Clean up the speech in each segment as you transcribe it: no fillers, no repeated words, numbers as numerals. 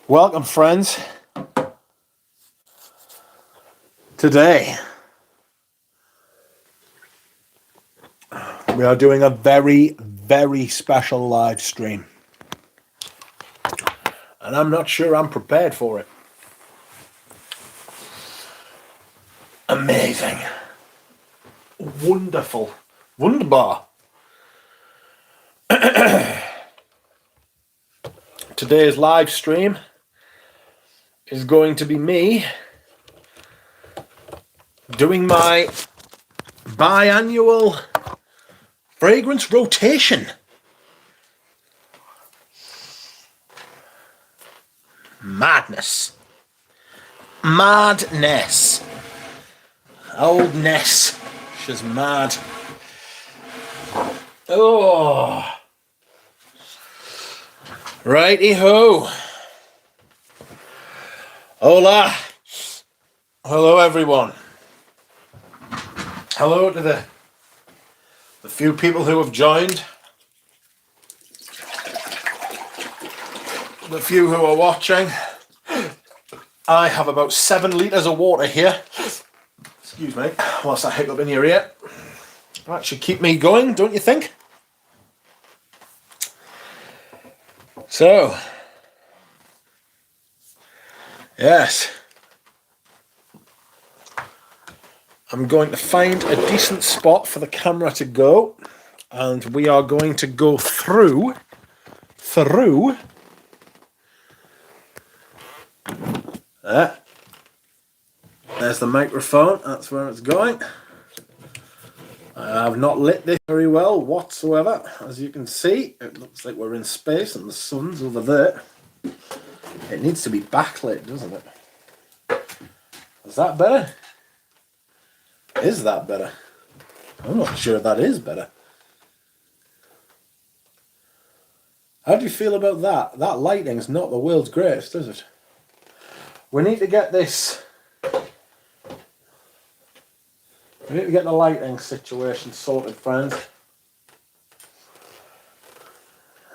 Welcome, friends. Today, we are doing a very, very special live stream. And I'm not sure I'm prepared for it. Amazing. Wonderful. Wunderbar. Today's live stream is going to be me doing my biannual fragrance rotation. Madness. Madness. Old Ness. She's mad. Oh. Righty-ho. Hola. Hello, everyone. Hello to the few people who have joined. The few who are watching. I have about 7 litres of water here. Excuse me, whilst I hiccup in your ear. That should keep me going, don't you think? So, yes. I'm going to find a decent spot for the camera to go, and we are going to go through there. There's the microphone, that's where it's going. I have not lit this very well whatsoever. As you can see, it looks like we're in space and the sun's over there. It needs to be backlit, doesn't it? Is that better? Is that better? I'm not sure that is better. How do you feel about that? That lighting's not the world's greatest, is it? We need to get this... We need to get the lighting situation sorted, friends.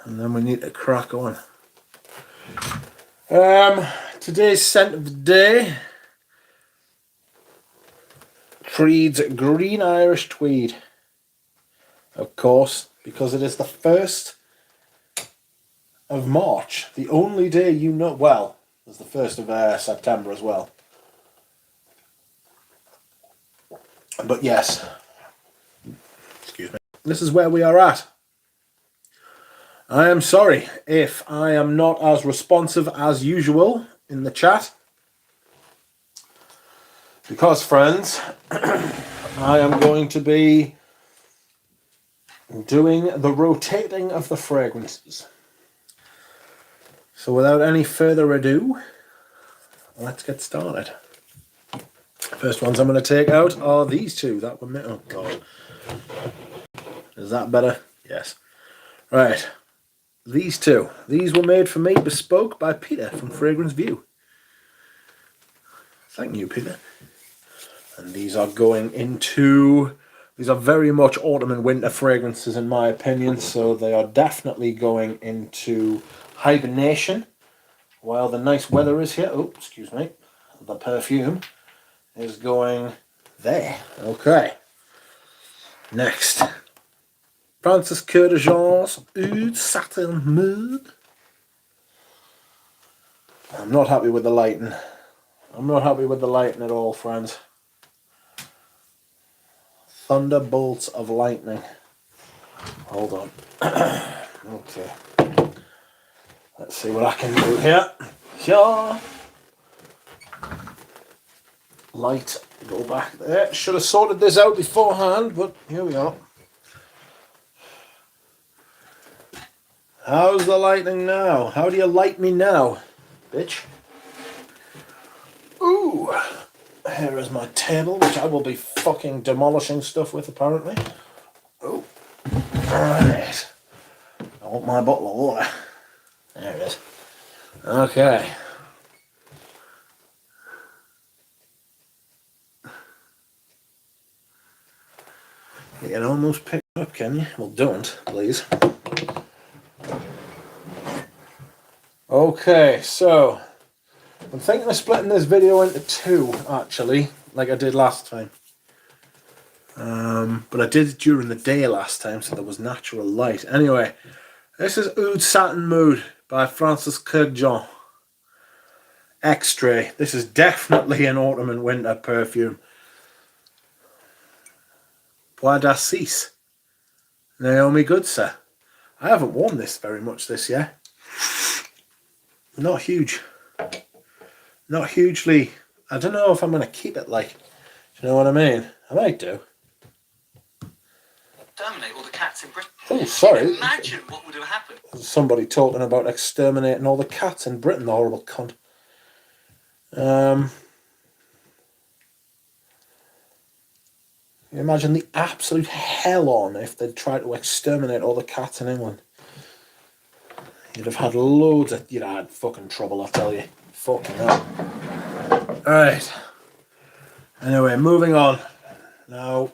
And then we need to crack on. Today's scent of the day reads Green Irish Tweed. Of course, because it is the 1st of March. The only day you know... Well, it's the 1st of September as well. But yes, excuse me, this is where we are at. I am sorry if I am not as responsive as usual in the chat. Because, friends, I am going to be doing the rotating of the fragrances. So without any further ado, let's get started. First ones I'm going to take out are these two. That one, oh god. Is that better? Yes. Right. These two. These were made for me, bespoke by Peter from Fragrance View. Thank you, Peter. And these are going into... These are very much autumn and winter fragrances in my opinion, so they are definitely going into hibernation while the nice weather is here. Oh, excuse me. The perfume is going there. Okay. Next. Francis Coeur de Jean's Oud Satin Mood. I'm not happy with the lighting. I'm not happy with the lighting at all, friends. Thunderbolts of lightning. Hold on. Okay. Let's see what I can do here. Here. Light, go back there. Should have sorted this out beforehand, but here we are. How's the lighting now? How do you light me now, bitch? Ooh, here is my table, which I will be fucking demolishing stuff with, apparently. Oh, alright. I want my bottle of water. There it is. Okay. You can almost pick it up, can you? Well, don't, please. Okay, so I'm thinking of splitting this video into two, actually, like I did last time. But I did it during the day last time, so there was natural light. Anyway, this is Oud Satin Mood by Francis Kurkdjian. Extrait. This is definitely an autumn and winter perfume. Bois d'Assis. Naomi Goodser. I haven't worn this very much this year. Not huge. Not hugely. I don't know if I'm going to keep it like. Do you know what I mean? I might do. Exterminate all the cats in Britain. Oh, sorry. Imagine what would have happened. There's somebody talking about exterminating all the cats in Britain, the horrible cunt. You imagine the absolute hell on if they'd tried to exterminate all the cats in England. You'd have had loads of... You'd have had fucking trouble, I tell you. Fucking hell. Alright. Anyway, moving on. Now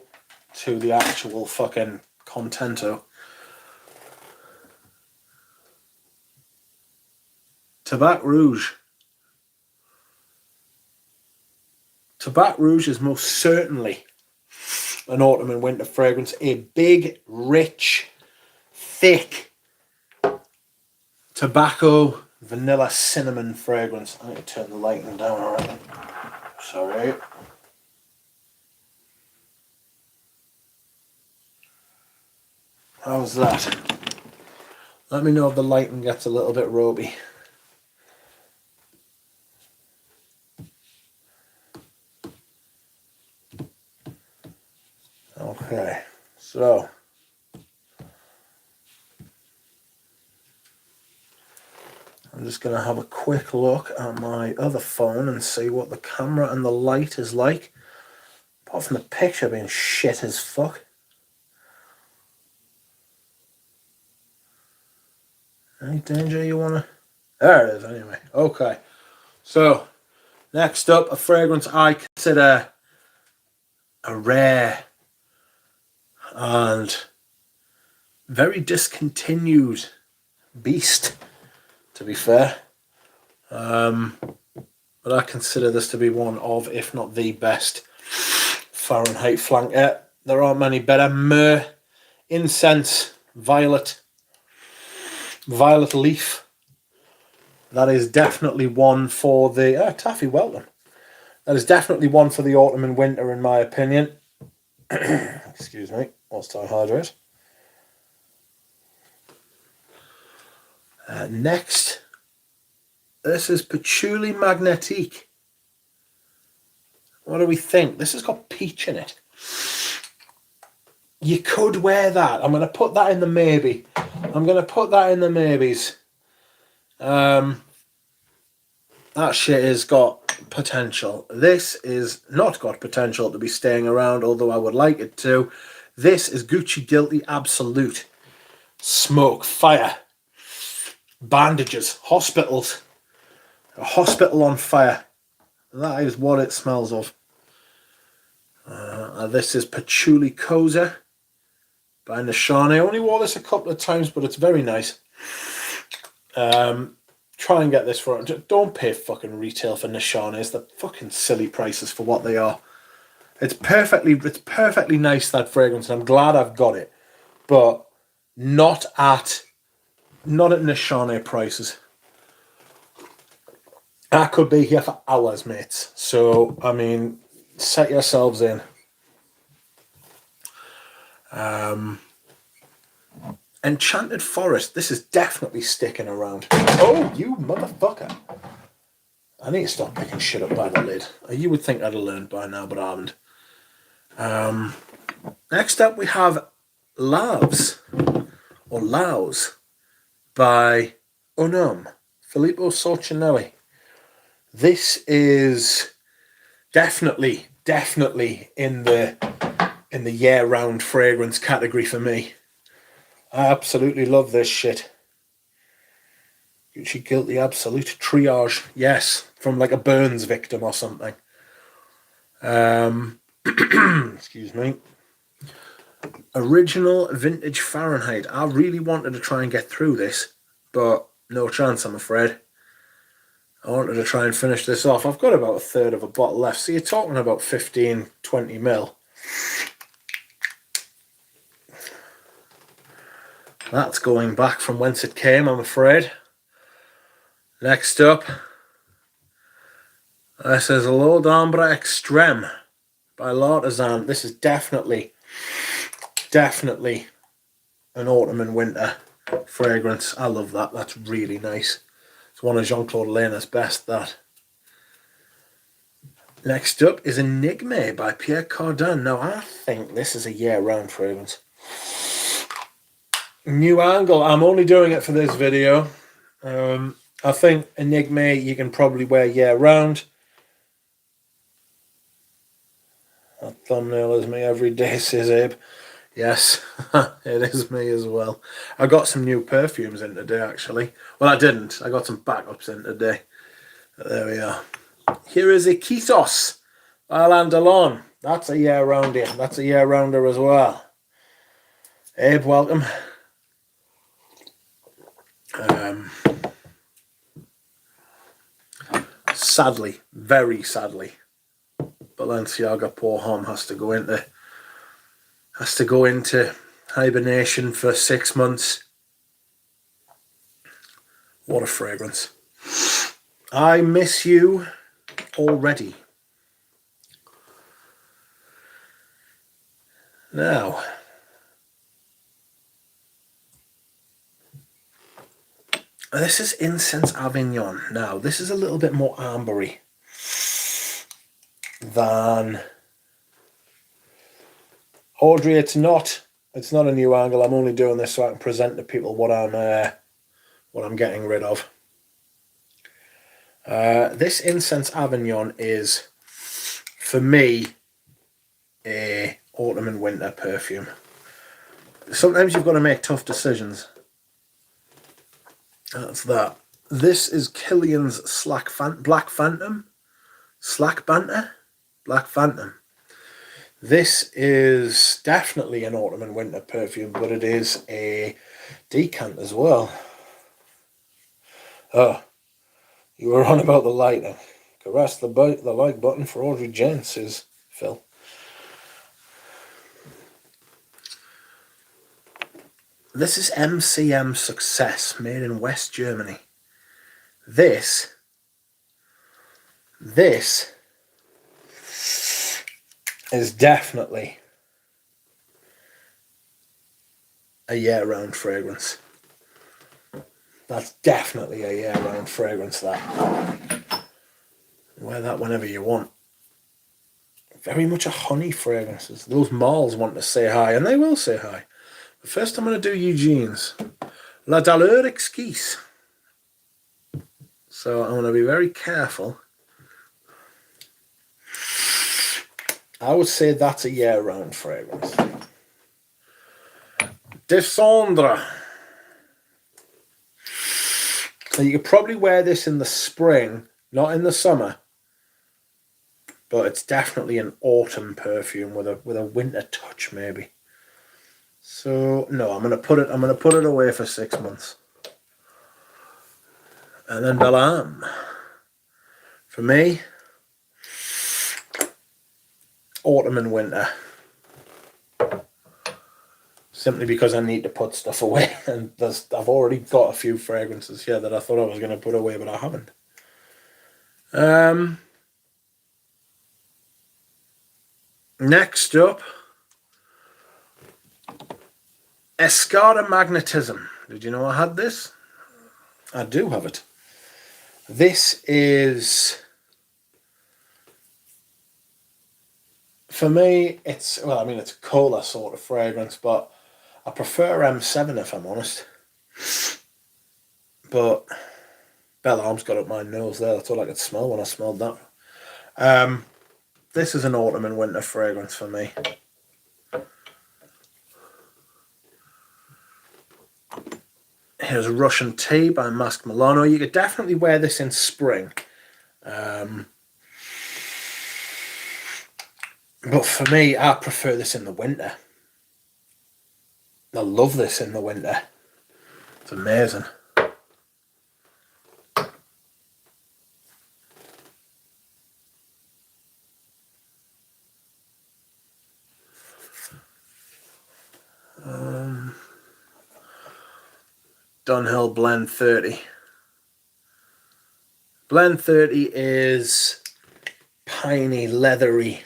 to the actual fucking contento. Tabac Rouge. Tabac Rouge is most certainly an autumn and winter fragrance. A big, rich, thick tobacco, vanilla, cinnamon fragrance. I need to turn the lighting down already. Sorry. How's that? Let me know if the lighting gets a little bit ropey. Okay, so I'm just going to have a quick look at my other phone and see what the camera and the light is like. Apart from the picture being shit as fuck. Any danger you want to... There it is anyway. Okay, so next up, a fragrance I consider a rare and very discontinued beast, to be fair. But I consider this to be one of, if not the best, Fahrenheit flanker. There aren't many better. Myrrh, incense, violet leaf. That is definitely one for the... Taffy Welton. That is definitely one for the autumn and winter, in my opinion. Excuse me, whilst I hydrate. Next, this is Patchouli Magnétique. What do we think? This has got peach in it. You could wear that. I'm going to put that in the maybe. I'm going to put that in the maybes. That shit has got potential. This is not got potential to be staying around, although I would like it to. This is Gucci Guilty Absolute. Smoke, fire, bandages, hospitals. A hospital on fire. That is what it smells of. This is Patchouli Koza by Nishane. I only wore this a couple of times, but it's very nice. Try and get this for it. Don't pay fucking retail for Nishanes. They're fucking silly prices for what they are. It's perfectly nice, that fragrance, and I'm glad I've got it. But not at Nishane prices. I could be here for hours, mates. So, I mean, set yourselves in. Enchanted Forest. This is definitely sticking around. Oh, you motherfucker. I need to stop picking shit up by the lid. You would think I'd have learned by now, but I haven't. Next up, we have Laos by Unum, Filippo Sorcinelli. This is definitely in the year-round fragrance category for me. I absolutely love this shit. Gucci Guilty Absolute Triage. Yes, from like a burns victim or something. Excuse me. Original Vintage Fahrenheit. I really wanted to try and get through this, but no chance, I'm afraid. I wanted to try and finish this off. I've got about a third of a bottle left, so you're talking about 15, 20 mil. That's going back from whence it came, I'm afraid. Next up, this is L'Eau d'Ambre Extreme by L'Artisan. This is definitely an autumn and winter fragrance. I love that. That's really nice. It's one of Jean-Claude Lena's best, that. Next up is Enigme by Pierre Cardin. Now, I think this is a year-round fragrance. New angle. I'm only doing it for this video. I think Enigme you can probably wear year-round. That thumbnail is me every day, says Abe. Yes, it is me as well. I got some new perfumes in today, actually. Well, I didn't. I got some backups in today. But there we are. Here is Iquitos by Alain Delon. That's a year-rounder. That's a year-rounder as well. Abe, welcome. Sadly, very sadly, Balenciaga Pour Homme has to go into hibernation for 6 months. What a fragrance. I miss you already. Now, this is Incense Avignon. Now, this is a little bit more ambery than Audrey. It's not a new angle. I'm only doing this so I can present to people what I'm getting rid of. This Incense Avignon is, for me, a autumn and winter perfume. Sometimes you've got to make tough decisions. That's that. This is Killian's Black Phantom. Black Phantom. This is definitely an autumn and winter perfume, but it is a decant as well. Oh, you were on about the lighting. Caress the like button for Audrey Jane, says Phil. This is MCM Success, made in West Germany. This is definitely a year-round fragrance. That's definitely a year-round fragrance, that. Wear that whenever you want. Very much a honey fragrance. Those malls want to say hi, and they will say hi. But first I'm going to do Eugene's. La Daleur Exquise. So I'm going to be very careful. I would say that's a year-round fragrance. Descendre. So you could probably wear this in the spring, not in the summer. But it's definitely an autumn perfume with a winter touch, maybe. So no, I'm gonna put it away for 6 months. And then Balam. For me, autumn and winter. Simply because I need to put stuff away, and I've already got a few fragrances here that I thought I was going to put away, but I haven't. Next up, Escada Magnetism. Did you know I had this? I do have it. This is, for me, it's a cola sort of fragrance, but I prefer M7 if I'm honest. But Belle Arm's got up my nose there. That's all I could smell when I smelled that. This is an autumn and winter fragrance for me. Here's Russian Tea by Masque Milano. You could definitely wear this in spring. But for me, I prefer this in the winter. I love this in the winter. It's amazing. Dunhill Blend 30. Blend 30 is piney, leathery,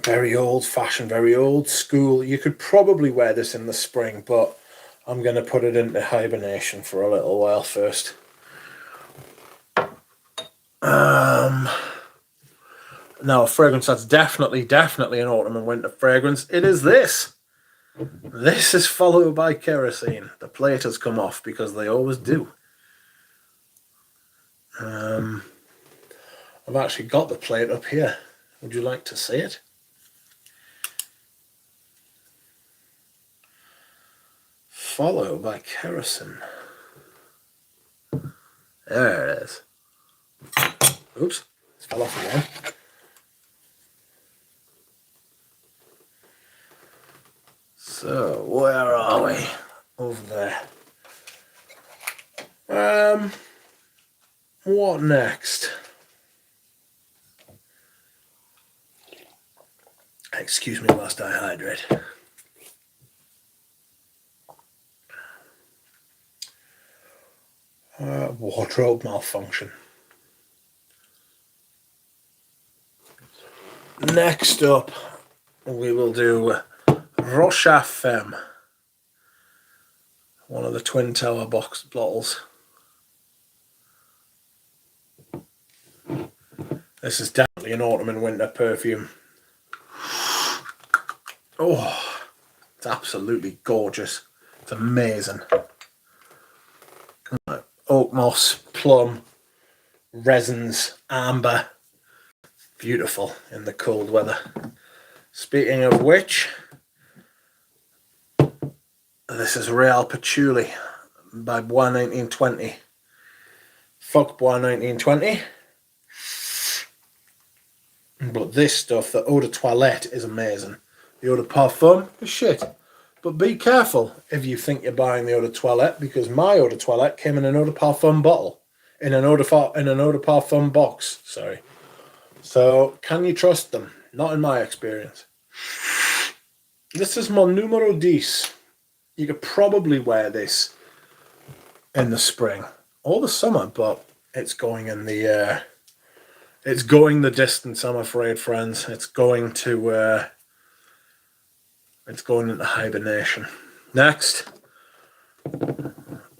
very old-fashioned, very old school. You could probably wear this in the spring, but I'm going to put it into hibernation for a little while first. Now, a fragrance that's definitely an autumn and winter fragrance, it is this. This is followed by kerosene. The plate has come off because they always do. I've actually got the plate up here. Would you like to see it? Followed by kerosene. There it is. Oops, it fell off again. So, where are we? Over there. What next? Excuse me whilst I hydrate. Wardrobe malfunction. Next up, we will do Roche à Femme, one of the Twin Tower box bottles. This is definitely an autumn and winter perfume. Oh, it's absolutely gorgeous. It's amazing. Oak moss, plum, resins, amber. Beautiful in the cold weather. Speaking of which, this is Real Patchouli by Bois 1920. Fuck Bois 1920. But this stuff, the eau de toilette, is amazing. The eau de parfum is shit. But be careful if you think you're buying the eau de toilette, because my eau de toilette came in an eau de parfum bottle. In an eau de parfum box, sorry. So, can you trust them? Not in my experience. This is mon numero 10. You could probably wear this in the spring or the summer, but it's going in the it's going the distance, I'm afraid, friends. It's going into hibernation. Next,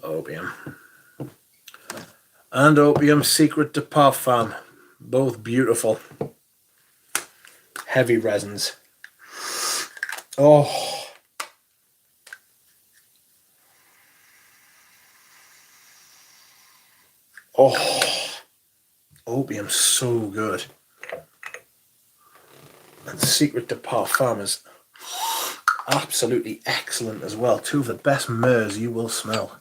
Opium. And Opium Secret de Parfum. Both beautiful. Heavy resins. Oh. Oh. Opium's so good. And Secret de Parfum is absolutely excellent as well. Two of the best myrrhs you will smell.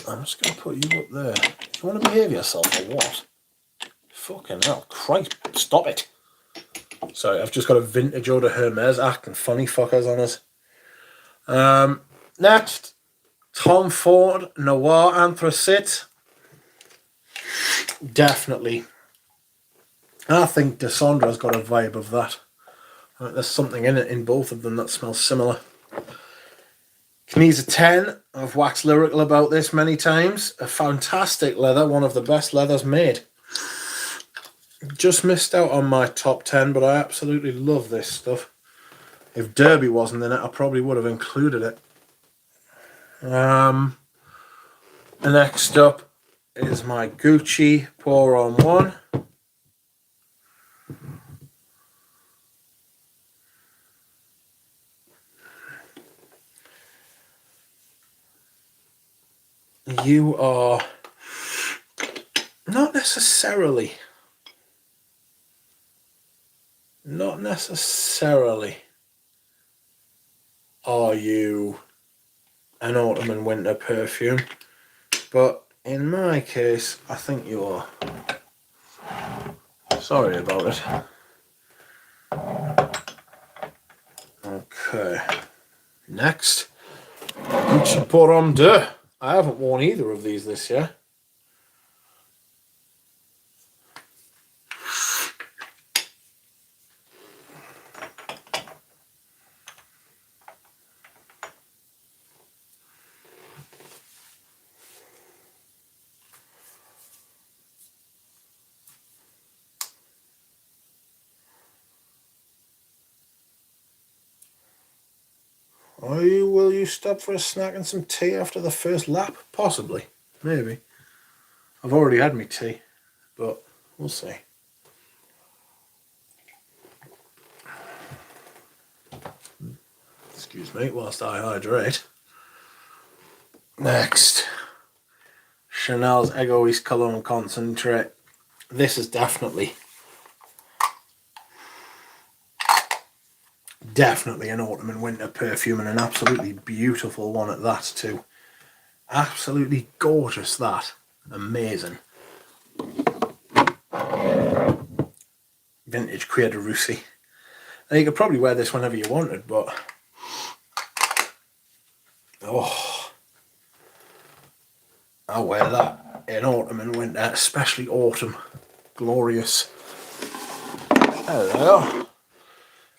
I'm just going to put you up there. Do you want to behave yourself or what? Fucking hell. Christ, stop it. Sorry, I've just got a vintage eau de Hermes acting funny fuckers on us. Next, Tom Ford Noir Anthracite. Definitely. I think Dessandra's got a vibe of that. There's something in it in both of them that smells similar. Knees a 10. I've waxed lyrical about this many times. A fantastic leather, one of the best leathers made. Just missed out on my top 10, but I absolutely love this stuff. If Derby wasn't in it, I probably would have included it. Next up is my Gucci Pour On One. You are not necessarily are you an autumn and winter perfume, but in my case, I think you are. Sorry about it. Okay. Next, Gucci Pour Homme 2. I haven't worn either of these this year. Will you stop for a snack and some tea after the first lap? Possibly. Maybe. I've already had my tea, but we'll see. Excuse me whilst I hydrate. Next, Chanel's Egoist Cologne Concentrate. This is definitely an autumn and winter perfume, and an absolutely beautiful one at that too. Absolutely gorgeous, that. Amazing. Vintage Cuir de Russie. Now you could probably wear this whenever you wanted, but oh, I'll wear that in autumn and winter, especially autumn. Glorious. Hello.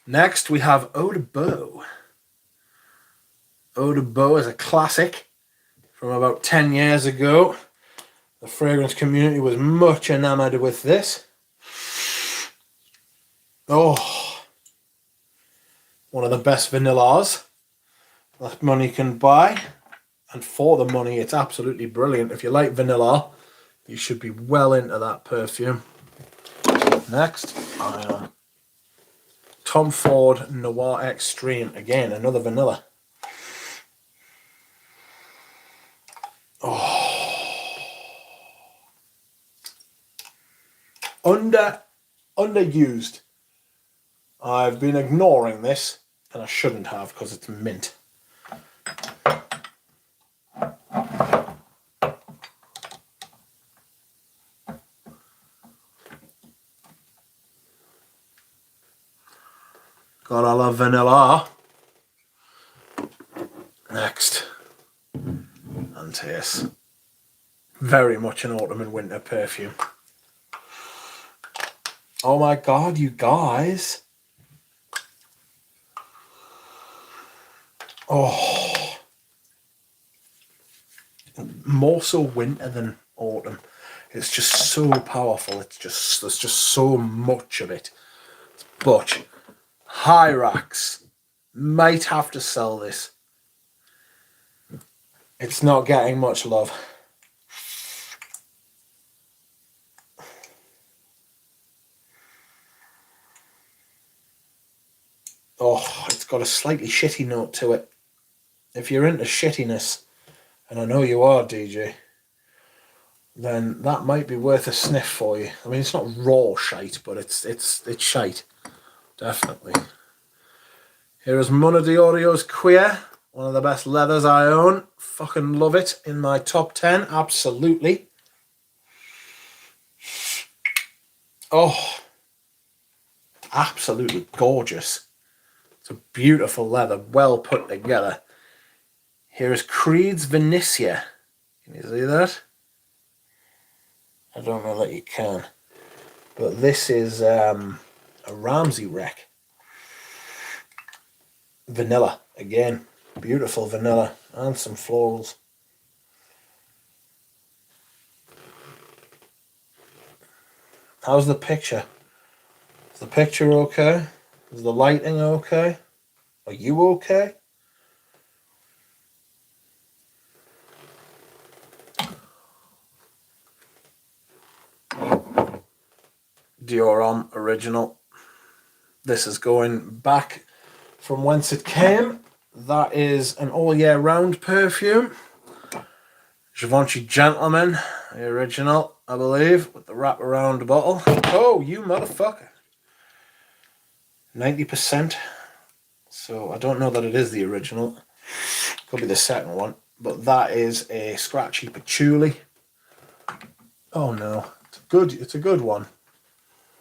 Next we have Eau de Beau. Eau de Beau is a classic from about 10 years ago. The fragrance community was much enamoured with this. Oh, one of the best vanillas that money can buy. And for the money, it's absolutely brilliant. If you like vanilla, you should be well into that perfume. Next, I am Tom Ford Noir Extreme. Again, another vanilla. Oh, underused. I've been ignoring this, and I shouldn't have, because it's mint. Gotta love vanilla. Next, Antaeus. Very much an autumn and winter perfume. Oh my god, you guys. Oh. More so winter than autumn. It's just so powerful. There's just so much of it. But Hyrax might have to sell this. It's not getting much love. Oh, it's got a slightly shitty note to it. If you're into shittiness, and I know you are, DJ, then that might be worth a sniff for you. I mean, it's not raw shite, but it's shite. Definitely. Here is Mona Diorio's Queer. One of the best leathers I own. Fucking love it. In my top 10, absolutely. Oh, absolutely gorgeous. It's a beautiful leather, well put together. Here is Creed's Venetia. Can you see that? I don't know that you can. But this is a Ramsey wreck. Vanilla, again. Beautiful vanilla and some florals. How's the picture? Is the picture okay? Is the lighting okay? Are you okay? Dior Homme original. This is going back from whence it came. That is an all year round perfume. Givenchy Gentleman, the original, I believe, with the wraparound bottle. Oh, you motherfucker. 90%. So I don't know that it is the original. Could be the second one. But that is a scratchy patchouli. Oh no. It's a good one.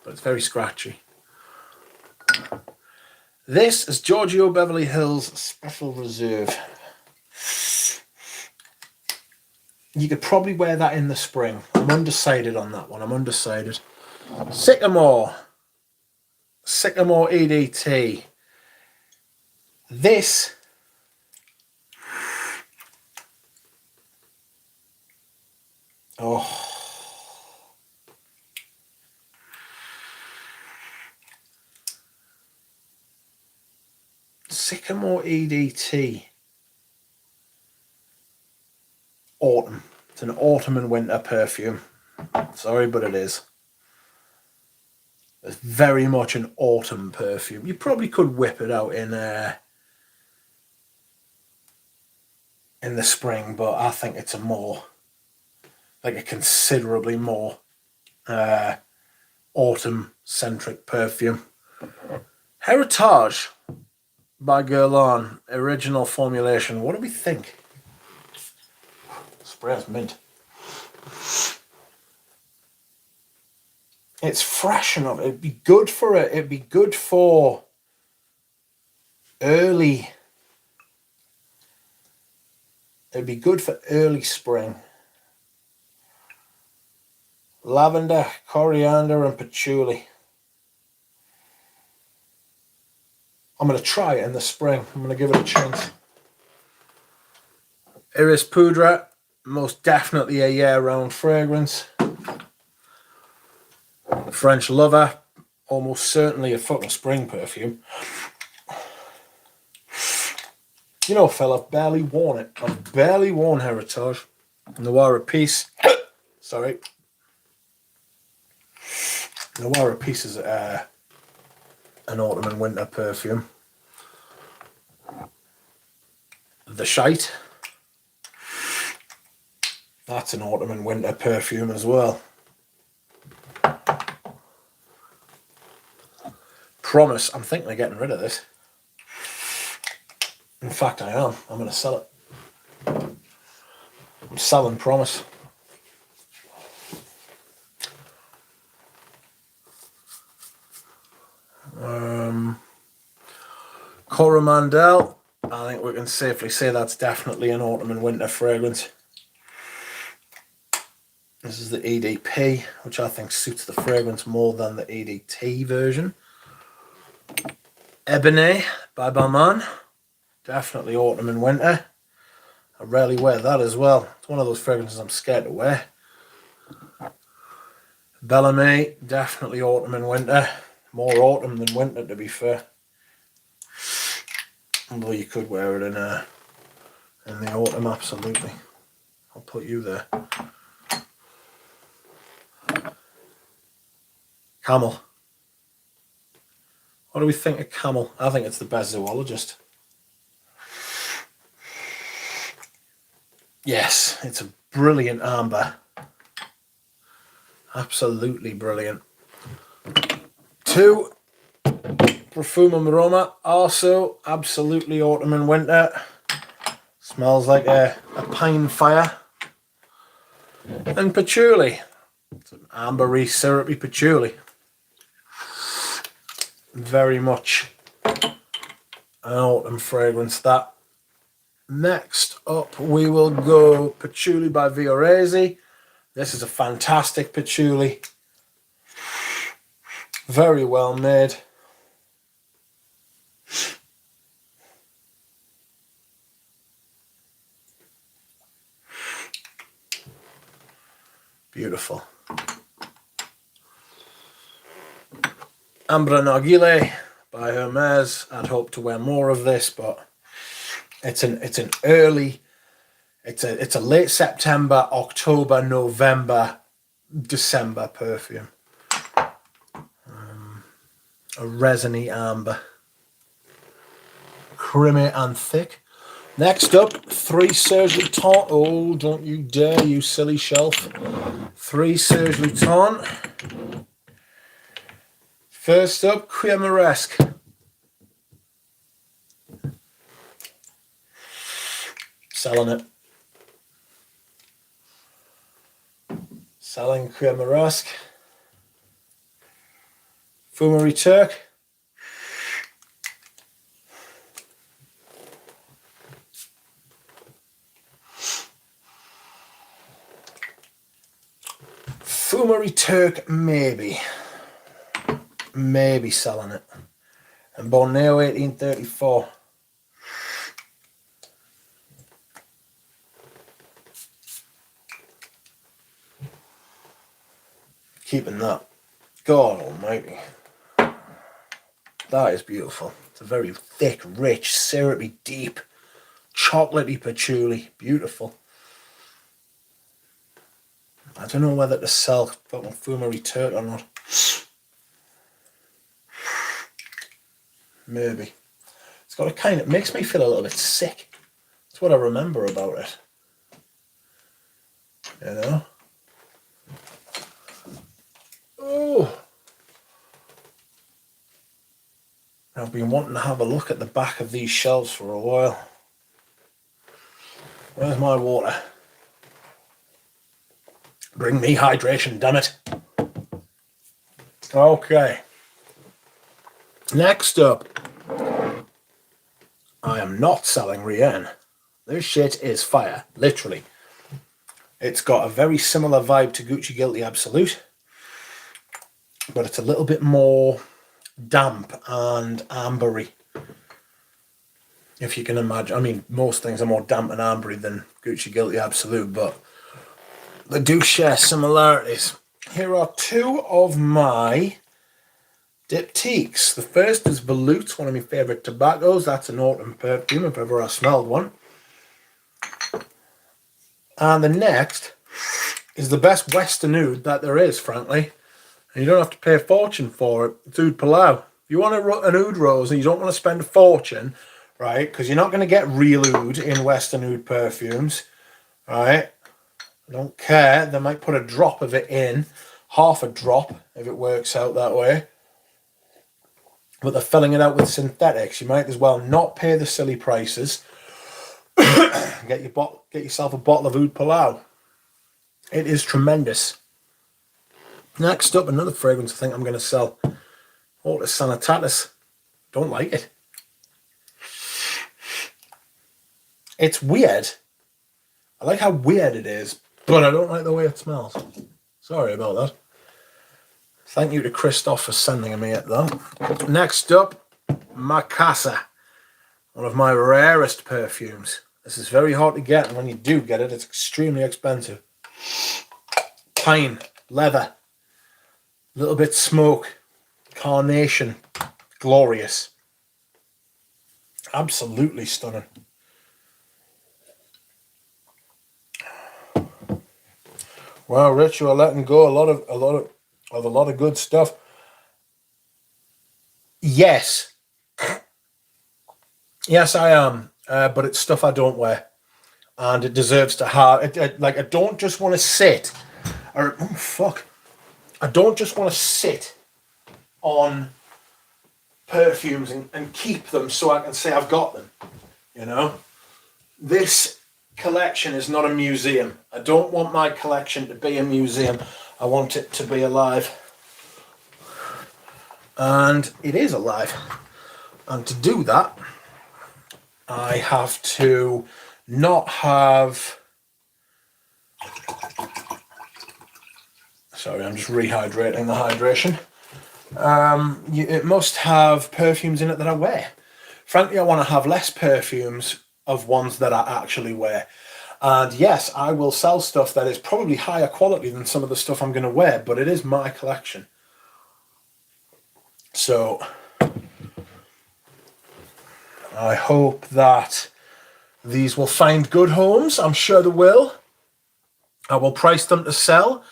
But it's very scratchy. This is Giorgio Beverly Hills Special Reserve. You could probably wear that in the spring. I'm undecided on that one. I'm undecided. Sycamore EDT. This Sycamore EDT. Autumn. It's an autumn and winter perfume. Sorry, but it is. It's very much an autumn perfume. You probably could whip it out in the spring, but I think it's a considerably more autumn-centric perfume. Heritage by Guerlain, original formulation. What do we think? Smells mint. It's fresh enough. It'd be good for it. It'd be good for early. It'd be good for early spring. Lavender, coriander, and patchouli. I'm going to try it in the spring. I'm going to give it a chance. Iris Poudre, most definitely a year-round fragrance. French Lover, almost certainly a fucking spring perfume. You know, fella, I've barely worn it. I've barely worn Heritage. Noir Peace. Sorry. Noir Peace is an autumn and winter perfume. The Shite. That's an autumn and winter perfume as well. Promise, I'm thinking of getting rid of this. In fact, I am. I'm going to sell it. I'm selling Promise. Coromandel, I think we can safely say that's definitely an autumn and winter fragrance. This is the EDP, which I think suits the fragrance more than the EDT version. Ebony by Balmain, definitely autumn and winter. I rarely wear that as well. It's one of those fragrances I'm scared to wear. Bellamy, definitely autumn and winter. More autumn than winter, to be fair. Although you could wear it in the autumn, absolutely. I'll put you there. Camel. What do we think of Camel? I think it's the best zoologist. Yes, it's a brilliant amber. Absolutely brilliant. 2, Profumum Aroma, also absolutely autumn and winter. Smells like a pine fire. And patchouli. It's an ambery, syrupy patchouli. Very much an autumn fragrance, that. Next up, we will go Patchouli by Viorese. This is a fantastic patchouli. Very well made. Beautiful. Ambre Narguilé by Hermes. I'd hope to wear more of this, but it's a late September, October, November, December perfume. A resiny amber. Creamy and thick. Next up, 3 Serge Luton. Oh, don't you dare, you silly shelf. 3 Serge Luton. First up, Cuir Moresque. Selling it. Selling Cuir Moresque. Fumerie Turk. Fumerie Turk, maybe selling it. And Borneo 1834. Keeping that. God almighty. That is beautiful. It's a very thick, rich, syrupy, deep, chocolatey patchouli. Beautiful. I don't know whether to sell fucking fumery turd or not. Maybe. It's got a kind of, it makes me feel a little bit sick. That's what I remember about it. You know? Oh! I've been wanting to have a look at the back of these shelves for a while. Where's my water? Bring me hydration, damn it. Okay. Next up, I am not selling Rien. This shit is fire, literally. It's got a very similar vibe to Gucci Guilty Absolute, but it's a little bit more damp and ambery. If you can imagine, I mean, most things are more damp and ambery than Gucci Guilty Absolute, but they do share similarities. Here are two of my diptychs. The first is Veloute, one of my favourite tobaccos. That's an autumn perfume if ever I smelled one. And the next is the best Western oud that there is, frankly. And you don't have to pay a fortune for it. It's Oud Palau. If you want an oud rose and you don't want to spend a fortune, right, because you're not going to get real oud in Western oud perfumes, right? I don't care. They might put a drop of it in, half a drop if it works out that way. But they're filling it out with synthetics. You might as well not pay the silly prices. Get yourself a bottle of Oud Palau. It is tremendous. Next up, another fragrance I think I'm going to sell. Hortus Sanitatis. Don't like it. It's weird. I like how weird it is, but I don't like the way it smells. Sorry about that. Thank you to Christoph for sending me it though. Next up, Macassa. One of my rarest perfumes. This is very hard to get, and when you do get it, it's extremely expensive. Pine, leather, a little bit smoke, carnation, glorious. Absolutely stunning. Wow, Rich, you are letting go a lot of good stuff. Yes. Yes, I am. But it's stuff I don't wear. And it deserves to have it. Like, I don't just want to sit or oh fuck. I don't just want to sit on perfumes and keep them so I can say I've got them. You know? This collection is not a museum. I don't want my collection to be a museum. I want it to be alive. And it is alive. And to do that, I have to not have... Sorry, I'm just rehydrating the hydration. It must have perfumes in it that I wear. Frankly, I want to have less perfumes of ones that I actually wear. And yes, I will sell stuff that is probably higher quality than some of the stuff I'm going to wear, but it is my collection. So I hope that these will find good homes. I'm sure they will. I will price them to sell,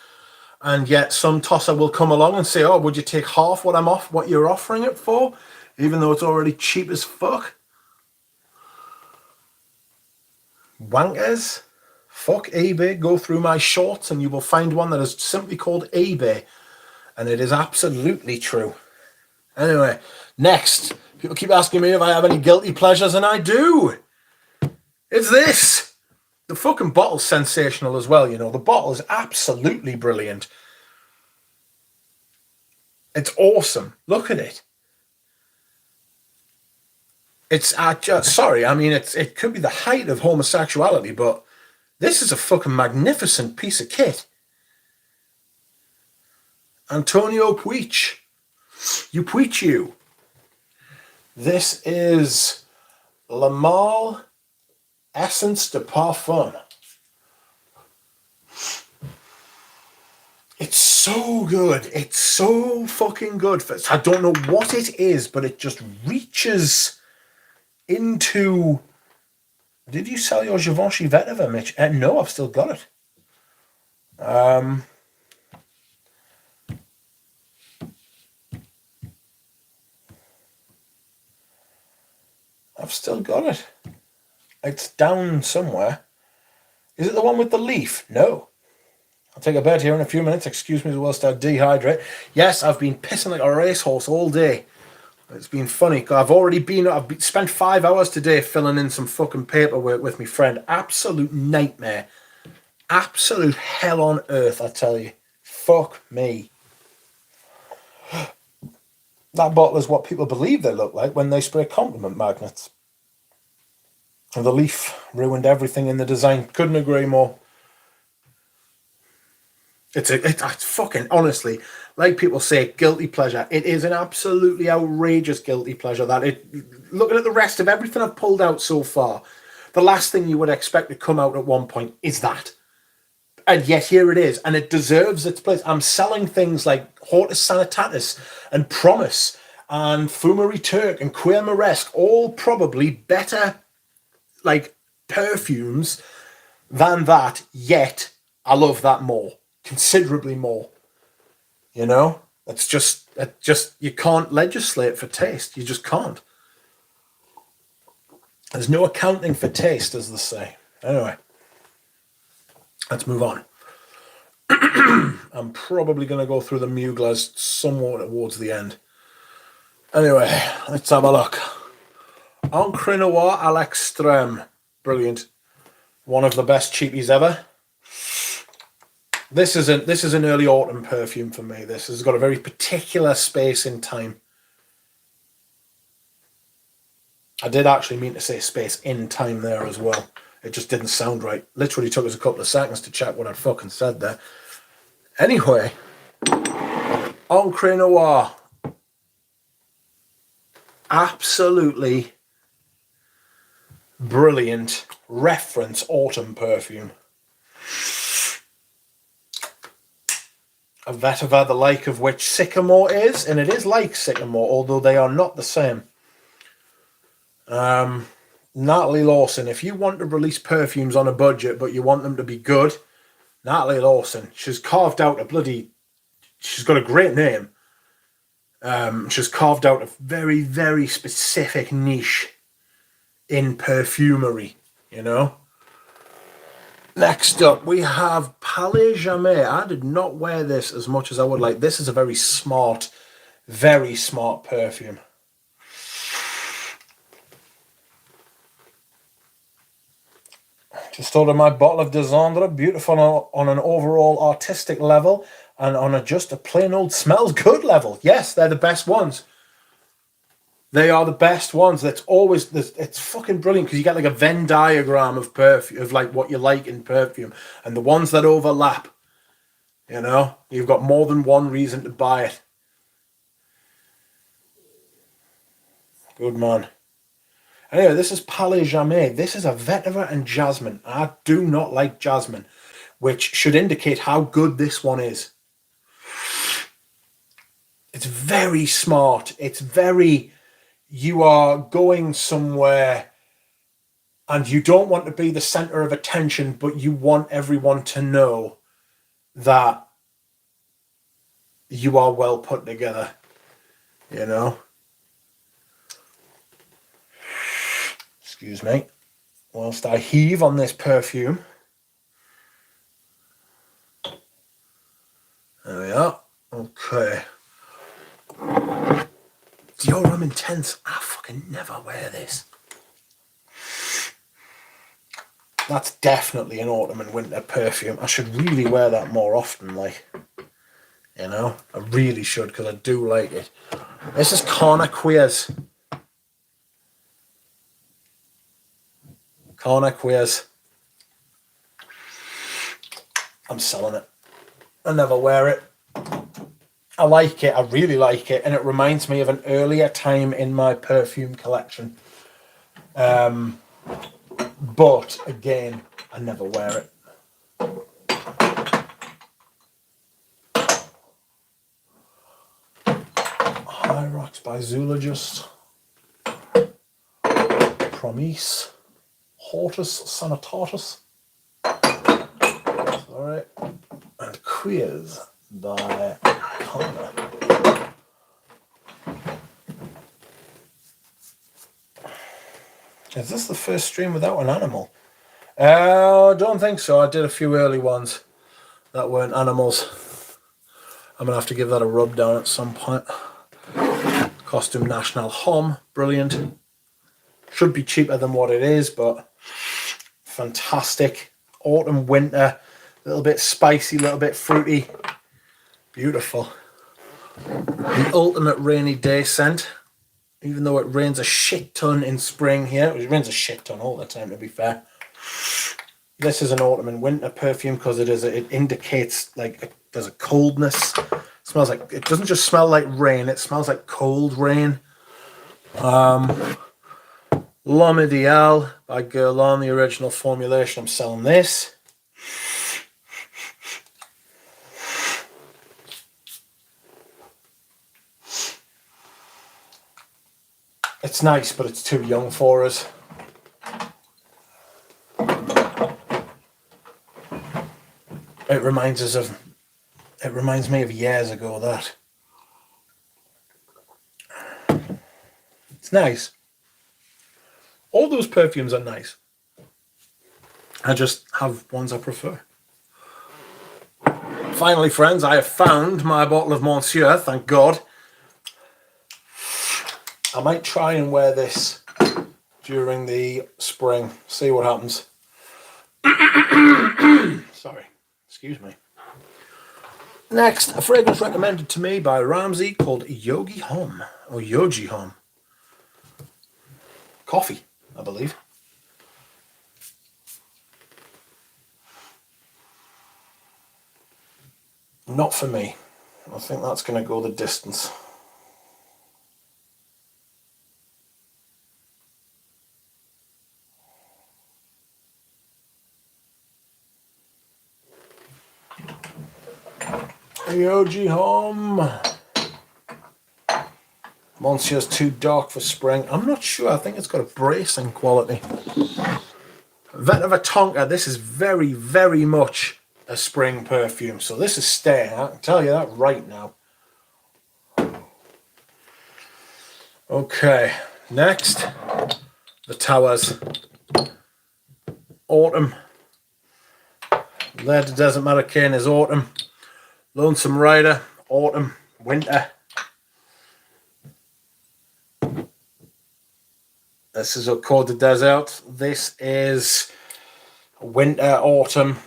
and yet some tosser will come along and say, oh, would you take half what you're offering it for, even though it's already cheap as fuck? Wankers. Fuck eBay. Go through my shorts and you will find one that is simply called eBay. And it is absolutely true. Anyway, next. People keep asking me if I have any guilty pleasures, and I do. It's this. The fucking bottle's sensational as well, you know. The bottle is absolutely brilliant. It's awesome. Look at it. It's sorry, I mean, it could be the height of homosexuality, but this is a fucking magnificent piece of kit. Antonio Puig. You Puig you. This is Le Male Essence de Parfum. It's so good. It's so fucking good. I don't know what it is, but it just reaches into... Did you sell your Givenchy Vetiver, Mitch? No, I've still got it. I've still got it. It's down somewhere. Is it the one with the leaf? No. I'll take a bed here in a few minutes. Excuse me whilst I dehydrate. Yes, I've been pissing like a racehorse all day. It's been funny. I've spent 5 hours today filling in some fucking paperwork with my friend. Absolute nightmare. Absolute hell on earth, I tell you. Fuck me. That bottle is what people believe they look like when they spray compliment magnets. And the leaf ruined everything in the design. Couldn't agree more. It's fucking, honestly, like people say, guilty pleasure. It is an absolutely outrageous guilty pleasure. Looking at the rest of everything I've pulled out so far, the last thing you would expect to come out at one point is that. And yet here it is, and it deserves its place. I'm selling things like Hortus Sanitatis and Promise and Fumery Turk and Queer Moresque, all probably better like perfumes than that, yet I love that more, considerably more. You know, it's just you can't legislate for taste. You just can't. There's no accounting for taste, as they say. Anyway, let's move on. I'm probably going to go through the Muglas somewhat towards the end. Anyway, let's have a look. Encre Noir à l'Extrême. Brilliant. One of the best cheapies ever. This is an early autumn perfume for me. This has got a very particular space in time. I did actually mean to say space in time there as well. It just didn't sound right. Literally took us a couple of seconds to check what I'd fucking said there. Anyway, Encre Noir. Absolutely brilliant reference autumn perfume. A vetiver the like of which Sycamore is, and it is like Sycamore, although they are not the same. Natalie Lawson, if you want to release perfumes on a budget but you want them to be good, Natalie Lawson, she's carved out she's got a great name. She's carved out a very, very specific niche in perfumery, you know. Next up, we have Palais Jamais. I did not wear this as much as I would like. This is a very smart perfume. Just ordered my bottle of Desandre. Beautiful on an overall artistic level and on just a plain old smells good level. Yes, they're the best ones. They are the best ones. It's fucking brilliant because you get like a Venn diagram of perfume, of like what you like in perfume, and the ones that overlap. You know, you've got more than one reason to buy it. Good man. Anyway, this is Palais Jamais. This is a vetiver and jasmine. I do not like jasmine, which should indicate how good this one is. It's very smart. It's very... You are going somewhere and you don't want to be the center of attention, but you want everyone to know that you are well put together, you know? Excuse me. Whilst I heave on this perfume. There we are. Okay. Diorum Intense. I fucking never wear this. That's definitely an autumn and winter perfume. I should really wear that more often, like, you know? I really should, because I do like it. This is Corner Queers. Corner Queers. I'm selling it. I never wear it. I like it, I really like it, and it reminds me of an earlier time in my perfume collection. But, again, I never wear it. Wax by Zoologist. Promise. Hortus Sanitatus. Alright. And Quiz by Connor. Is this the first stream without an animal? I don't think so. I did a few early ones that weren't animals. I'm going to have to give that a rub down at some point. Costume National Hom. Brilliant. Should be cheaper than what it is, but fantastic. Autumn, winter. A little bit spicy, a little bit fruity. Beautiful. The ultimate rainy day scent. Even though it rains a shit ton in spring here. It rains a shit ton all the time, to be fair. This is an autumn and winter perfume because it indicates like there's a coldness. It smells like, it doesn't just smell like rain, it smells like cold rain. L'Homme Ideal by Guerlain, the original formulation. I'm selling this. It's nice, but it's too young for us. It reminds me of years ago, that. It's nice. All those perfumes are nice. I just have ones I prefer. Finally, friends, I have found my bottle of Monsieur, thank God. I might try and wear this during the spring. See what happens. Sorry. Excuse me. Next, a fragrance recommended to me by Ramsey called Yogi Hom. Or Yogi Hom. Coffee, I believe. Not for me. I think that's going to go the distance. Yogi Hom. Monsieur's too dark for spring. I'm not sure. I think it's got a bracing quality. Vetiver Tonka. This is very, very much a spring perfume. So this is staying. I can tell you that right now. Okay. Next. The Towers. Autumn. Laird Desert Marrakein is autumn. Lonesome Rider. Autumn. Winter. This is Accord de Desert. This is winter, autumn.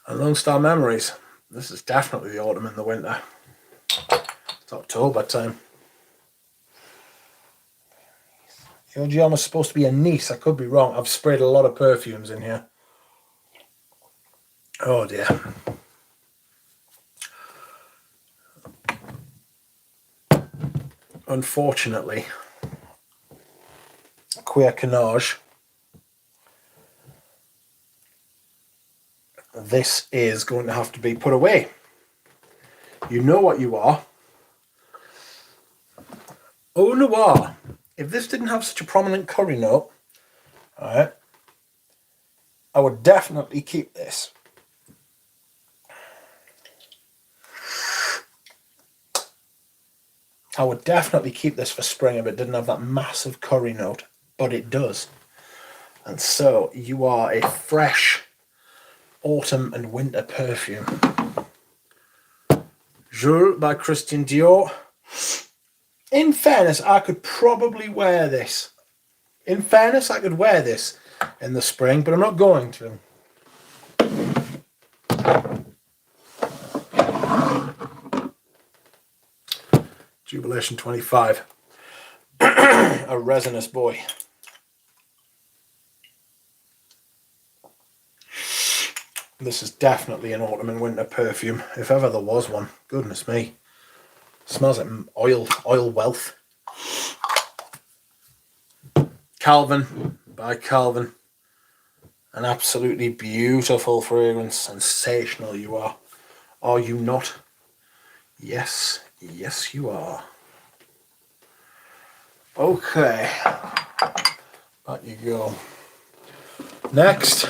And Lone Star Memories. This is definitely the autumn and the winter. It's October time. Yogi is supposed to be a Nice. I could be wrong. I've sprayed a lot of perfumes in here. Oh dear. Unfortunately, Queer Canage. This is going to have to be put away. You know what you are. Au Noir. If this didn't have such a prominent curry note, alright, I would definitely keep this. I would definitely keep this for spring if it didn't have that massive curry note, but it does. And so you are a fresh autumn and winter perfume. Jules by Christian Dior. In fairness, I could probably wear this. In fairness, I could wear this in the spring, but I'm not going to. Jubilation 25. A resinous boy. This is definitely an autumn and winter perfume, if ever there was one. Goodness me. Smells like oil wealth. Calvin by Calvin. An absolutely beautiful fragrance. Sensational you are. Are you not? Yes, yes you are. Okay. Back you go. Next.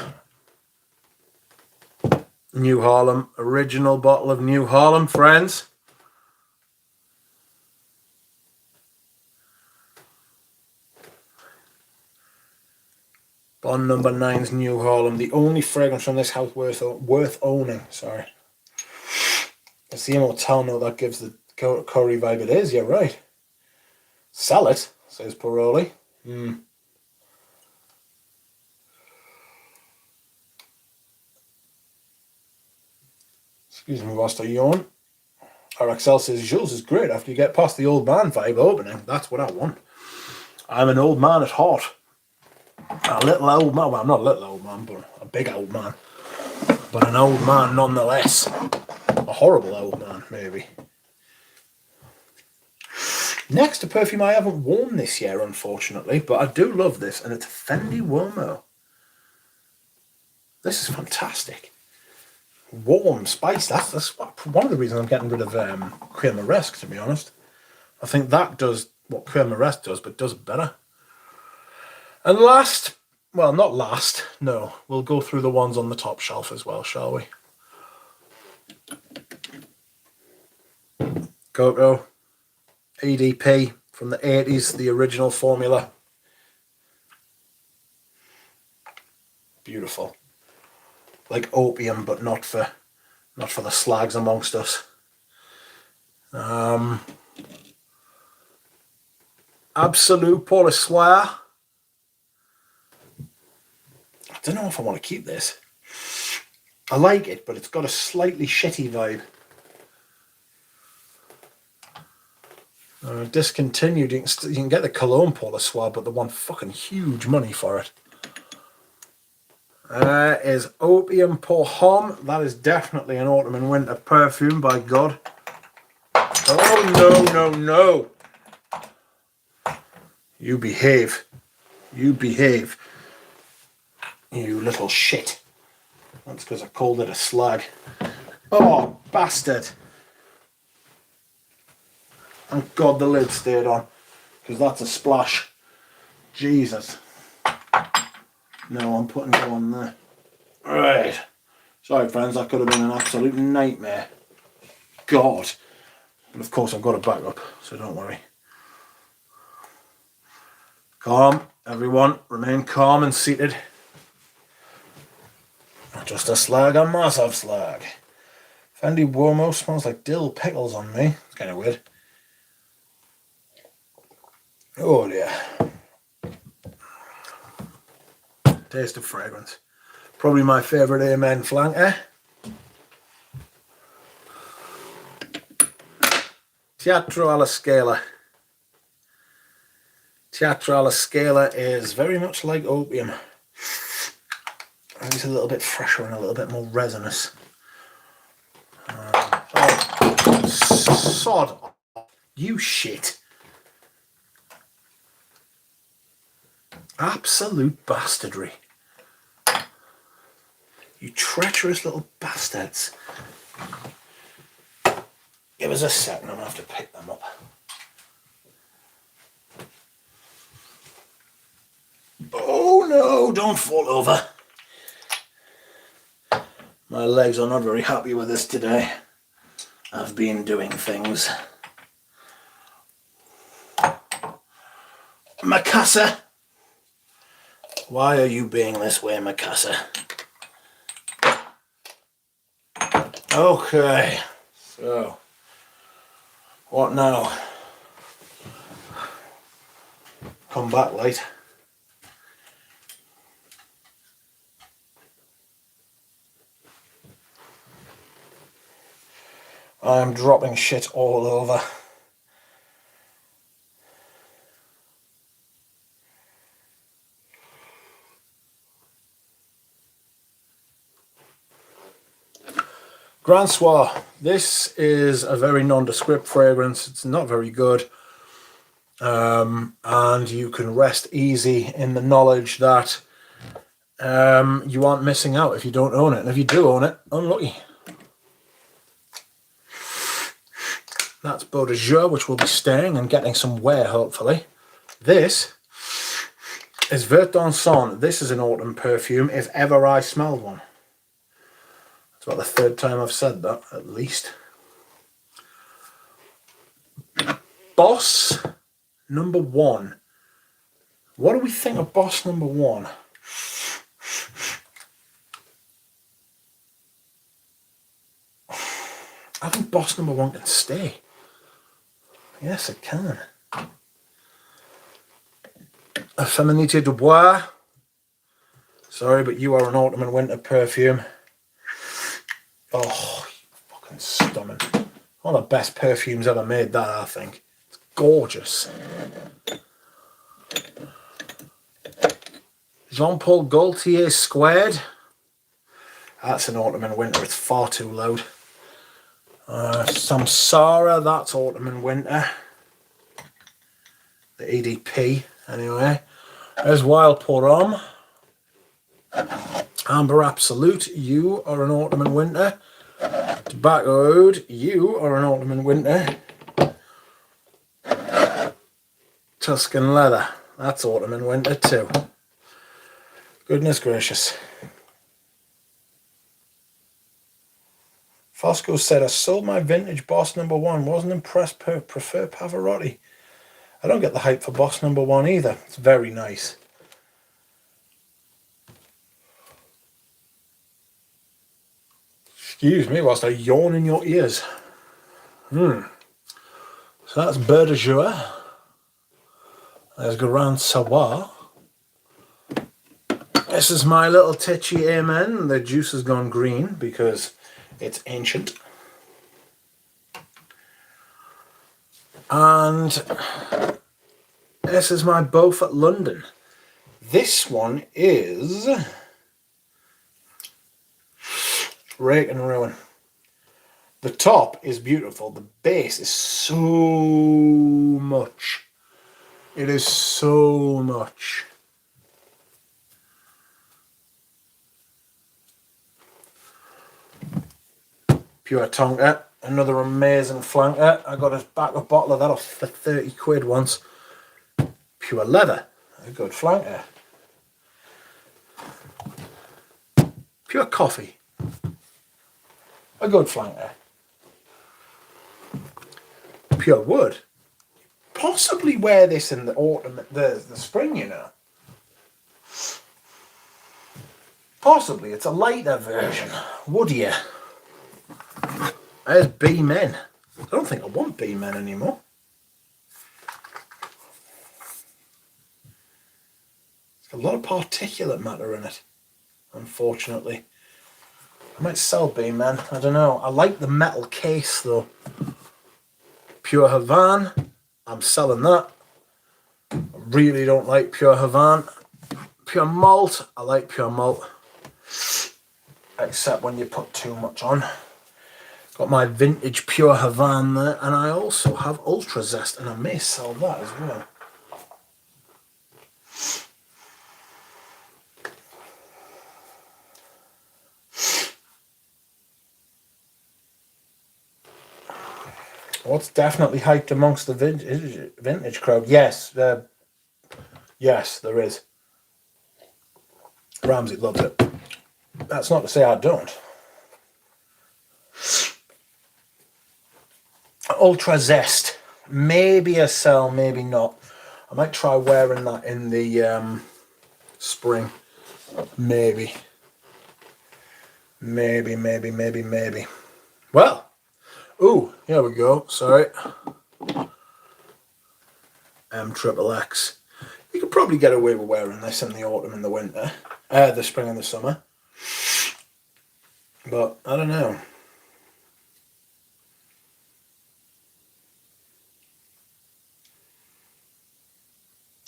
New Harlem. Original bottle of New Harlem, friends. Bond number 9's New Harlem. The only fragrance from this house worth owning. Sorry. It's the motel note that gives the curry vibe. It is, you're right. Sell it, says Paroli. Excuse me whilst I yawn. RXL says, Jules is great after you get past the old man vibe opening. That's what I want. I'm an old man at heart. A little old man. Well, I'm not a little old man, but a big old man. But an old man nonetheless. A horrible old man, maybe. Next, a perfume I haven't worn this year, unfortunately, but I do love this, and it's Fendi Uomo. This is fantastic. Warm spice. That's one of the reasons I'm getting rid of Crème Moresque, to be honest. I think that does what Crème Moresque does, but does it better. And last, well, not last, no, we'll go through the ones on the top shelf as well, shall we? Coco, EDP from the 80s, the original formula. Beautiful. Like opium, but not for the slags amongst us. Absolute Paul Soir. I don't know if I want to keep this. I like it, but it's got a slightly shitty vibe. Discontinued. You can get the Cologne Paul Soir, but they want fucking huge money for it. Is Opium Pour Homme. That is definitely an autumn and winter perfume, by God. Oh, no, no, no. You behave. You behave. You little shit. That's because I called it a slag. Oh, bastard. Thank God the lid stayed on, because that's a splash. Jesus. No, I'm putting you on there. Right. Sorry, friends, that could have been an absolute nightmare. God. But of course, I've got a backup, so don't worry. Calm, everyone. Remain calm and seated. Not just a slag, a massive slag. Fendi Uomo smells like dill pickles on me. It's kind of weird. Oh, yeah. Taste of fragrance. Probably my favourite Amen flanker. Teatro alla Scala. Teatro alla Scala is very much like opium. It's a little bit fresher and a little bit more resinous. Oh, sod. You shit. Absolute bastardry. You treacherous little bastards. Give us a second, I'm going to have to pick them up. Oh no, don't fall over. My legs are not very happy with this today. I've been doing things. Macassa. Why are you being this way, Macassa? Okay, so what now? Come back, light. I'm dropping shit all over. Grand Soir. This is a very nondescript fragrance. It's not very good. And you can rest easy in the knowledge that you aren't missing out if you don't own it. And if you do own it, unlucky. That's Beau de Jour, which will be staying and getting some wear, hopefully. This is Vert d'Anson. This is an autumn perfume, if ever I smelled one. It's about the third time I've said that, at least. Boss number 1. What do we think of Boss number 1? I think Boss number 1 can stay. Yes, it can. A Féminité de Bois. Sorry, but you are an autumn and winter perfume. Oh, fucking stunning. One of the best perfumes ever made, that, I think. It's gorgeous. Jean-Paul Gaultier Squared. That's an autumn and winter. It's far too loud. Samsara. That's autumn and winter. The EDP, anyway. There's Wild Pour Homme. Amber Absolute. You are an autumn and winter. Tobacco Ode. You are an autumn and winter. Tuscan Leather. That's autumn and winter too. Goodness gracious. Fosco said, I sold my vintage Boss number 1. Wasn't impressed, prefer Pavarotti. I don't get the hype for Boss number 1 either. It's very nice. Excuse me whilst I yawn in your ears. So that's Beau de Jour. There's Grand Savoie. This is my little titchy Amen. The juice has gone green because it's ancient. And this is my Beaufort London. This one is Rake and Ruin. The top is beautiful. The base is so much. It is so much. Pure Tonka, another amazing flanker. I got a backup bottle of that off for 30 quid once. Pure Leather, a good flanker. Pure Coffee, a good flanker. Pure Wood, possibly wear this in the autumn, the spring, you know. Possibly, it's a lighter version, woodier. There's B-Men. I don't think I want B-Men anymore. It's got a lot of particulate matter in it, unfortunately. I might sell B-Men, I don't know. I like the metal case though. Pure Havane, I'm selling that. I really don't like Pure Havane. Pure Malt, I like Pure Malt. Except when you put too much on. Got my vintage Pure Havane there, and I also have Ultra Zest, and I may sell that as well. What's definitely hyped amongst the vintage crowd? Yes, yes, there is. Ramsey loves it. That's not to say I don't. Ultra Zest. Maybe a sell, maybe not. I might try wearing that in the spring. Maybe. Maybe. Well. Ooh, here we go. Sorry. XXX. You could probably get away with wearing this in the autumn and the winter. The spring and the summer. But, I don't know.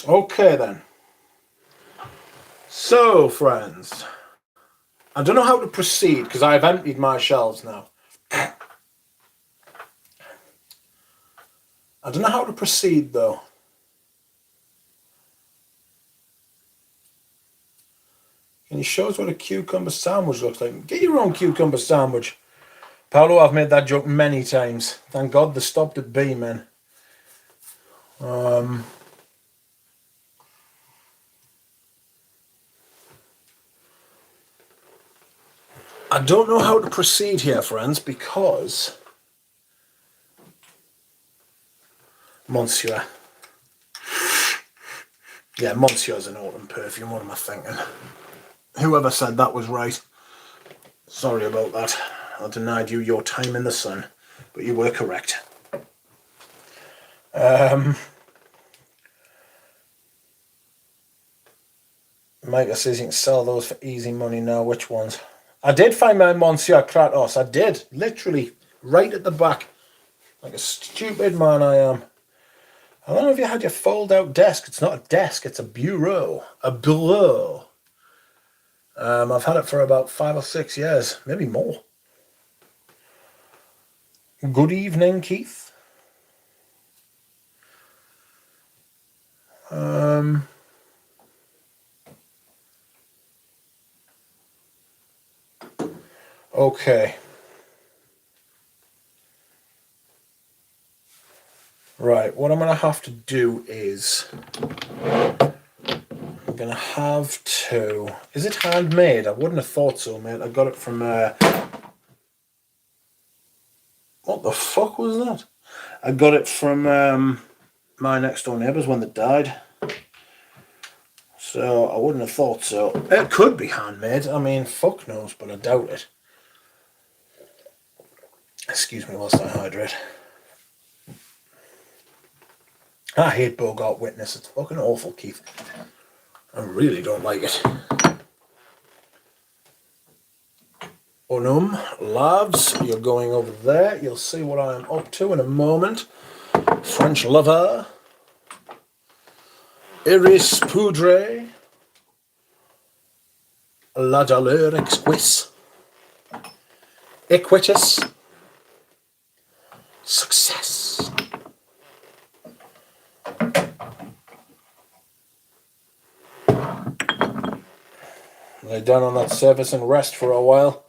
Okay then. So, friends. I don't know how to proceed because I've emptied my shelves now. I don't know how to proceed though. he shows what a cucumber sandwich looks like. Get your own cucumber sandwich. Paolo, I've made that joke many times. Thank God they stopped at B, man. I don't know how to proceed here, friends, because Monsieur. Yeah, Monsieur's an autumn perfume. What am I thinking? Whoever said that was right. Sorry about that. I denied you your time in the sun, but you were correct. Micah says you can sell those for easy money now. Which ones? I did find my Monsieur Kratos. I did. Literally right at the back. Like a stupid man I am. I don't know if you had your fold-out desk. It's not a desk. It's a bureau. A bureau. I've had it for about 5 or 6 years. Maybe more. Good evening, Keith. Okay. Right, what I'm going to have to do is I'm going to have to... Is it handmade? I wouldn't have thought so, mate. I got it from... What the fuck was that? I got it from my next door neighbours when they died. So I wouldn't have thought so. It could be handmade. I mean, fuck knows, but I doubt it. Excuse me whilst I hydrate. I hate Bogart Witness. It's fucking awful, Keith. I really don't like it. Onum, lads, you're going over there. You'll see what I am up to in a moment. French lover. Iris poudre. La douleur exquise. Equitus. Success. Lay down on that surface and rest for a while.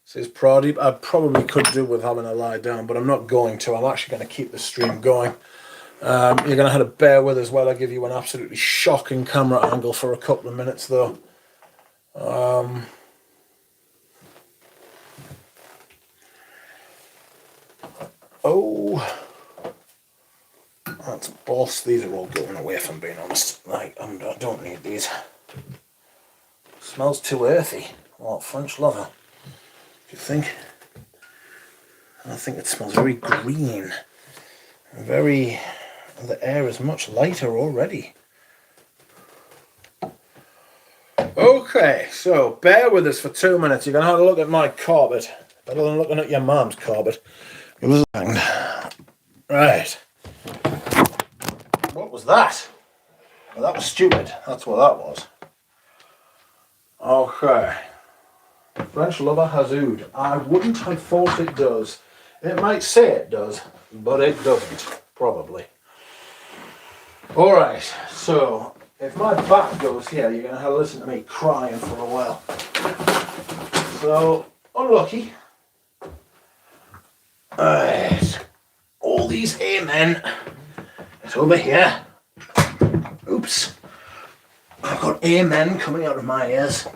Says Pradeep. I probably could do with having a lie down, but I'm not going to. I'm actually going to keep the stream going. You're going to have to bear with us while I give you an absolutely shocking camera angle for a couple of minutes, though. Oh, that's boss. These are all going away, if I'm being honest. Like, I don't need these. Smells too earthy. What, French lover? Do you think? I think it smells very green. Very... The air is much lighter already. Okay, so bear with us for 2 minutes. You're going to have a look at my carpet. Better than looking at your mum's carpet. Right. What was that? Well, that was stupid. That's what that was. Okay. French lover has oud. I wouldn't have thought it does. It might say it does, but it doesn't. Probably. Alright, so if my back goes here, you're going to have to listen to me crying for a while. So, unlucky. Alright. All these amen. It's over here. Oops. I've got amen coming out of my ears.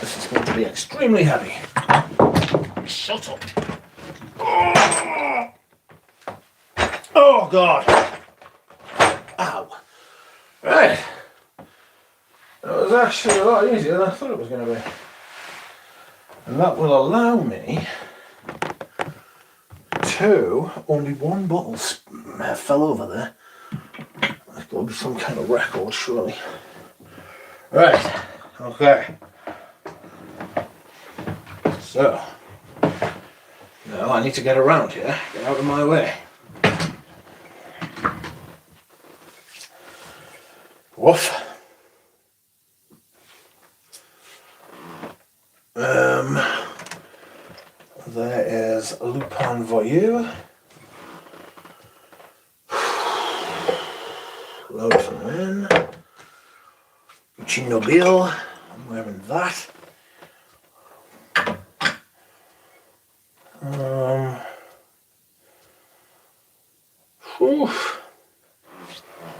This is going to be extremely heavy. Shut up. Oh God. Ow. Right. That was actually a lot easier than I thought it was going to be. And that will allow me to... Only one bottle fell over there. There's got to be some kind of record, surely. Right. Okay. So. Now I need to get around here. Get out of my way. Woof. There is Lupin Voyou. Load them in. Gucci Nobile. I'm wearing that.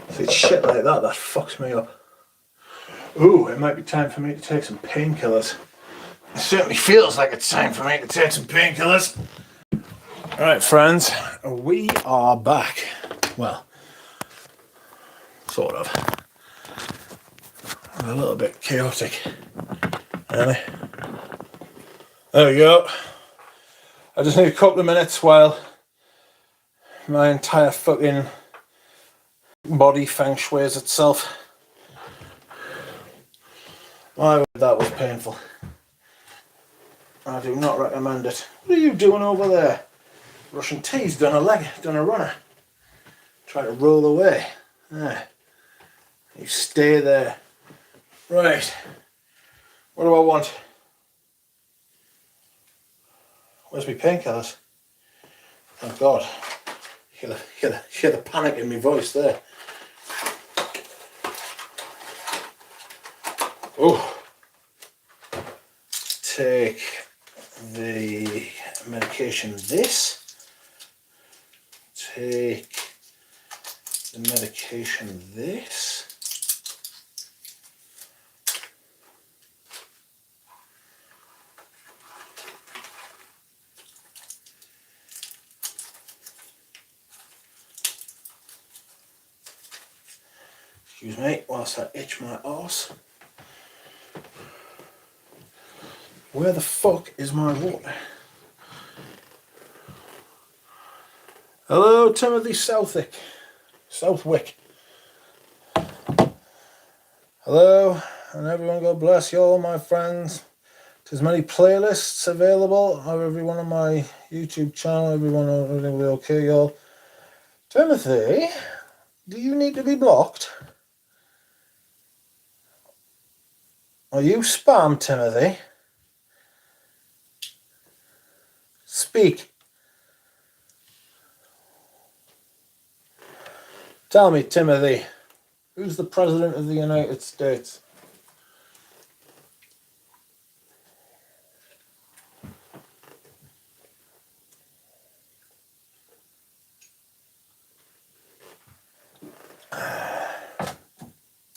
If it's shit like that, that fucks me up. Ooh, it might be time for me to take some painkillers. It certainly feels like it's time for me to take some painkillers. Alright friends, we are back. Well, sort of. A little bit chaotic. Really. There we go. I just need a couple of minutes while my entire fucking body feng shuis itself. My, that was painful. I do not recommend it. What are you doing over there? Russian tea's done a runner. Try to roll away. There. You stay there. Right. What do I want? Where's my painkillers? Oh God. Hear the panic in my voice there. Oh. Take the medication this. Take the medication this. Excuse me whilst I itch my arse. Where the fuck is my water? Hello, Timothy Southwick. Hello, and everyone, God bless you all, my friends. There's many playlists available of everyone on my YouTube channel. Everyone will be okay, y'all. Timothy, do you need to be blocked? Are you spam, Timothy? Speak. Tell me, Timothy, who's the President of the United States?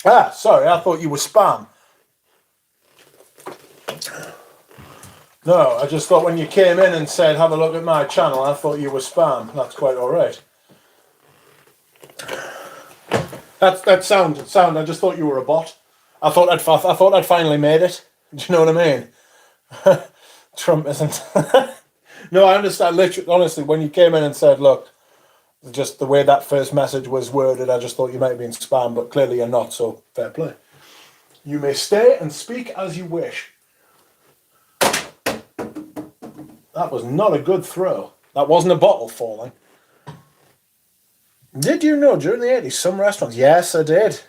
Ah, sorry, I thought you were spam. No, I just thought when you came in and said, have a look at my channel, I thought you were spam. That's quite alright. That sound, I just thought you were a bot. I thought I'd finally made it. Do you know what I mean? Trump isn't. No, I understand. Literally, honestly, when you came in and said, look, just the way that first message was worded, I just thought you might have been spam, but clearly you're not, so fair play. You may stay and speak as you wish. That was not a good throw. That wasn't a bottle falling. Did you know during the 80s some restaurants? Yes, I did.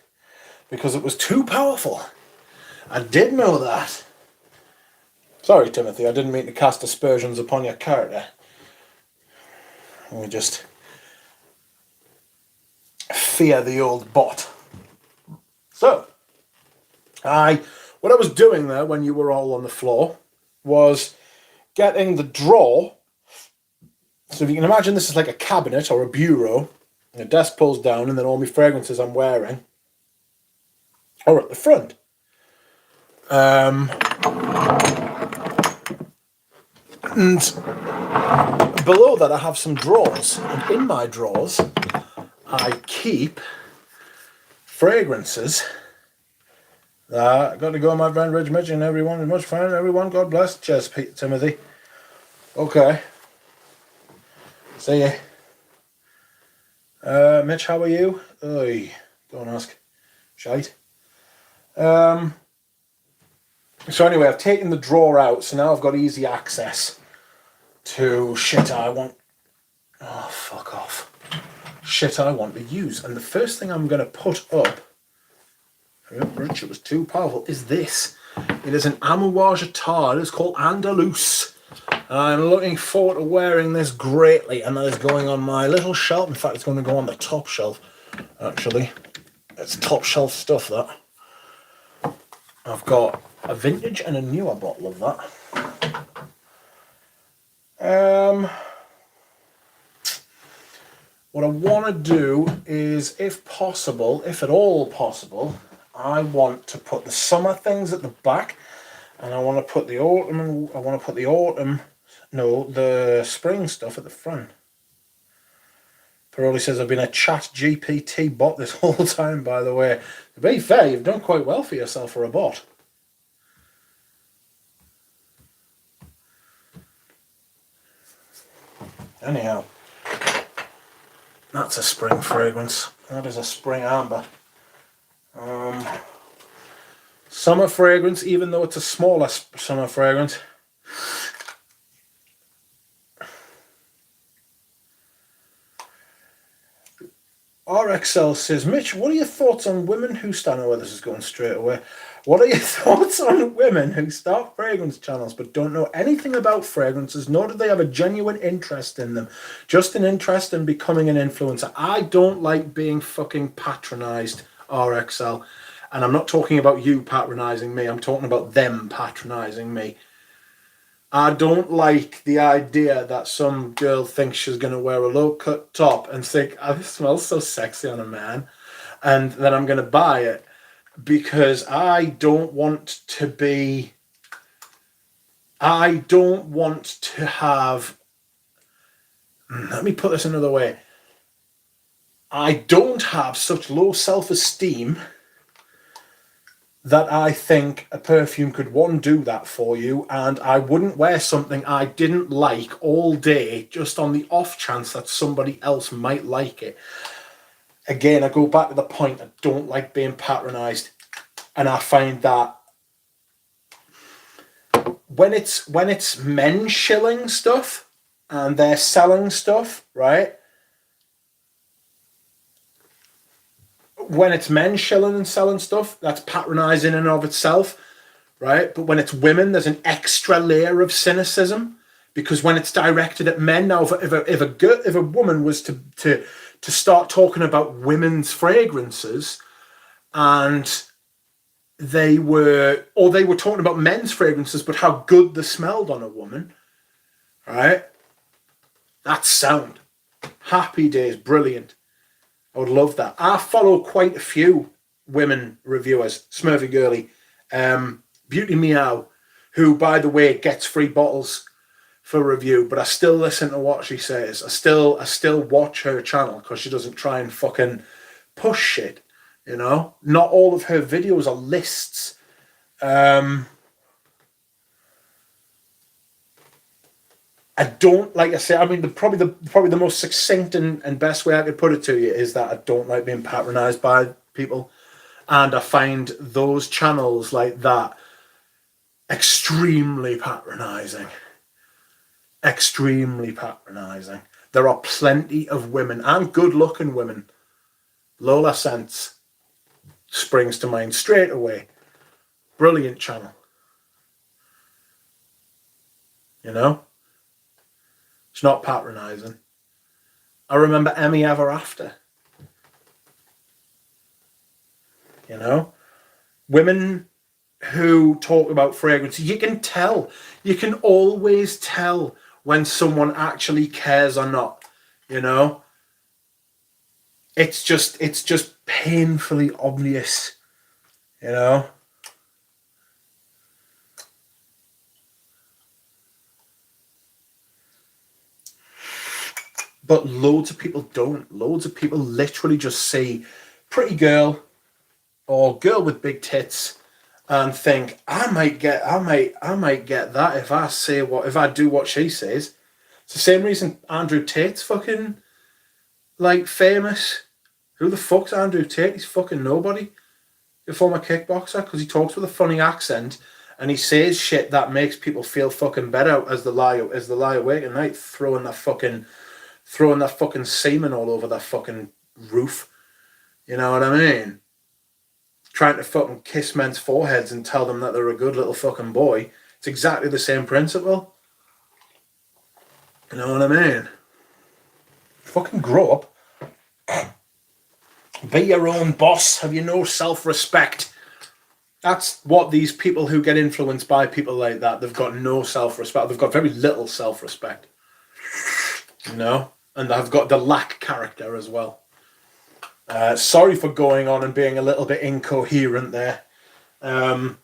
Because it was too powerful. I did know that. Sorry, Timothy, I didn't mean to cast aspersions upon your character. We just fear the old bot. So, what I was doing there when you were all on the floor was getting the drawer. So if you can imagine this is like a cabinet or a bureau, and the desk pulls down and then all my fragrances I'm wearing are at the front. And below that I have some drawers, and in my drawers I keep fragrances. Got to go, my friend Rich Mitch, and everyone, much fun, everyone, God bless. Cheers, Timothy. Okay. See ya. Mitch, how are you? Oy, don't ask. Shite. So anyway, I've taken the drawer out, so now I've got easy access to shit I want. Oh, fuck off. Shit I want to use. And the first thing I'm going to put up, Rich, it was too powerful, is this. It is an Amouage Attar. It's called Andalus. I'm looking forward to wearing this greatly, and that is going on my little shelf. In fact, it's going to go on the top shelf, actually. It's top shelf stuff, that. I've got a vintage and a newer bottle of that. What I want to do is, if possible, if at all possible, I want to put the summer things at the back, and I want to put the autumn. The spring stuff at the front. Paroli says I've been a chat GPT bot this whole time, by the way. To be fair, you've done quite well for yourself for a bot. Anyhow, that's a spring fragrance. That is a spring amber. Summer fragrance, even though it's a smaller summer fragrance. RXL says, Mitch, what are your thoughts on women who start... Oh, this is going straight away. What are your thoughts on women who start fragrance channels but don't know anything about fragrances, nor do they have a genuine interest in them? Just an interest in becoming an influencer. I don't like being fucking patronised, RXL. And I'm not talking about you patronising me. I'm talking about them patronising me. I don't like the idea that some girl thinks she's going to wear a low-cut top and think, oh, this smells so sexy on a man, and then I'm going to buy it, because I don't want to have... Let me put this another way. I don't have such low self-esteem that I think a perfume could, one, do that for you, and I wouldn't wear something I didn't like all day just on the off chance that somebody else might like it. Again, I go back to the point, I don't like being patronised, and I find that when it's men shilling stuff and they're selling stuff, right? When it's men shilling and selling stuff, that's patronising in and of itself, right? But when it's women, there's an extra layer of cynicism, because when it's directed at men, now if a woman was to start talking about women's fragrances, and they were talking about men's fragrances, but how good they smelled on a woman, right? That's sound. Happy days, brilliant. I would love that. I follow quite a few women reviewers, Smurfy Girly, Beauty Meow, who, by the way, gets free bottles for review, but I still listen to what she says. I still watch her channel, because she doesn't try and fucking push shit, you know? Not all of her videos are lists. I don't, like I say, I mean, probably the most succinct and best way I could put it to you is that I don't like being patronised by people. And I find those channels like that extremely patronising. Extremely patronising. There are plenty of women, and good-looking women. Lola Scents springs to mind straight away. Brilliant channel. You know? It's not patronising. I remember Emmy Ever After. You know? Women who talk about fragrance, you can tell. You can always tell when someone actually cares or not. You know? It's just painfully obvious. You know? But loads of people don't. Loads of people literally just see pretty girl or girl with big tits and think, I might get that if I do what she says. It's the same reason Andrew Tate's fucking like famous. Who the fuck's Andrew Tate? He's fucking nobody. He's a former kickboxer, because he talks with a funny accent and he says shit that makes people feel fucking better as they lie awake at night, throwing that fucking semen all over that fucking roof. You know what I mean? Trying to fucking kiss men's foreheads and tell them that they're a good little fucking boy. It's exactly the same principle. You know what I mean? Fucking grow up. Be your own boss. Have you no self-respect? That's what these people who get influenced by people like that, they've got no self-respect. They've got very little self-respect. You know? And they lack character as well. Sorry for going on and being a little bit incoherent there. But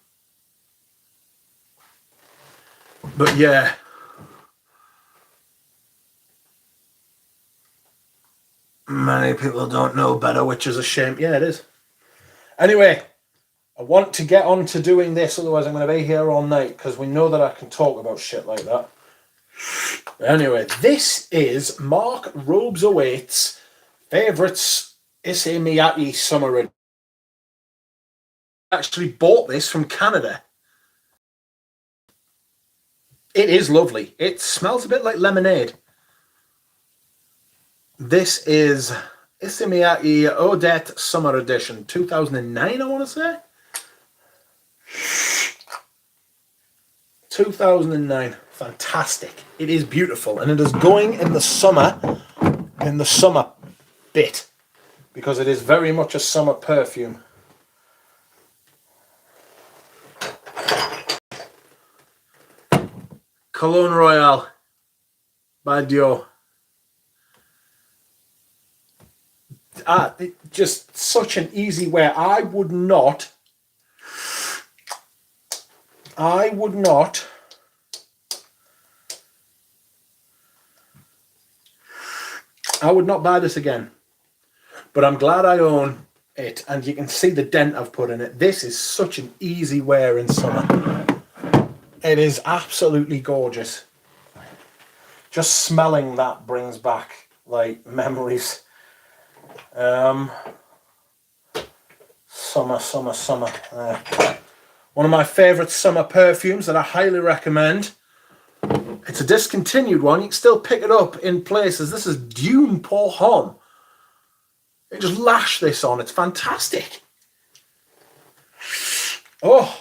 yeah. Many people don't know better, which is a shame. Yeah, it is. Anyway, I want to get on to doing this, otherwise I'm going to be here all night, because we know that I can talk about shit like that. Anyway, this is Mark Robes Awaits Favourites Issey Miyake Summer Edition. I actually bought this from Canada. It is lovely. It smells a bit like lemonade. This is Issey Miyake Odette Summer Edition, 2009, I want to say. 2009. Fantastic. It is beautiful, and it is going in the summer bit, because it is very much a summer perfume. Cologne Royale by Dior. Just such an easy wear. I would not buy this again, but I'm glad I own it, and you can see the dent I've put in it. This is such an easy wear in summer. It is absolutely gorgeous. Just smelling that brings back like memories. Summer. One of my favourite summer perfumes that I highly recommend. It's a discontinued one. You can still pick it up in places. This is Dune Pour Homme. You just lash this on. It's fantastic. Oh,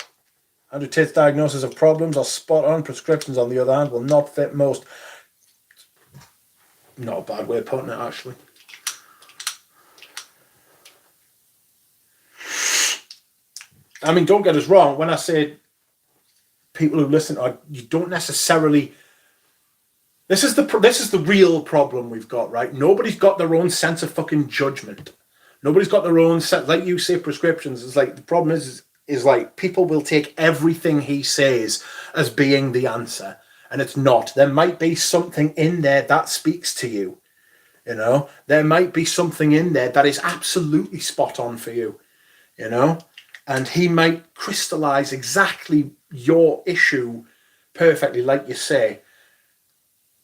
Andrew Tate's diagnosis of problems are spot on. Prescriptions, on the other hand, will not fit most. Not a bad way of putting it, actually. I mean, don't get us wrong. When I say people who listen, you don't necessarily. This is the real problem we've got, right? Nobody's got their own sense of fucking judgment. Nobody's got their own sense, like you say, prescriptions. It's like the problem is like people will take everything he says as being the answer, and it's not. There might be something in there that speaks to you. You know, there might be something in there that is absolutely spot on for you. You know. And he might crystallize exactly your issue perfectly, like you say.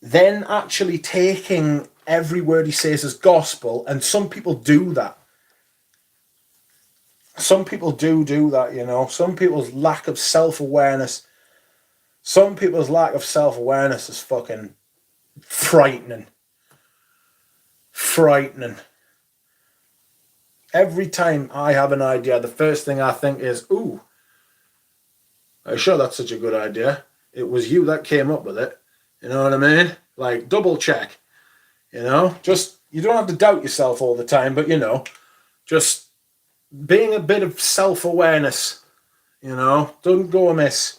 Then actually taking every word he says as gospel, and some people do that. Some people do that, you know. Some people's lack of self-awareness. Some people's lack of self-awareness is fucking frightening. Frightening. Every time I have an idea, the first thing I think is, ooh, are you sure that's such a good idea? It was you that came up with it. You know what I mean? Like, double check. You know? Just, you don't have to doubt yourself all the time, but, you know, just being a bit of self-awareness, you know, doesn't go amiss.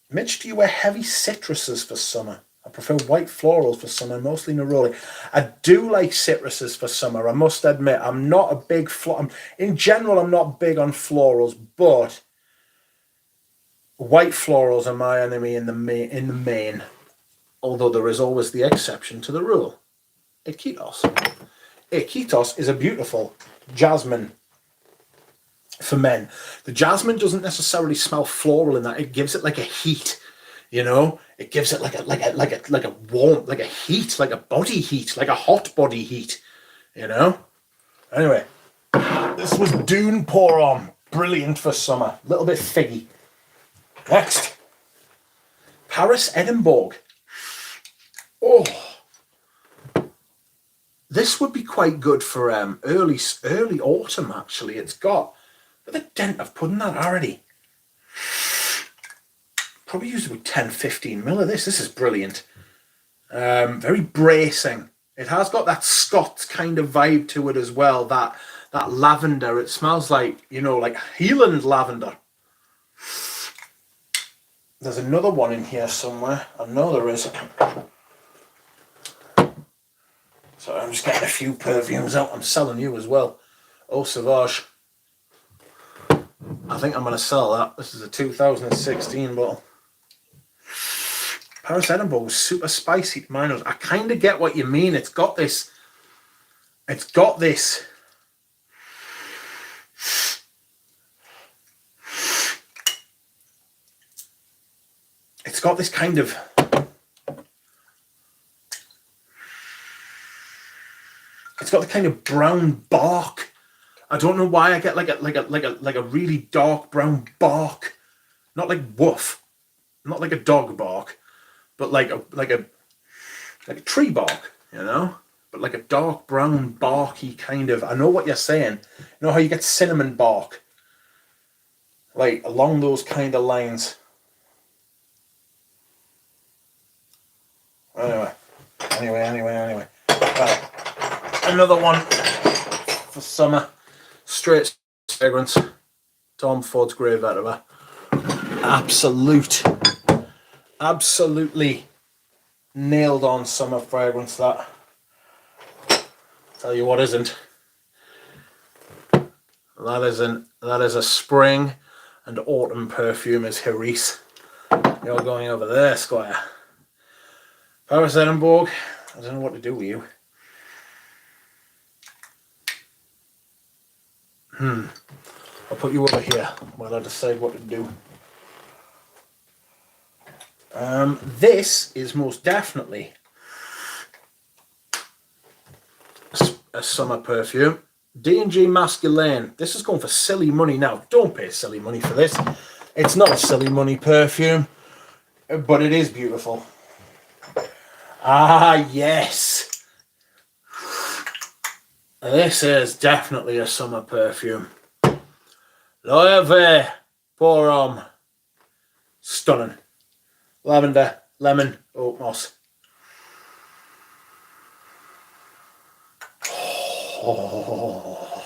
Mitch, do you wear heavy citruses for summer? I prefer white florals for summer, mostly neroli. I do like citruses for summer, I must admit. I'm not a big... in general, I'm not big on florals, but white florals are my enemy in the main. Although there is always the exception to the rule. Iquitos. Iquitos is a beautiful jasmine for men. The jasmine doesn't necessarily smell floral in that. It gives it like a heat. You know, it gives it like a warmth, like a heat, like a body heat, like a hot body heat. You know. Anyway, this was Dune Pour Homme, brilliant for summer. A little bit figgy. Next, Paris Edinburgh. Oh, this would be quite good for early autumn. Actually, it's got a dent I've put in that already. Probably used about 10-15 mil of this. This is brilliant. Very bracing. It has got that Scots kind of vibe to it as well. that lavender. It smells like, you know, like Healand lavender. There's another one in here somewhere. I know there is. So I'm just getting a few perfumes out. I'm selling you as well. Eau Sauvage. I think I'm going to sell that. This is a 2016 bottle. Paris Edinburgh was super spicy to my nose. I kind of get what you mean. It's got this. It's got this. It's got this kind of. It's got the kind of brown bark. I don't know why I get like a really dark brown bark. Not like woof. Not like a dog bark. But like a tree bark, you know? But like a dark brown barky kind of. I know what you're saying. You know how you get cinnamon bark? Like along those kind of lines. Anyway. Right. Another one for summer. Straight fragrance. Tom Ford's Grey Vetiver. Absolutely nailed on summer fragrance, that. Tell you what isn't. That is a spring and autumn perfume, is Haris. You're going over there, Squire. Paris Edinburgh. I don't know what to do with you. I'll put you over here while I decide what to do. This is most definitely a summer perfume. D&G Masculine. This is going for silly money now. Don't pay silly money for this. It's not a silly money perfume, but it is beautiful. Ah, yes. This is definitely a summer perfume. Loewe pour homme. Stunning. Lavender, lemon, oak moss. Oh,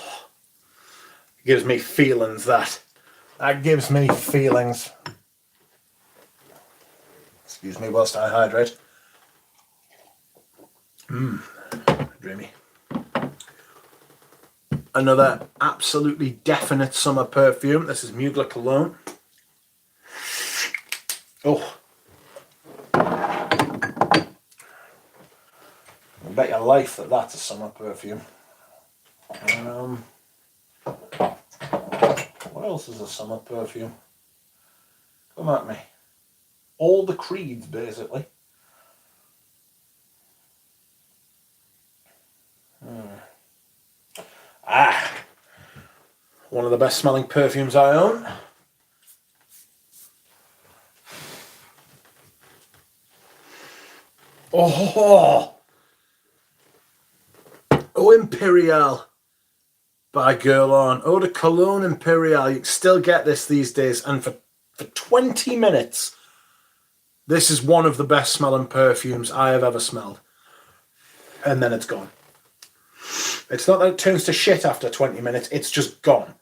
it gives me feelings, that. That gives me feelings. Excuse me whilst I hydrate. Dreamy. Another absolutely definite summer perfume. This is Mugler Cologne. Oh. I bet your life that that's a summer perfume. What else is a summer perfume? Come at me. All the creeds, basically. One of the best smelling perfumes I own. Oh, Imperial by Guerlain. Eau de Cologne Imperial. You can still get this these days, and for 20 minutes, this is one of the best smelling perfumes I have ever smelled. And then it's gone. It's not that it turns to shit after 20 minutes, it's just gone.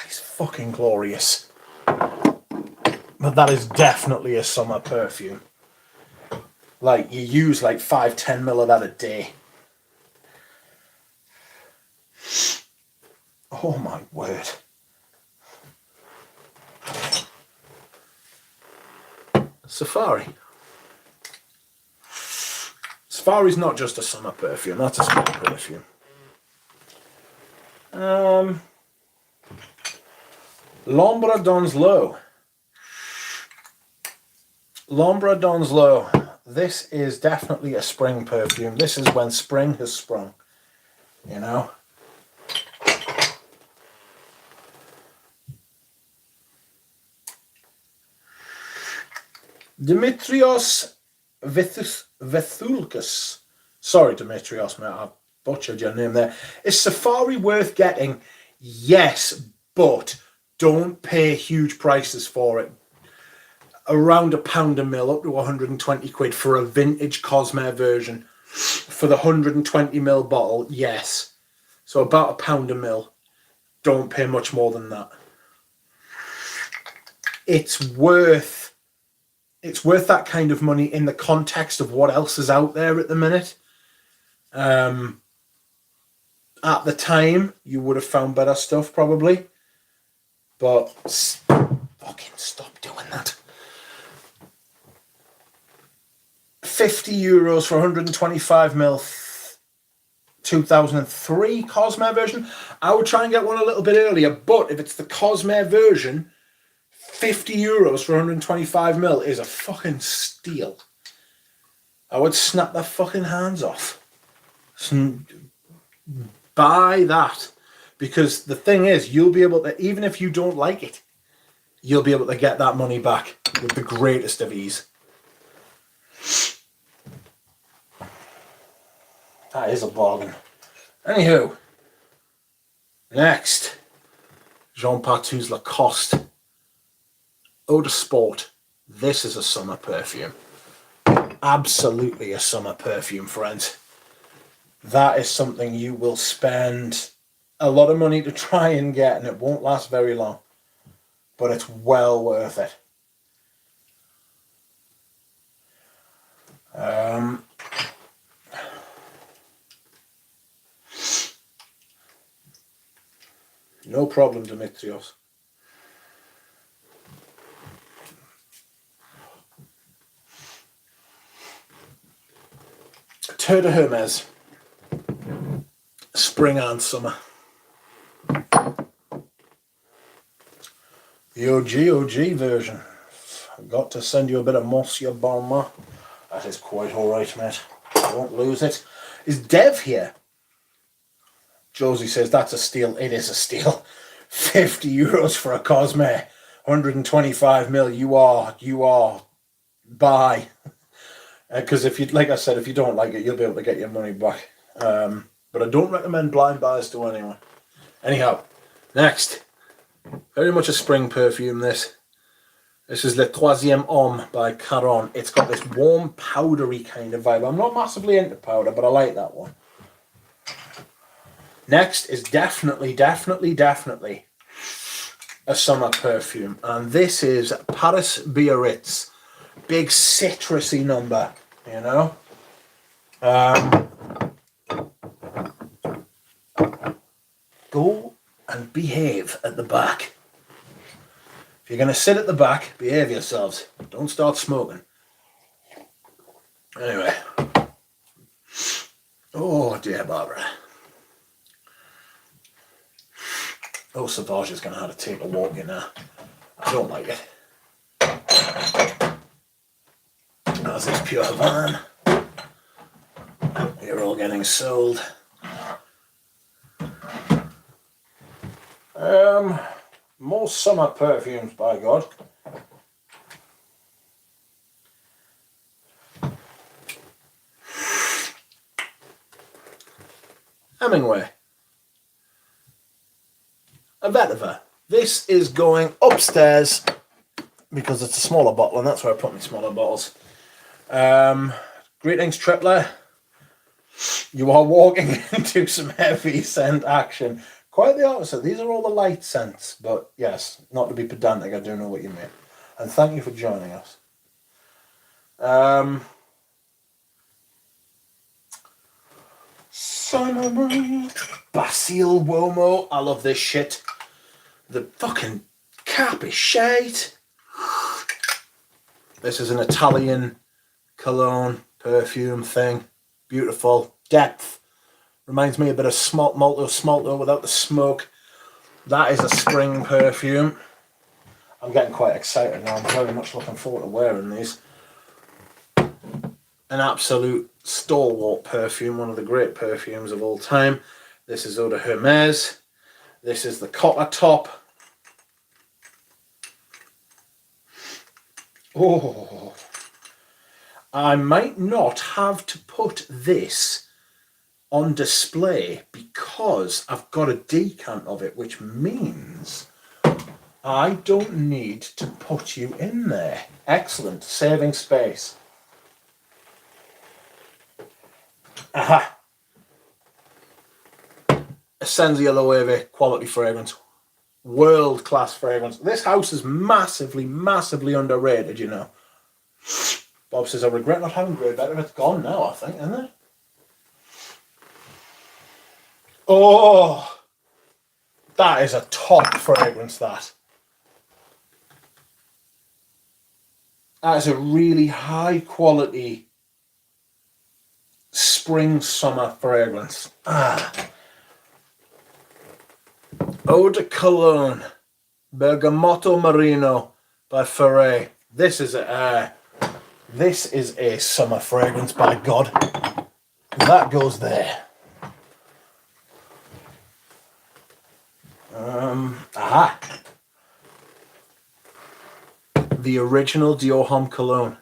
It's fucking glorious. But that is definitely a summer perfume. Like, you use like 5-10 mil of that a day. Oh my word. Safari. Safari's not just a summer perfume, that's a summer perfume. L'Ombre d'Onslow. L'Ombre d'Onslow. This is definitely a spring perfume. This is when spring has sprung, you know. Dimitrios Vethulkas. Sorry, Dimitrios, mate, I butchered your name there. Is Safari worth getting? Yes, but don't pay huge prices for it. Around £1 a mil, up to 120 quid for a vintage Cosmere version. for the 120ml bottle, yes. So about £1 a mil. Don't pay much more than that. It's worth that kind of money in the context of what else is out there at the minute. At the time, you would have found better stuff probably. But fucking stop doing that. €50 for 125ml 2003 Cosmere version. I would try and get one a little bit earlier, but if it's the Cosmere version, €50 for 125ml is a fucking steal. I would snap their fucking hands off. Buy that. Because the thing is, you'll be able to, even if you don't like it, you'll be able to get that money back with the greatest of ease. That is a bargain. Anywho, next, Jean Patou's Lacoste Eau de Sport. This is a summer perfume. Absolutely a summer perfume, friends. That is something you will spend a lot of money to try and get, and it won't last very long. But it's well worth it. No problem, Dimitrios. Tour de Hermes. Spring and summer. The OG version. I've got to send you a bit of Monsieur Balmain. That is quite alright, mate. Don't lose it. Is Dev here? Josie says that's a steal. It is a steal. €50 for a Cosmere. 125ml. You are. Buy. Because if you, like I said, if you don't like it, you'll be able to get your money back. But I don't recommend blind buys to anyone. Anyhow, next. Very much a spring perfume, this. This is Le Troisième Homme by Caron. It's got this warm, powdery kind of vibe. I'm not massively into powder, but I like that one. Next is definitely a summer perfume. And this is Paris Biarritz. Big citrusy number, you know. Go and behave at the back. If you're going to sit at the back, behave yourselves. Don't start smoking. Anyway. Oh dear, Barbara. Oh, Savage is going to have to take a walk in there. I don't like it. As is Pure Van. You're all getting sold. More summer perfumes, by God. Hemingway. A vetiver. This is going upstairs because it's a smaller bottle, and that's where I put my smaller bottles. Greetings, Tripler. You are walking into some heavy scent action. Quite the opposite. These are all the light scents, but yes, not to be pedantic, I do know what you mean. And thank you for joining us. Summer Basil Womo. I love this shit. The fucking cap is shite. This is an Italian cologne perfume thing. Beautiful. Depth. Reminds me a bit of Smolto without the smoke. That is a spring perfume. I'm getting quite excited now. I'm very much looking forward to wearing these. An absolute stalwart perfume. One of the great perfumes of all time. This is Eau de Hermes. This is the Cotter Top. Oh, I might not have to put this on display because I've got a decant of it, which means I don't need to put you in there. Excellent, saving space. Aha. Essentia Loewe quality fragrance. World class fragrance. This house is massively, massively underrated, you know. Bob says, I regret not having Grey Vetiver. It's gone now, I think, isn't it? Oh, that is a top fragrance, that. That is a really high quality spring summer fragrance. Eau de Cologne Bergamotto Marino by Ferret. This is a summer fragrance, by God. That goes there. Aha. The original Dior Homme Cologne.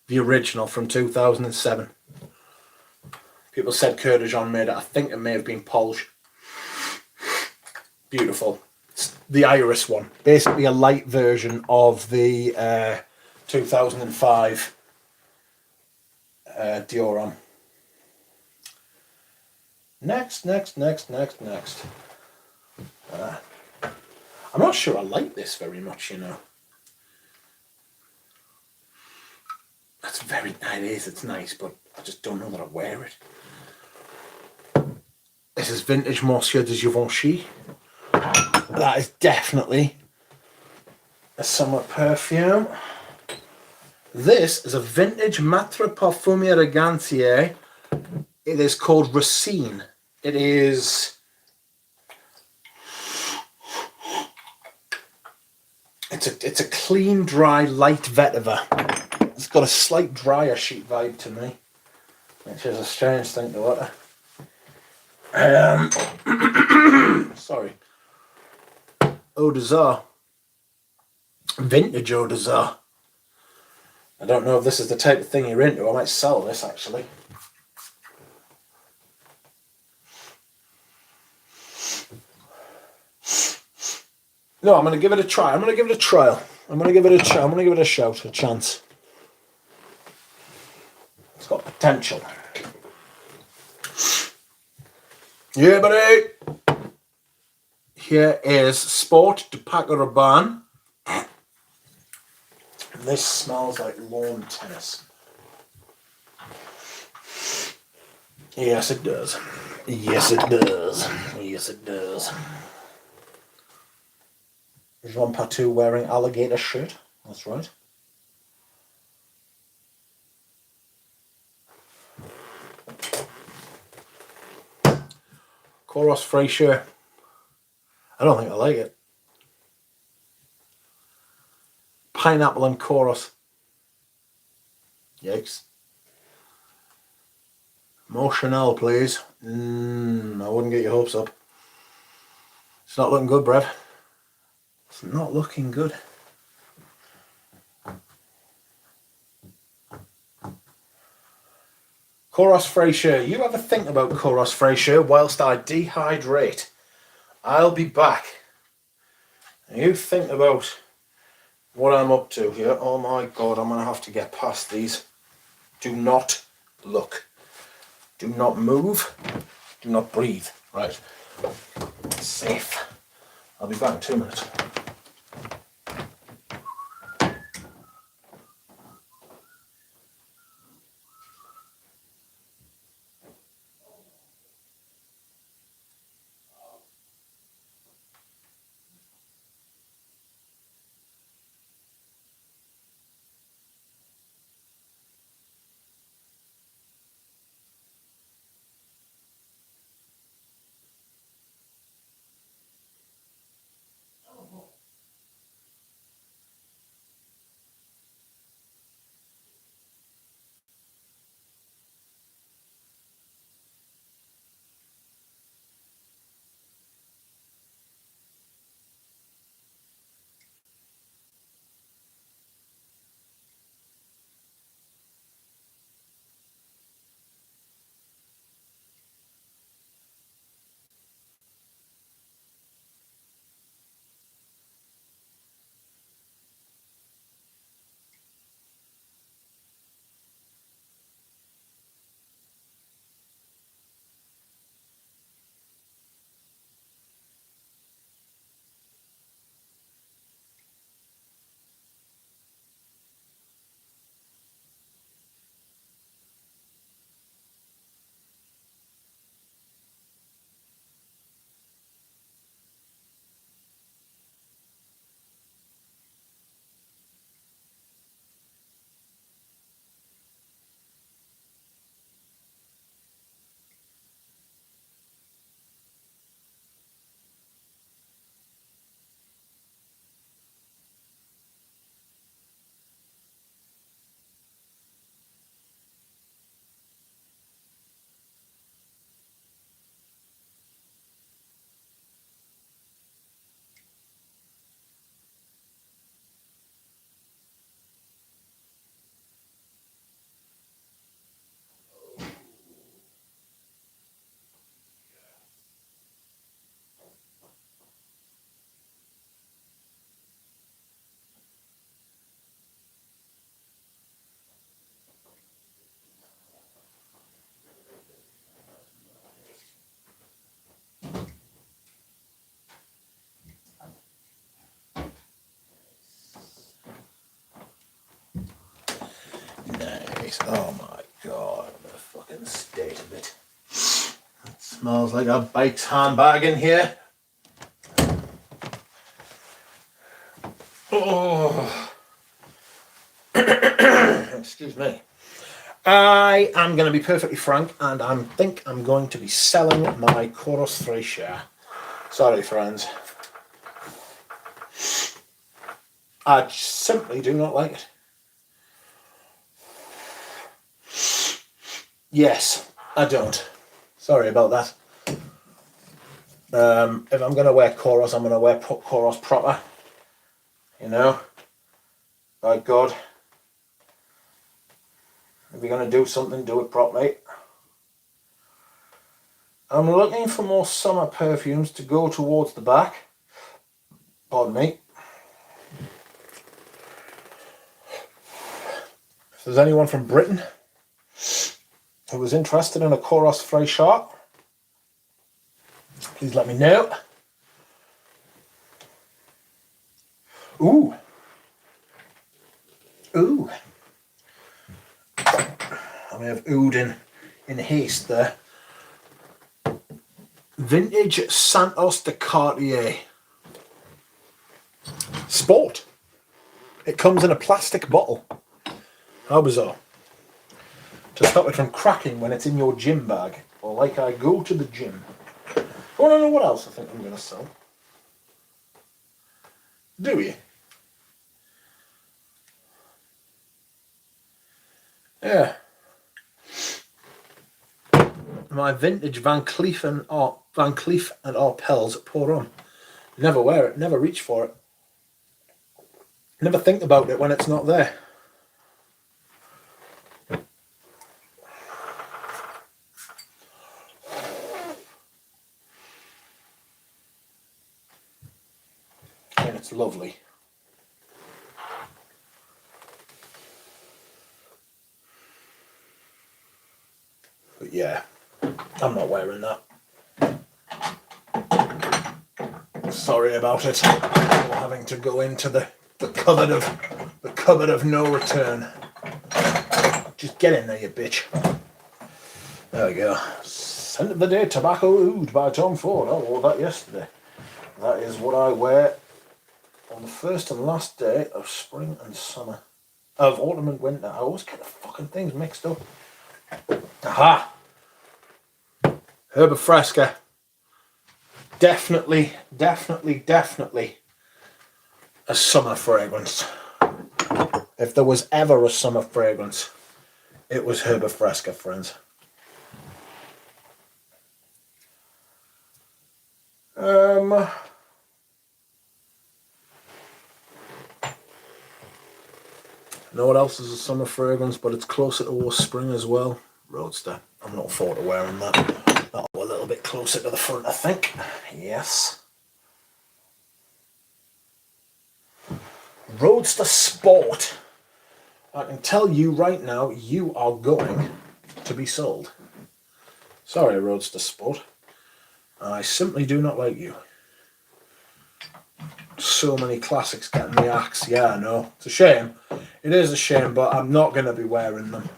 The original from 2007. People said Coeur de Jean made it. I think it may have been Polge. Beautiful. It's the iris one. Basically a light version of the 2005 Dior Homme. Next. I'm not sure I like this very much, you know. It's nice, but I just don't know that I wear it. This is vintage Monsieur de Givenchy. That is definitely a summer perfume. This is a vintage Matre Parfumé Elegantier. It is called Racine. It's a clean, dry, light vetiver. It's got a slight drier sheet vibe to me, which is a strange thing to utter. Sorry. Eau d'Azur. Vintage Eau d'Azur. I don't know if this is the type of thing you're into. I might sell this, actually. No, I'm going to give it a try. I'm going to give it a trial. I'm going to give it a shout, a chance. It's got potential. Yeah, buddy. Here is Sport de Paco Rabanne. This smells like lawn tennis. Yes, it does. Yes, it does. Yes, it does. Jean Patou wearing alligator shirt. That's right. Coros Frasier. I don't think I like it. Pineapple and Coros. Yikes. More Chanel, please. I wouldn't get your hopes up. It's not looking good, Brev. It's not looking good. Coros Frasier. You have a think about Coros Frasier whilst I dehydrate. I'll be back. You think about what I'm up to here. Oh my God, I'm going to have to get past these. Do not look. Do not move. Do not breathe. Right. Safe. I'll be back in 2 minutes. Nice. Oh my god, the fucking state of it. It smells like a bike's handbag in here. Oh. Excuse me. I am going to be perfectly frank, and I think I'm going to be selling my Chorus 3 share. Sorry, friends. I simply do not like it. Yes, I don't. Sorry about that. If I'm going to wear Chorus, I'm going to wear Chorus proper. You know? By God. If you're going to do something, do it properly. I'm looking for more summer perfumes to go towards the back. Pardon me. If there's anyone from Britain who was interested in a Chorus Frey shot, please let me know. Ooh. Ooh. I may have oohed in haste there. Vintage Santos de Cartier. Sport. It comes in a plastic bottle. How bizarre. To stop it from cracking when it's in your gym bag. Or like I go to the gym. I want to know what else I think I'm going to sell. Do you? Yeah. My vintage Van Cleef and Arpels pour on. Never wear it, never reach for it. Never think about it when it's not there. And it's lovely. But yeah, I'm not wearing that. Sorry about it. We're having to go into the cupboard of no return. Just get in there, you bitch. There we go. Scent of the Day Tobacco Oud by Tom Ford. I wore that yesterday. That is what I wear on the first and last day of spring and summer. Of autumn and winter. I always get the fucking things mixed up. Aha! Herba Fresca. Definitely a summer fragrance. If there was ever a summer fragrance, it was Herba Fresca, friends. Know what else is a summer fragrance, but it's closer towards spring as well? Roadster. I'm not forward to wearing that. That'll go a little bit closer to the front, I think. Yes. Roadster Sport. I can tell you right now, you are going to be sold. Sorry, Roadster Sport. I simply do not like you. So many classics getting the axe. Yeah, I know. It's a shame. It is a shame, but I'm not going to be wearing them.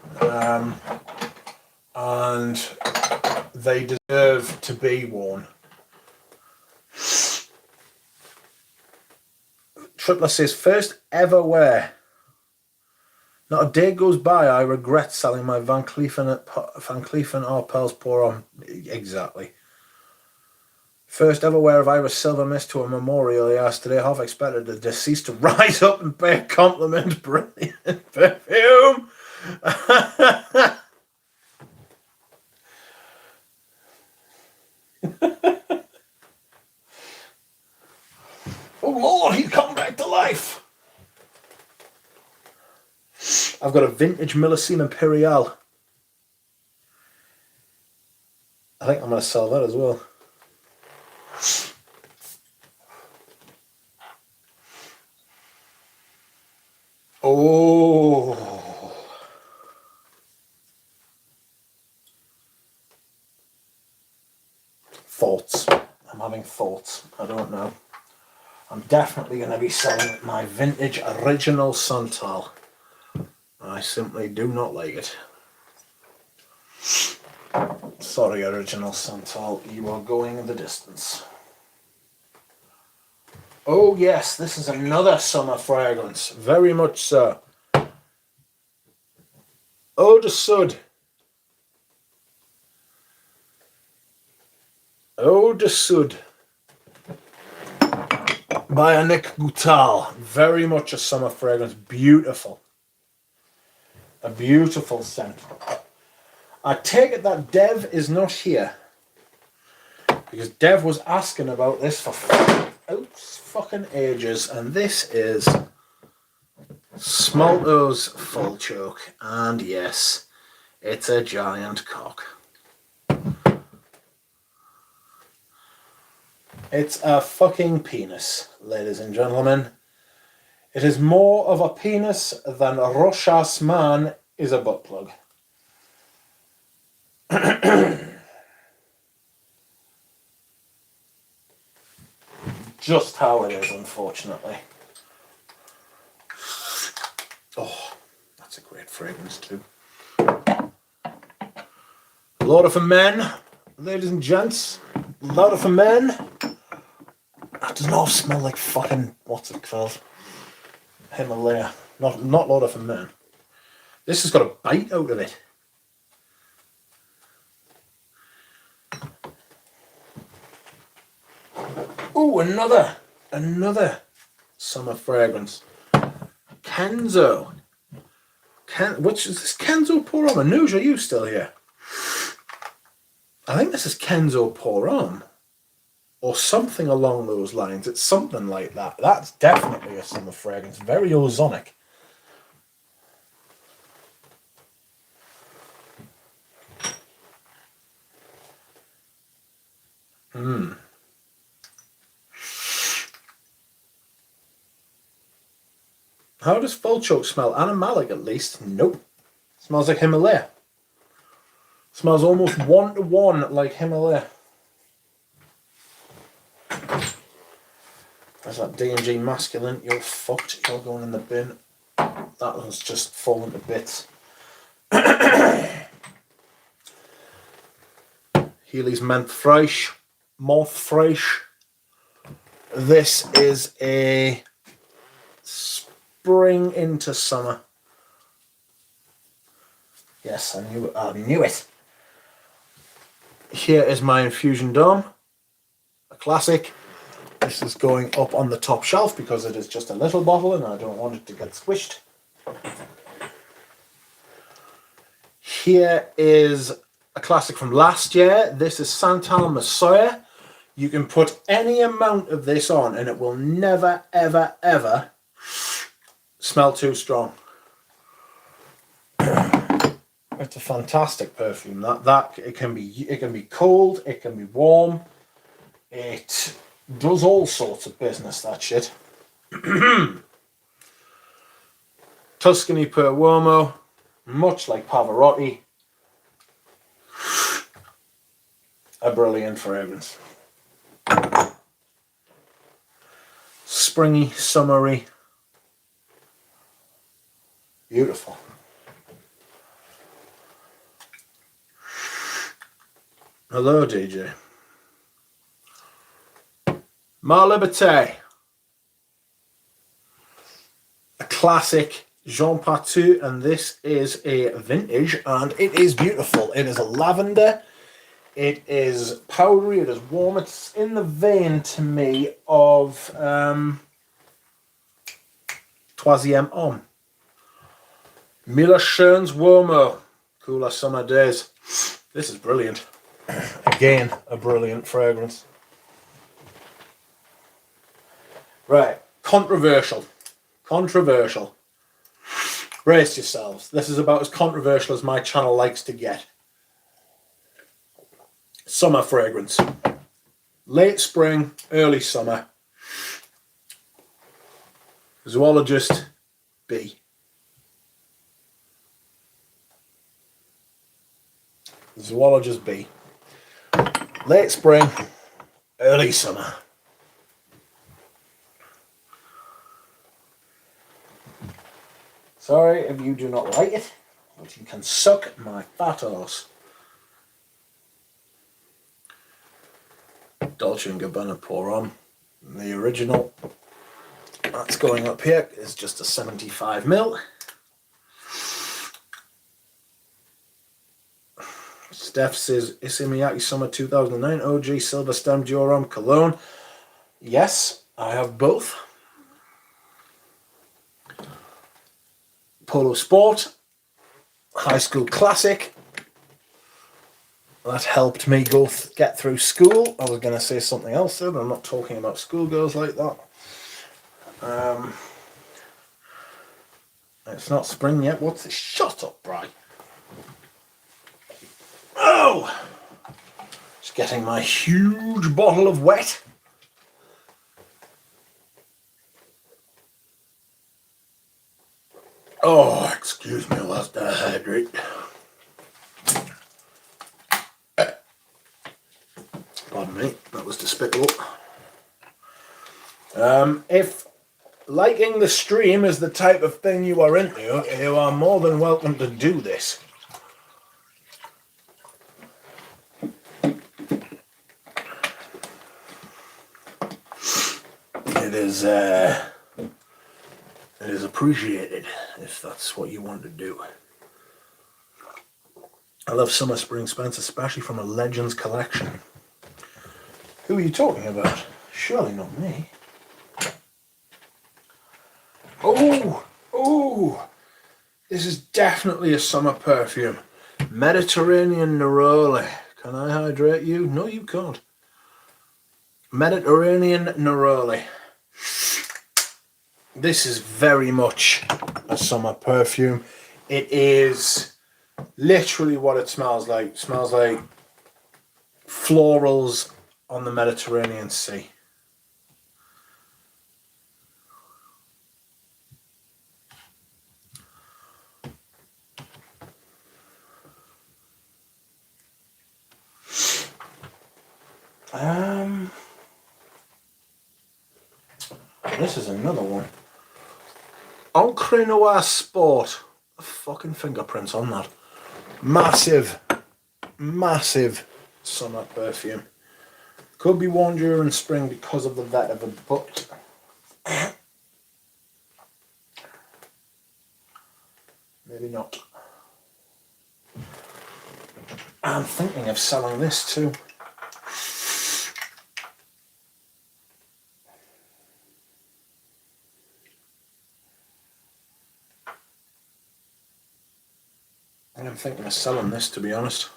And they deserve to be worn. Tripler says, first ever wear. Not a day goes by I regret selling my Van Cleef and Arpels pour on. Exactly. First ever wear of Irish Silver Mist to a memorial yesterday. Half expected the deceased to rise up and pay a compliment. Brilliant perfume. Oh Lord, he's come back to life. I've got a vintage Millesime Imperial. I think I'm going to sell that as well. Oh. Thoughts. I'm having thoughts. I don't know. I'm definitely going to be selling my vintage original Santal. I simply do not like it. Sorry, original Santal, you are going the distance. Oh yes, this is another summer fragrance, very much so. Eau de Sud. Eau de Sud by Nick Goutal. Very much a summer fragrance, beautiful. A beautiful scent. I take it that Dev is not here, because Dev was asking about this for fucking ages, and this is Smolto's Full Choke, and yes, it's a giant cock. It's a fucking penis, ladies and gentlemen. It is more of a penis than Rochas Man is a butt plug. Just how it is, unfortunately. Oh, that's a great fragrance too. A lot of men, ladies and gents. A lot of men. That does not smell like fucking, what's it called? Himalaya. Not a lot of men. This has got a bite out of it. Oh, another summer fragrance. Kenzo. Which is this? Kenzo Pour Homme? Nuge, are you still here? I think this is Kenzo Pour Homme, or something along those lines. It's something like that. That's definitely a summer fragrance. Very ozonic. How does Full Choke smell? Animalic, at least. Nope. Smells like Himalaya. Smells almost 1-to-1 like Himalaya. There's that D&G masculine. You're fucked. You're going in the bin. That one's just fallen to bits. Healy's Menthe Fraîche. This is a spring into summer. Yes, I knew it. Here is my Infusion Dome, a classic. This is going up on the top shelf because it is just a little bottle and I don't want it to get squished. Here is a classic from last year. This is Santal Messiah. You can put any amount of this on and it will never, ever, ever smell too strong. It's a fantastic perfume. That it can be cold, it can be warm. It does all sorts of business, that shit. Tuscany per Uomo, much like Pavarotti. A brilliant fragrance. Springy, summery. Beautiful. Hello, DJ. Ma Liberté. A classic Jean Patou, and this is a vintage, and it is beautiful. It is a lavender. It is powdery. It is warm. It's in the vein to me of Troisième Homme. Miller Schoen's Uomo. Cooler summer days. This is brilliant. Again, a brilliant fragrance. Right, controversial. Brace yourselves. This is about as controversial as my channel likes to get. Summer fragrance. Late spring, early summer. Zoologist B. Zoologist B. Late spring, early summer. Sorry if you do not like it, but you can suck my fat arse. Dolce & Gabbana Pour On. The original, that's going up here, is just a 75ml. Steph says, Issey Miyake Summer 2009 OG Silver Stem Duorum Cologne. Yes, I have both. Polo Sport, High School Classic. That helped me get through school. I was going to say something else there, but I'm not talking about schoolgirls like that. It's not spring yet. What's this? Shut up, Bri. Oh! Just getting my huge bottle of wet. Oh, excuse me whilst I hydrate. Pardon me, that was despicable. If liking the stream is the type of thing you are into, you are more than welcome to do this. It is appreciated if that's what you want to do. I love Summer Spring Spence, especially from a Legends collection. Who are you talking about? Surely not me. Oh, this is definitely a summer perfume. Mediterranean Neroli. Can I hydrate you? No, you can't. Mediterranean Neroli. This is very much a summer perfume. It is literally what it smells like. It smells like florals on the Mediterranean Sea. This is another one. Encre Noir Sport. Fucking fingerprints on that. Massive summer perfume. Could be worn during spring because of the vetiver, but maybe not. I'm thinking of selling this too. I'm thinking of selling this, to be honest.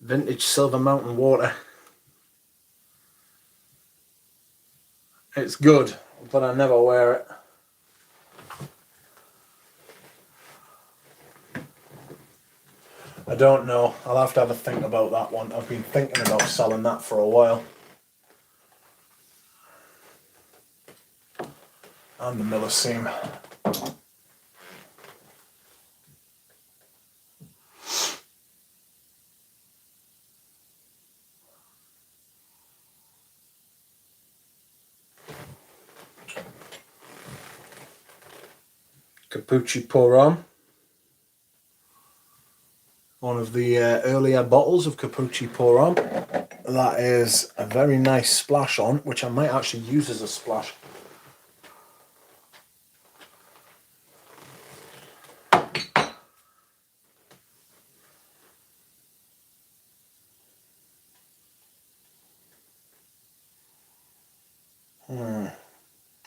Vintage Silver Mountain Water. It's good, but I never wear it. I don't know. I'll have to have a think about that one. I've been thinking about selling that for a while. And the Miller Seam. Capucci Pour On. One of the earlier bottles of Capucci Pour On. That is a very nice splash on, which I might actually use as a splash.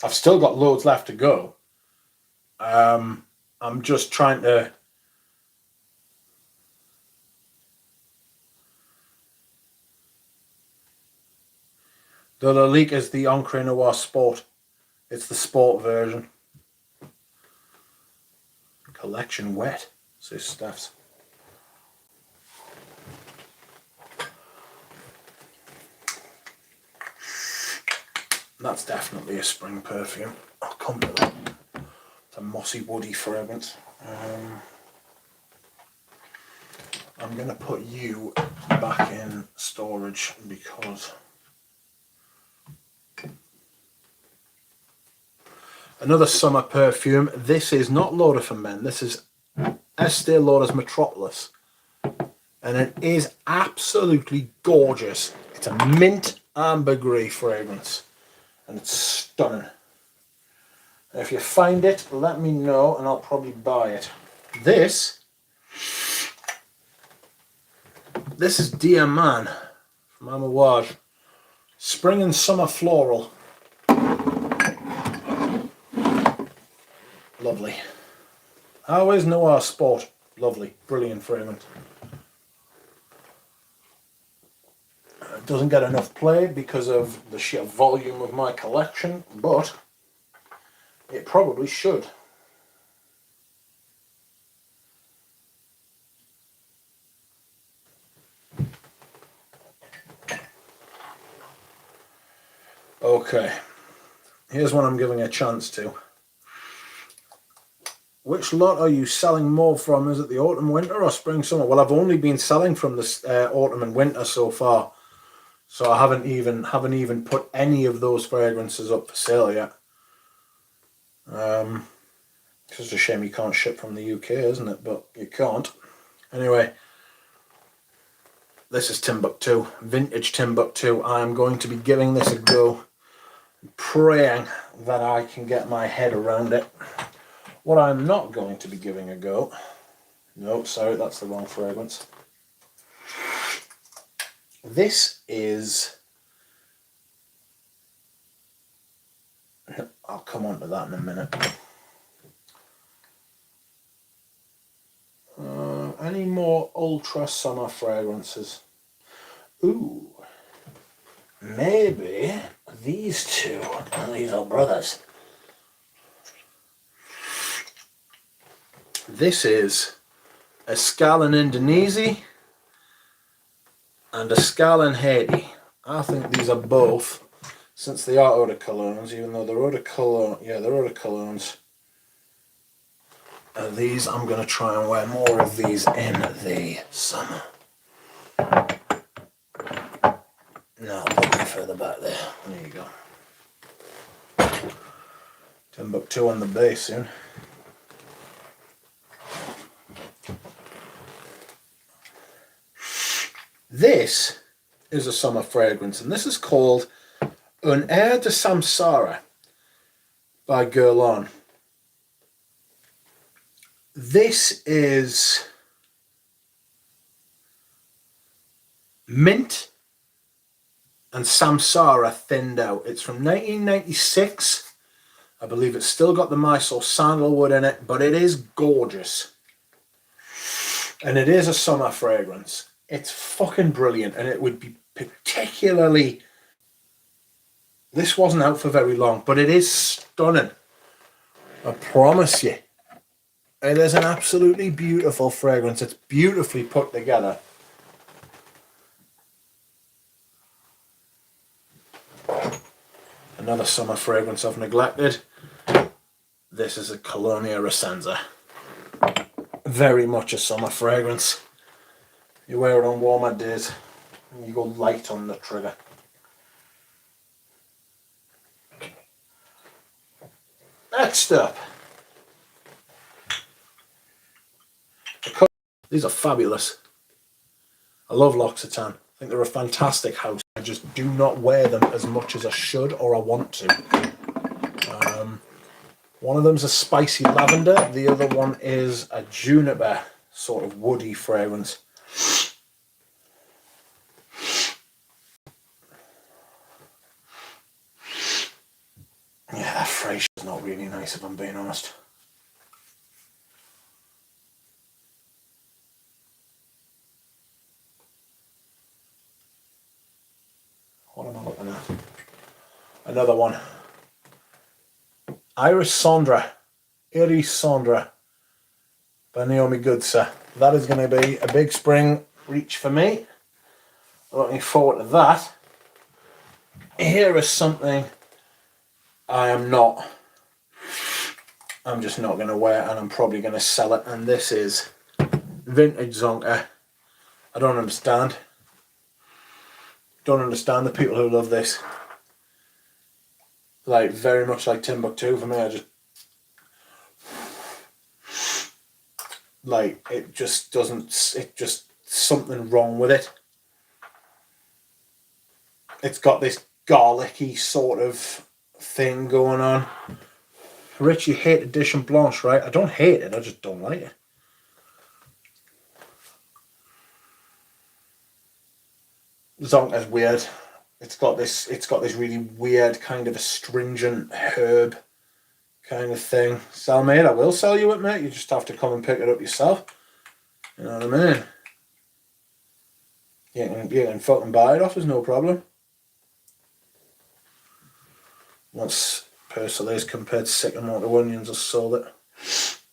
I've still got loads left to go. I'm just trying to... The Lalique is the Encre Noir Sport. It's the sport version. Collection wet, says Steph's. That's definitely a spring perfume. I'll come to that. It's a mossy, woody fragrance. I'm going to put you back in storage because Another summer perfume. This is not Lauder for Men. This is Estee Lauder's Metropolis. And it is absolutely gorgeous. It's a mint ambergris fragrance. And it's stunning. If you find it, let me know and I'll probably buy it. This is Dear Man from Amouage. Spring and Summer Floral. Lovely. I always know our sport. Lovely. Brilliant fragrance. It doesn't get enough play because of the sheer volume of my collection, but it probably should. Okay, here's one I'm giving a chance to. Which lot are you selling more from? Is it the autumn, winter, or spring, summer? Well, I've only been selling from the autumn and winter so far, so I haven't even put any of those fragrances up for sale yet. It's just a shame you can't ship from the UK, isn't it? But you can't. Anyway, this is Timbuktu, vintage Timbuktu. I am going to be giving this a go, praying that I can get my head around it. What I'm not going to be giving a go, no, sorry, that's the wrong fragrance. This is, I'll come on to that in a minute. Any more ultra summer fragrances? Ooh, maybe these two. These are brothers. This is Escalin Indonesia and Escalin Haiti. I think these are both, since they are eau de colognes, even though they're eau de cologne, yeah, they're eau de colognes. These, I'm going to try and wear more of these in the summer. No, a bit further back there. There you go. Timbuktu on the base soon. This is a summer fragrance, and this is called Un Air de Samsara by Guerlain. This is mint and samsara thinned out. It's from 1996. I believe it's still got the Mysore sandalwood in it, but it is gorgeous. And it is a summer fragrance. It's fucking brilliant, and it would be particularly... This wasn't out for very long, but it is stunning. I promise you. It is an absolutely beautiful fragrance. It's beautifully put together. Another summer fragrance I've neglected. This is a Colonia Resenza. Very much a summer fragrance. You wear it on warmer days and you go light on the trigger. Next up. These are fabulous. I love L'Occitane. I think they're a fantastic house. I just do not wear them as much as I should or I want to. One of them's a spicy lavender. The other one is a juniper, sort of woody fragrance. Yeah, that phrase is not really nice if I'm being honest. What am I looking at? Another one. Iris Sondra by Naomi Goodser. That is going to be a big spring reach for me. Looking forward to that. Here is something I'm just not going to wear, and I'm probably going to sell it, and this is Vintage Zonka. I don't understand the people who love this. Like, very much like Timbuktu for me. Like, it just doesn't, it just, something wrong with it. It's got this garlicky sort of thing going on. Rich, you hate Edition Blanche, right? I don't hate it, I just don't like it. Zonka's weird. It's got this really weird kind of astringent herb kind of thing. Sell, mate, I will sell you it, mate. You just have to come and pick it up yourself. You know what I mean? You can fucking buy it off us, no problem. Once Persile's compared sick amount of onions, I sold it.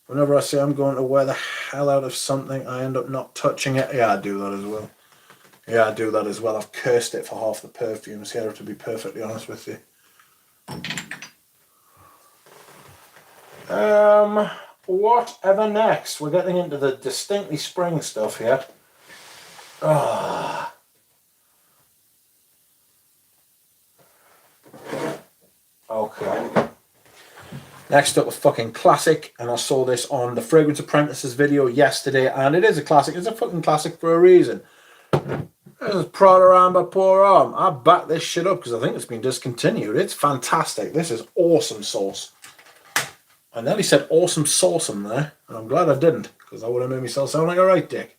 Whenever I say I'm going to wear the hell out of something, I end up not touching it. Yeah, I do that as well. Yeah, I do that as well. I've cursed it for half the perfumes here, to be perfectly honest with you. Whatever next? We're getting into the distinctly spring stuff here. Ah. Okay. Next up, a fucking classic, and I saw this on the Fragrance Apprentices video yesterday, and it is a classic. It's a fucking classic for a reason. This is Prada Amber Pour Homme. I backed this shit up because I think it's been discontinued. It's fantastic. This is awesome sauce. I nearly said awesome sauceum there, and I'm glad I didn't, because I would have made myself sound like a right dick.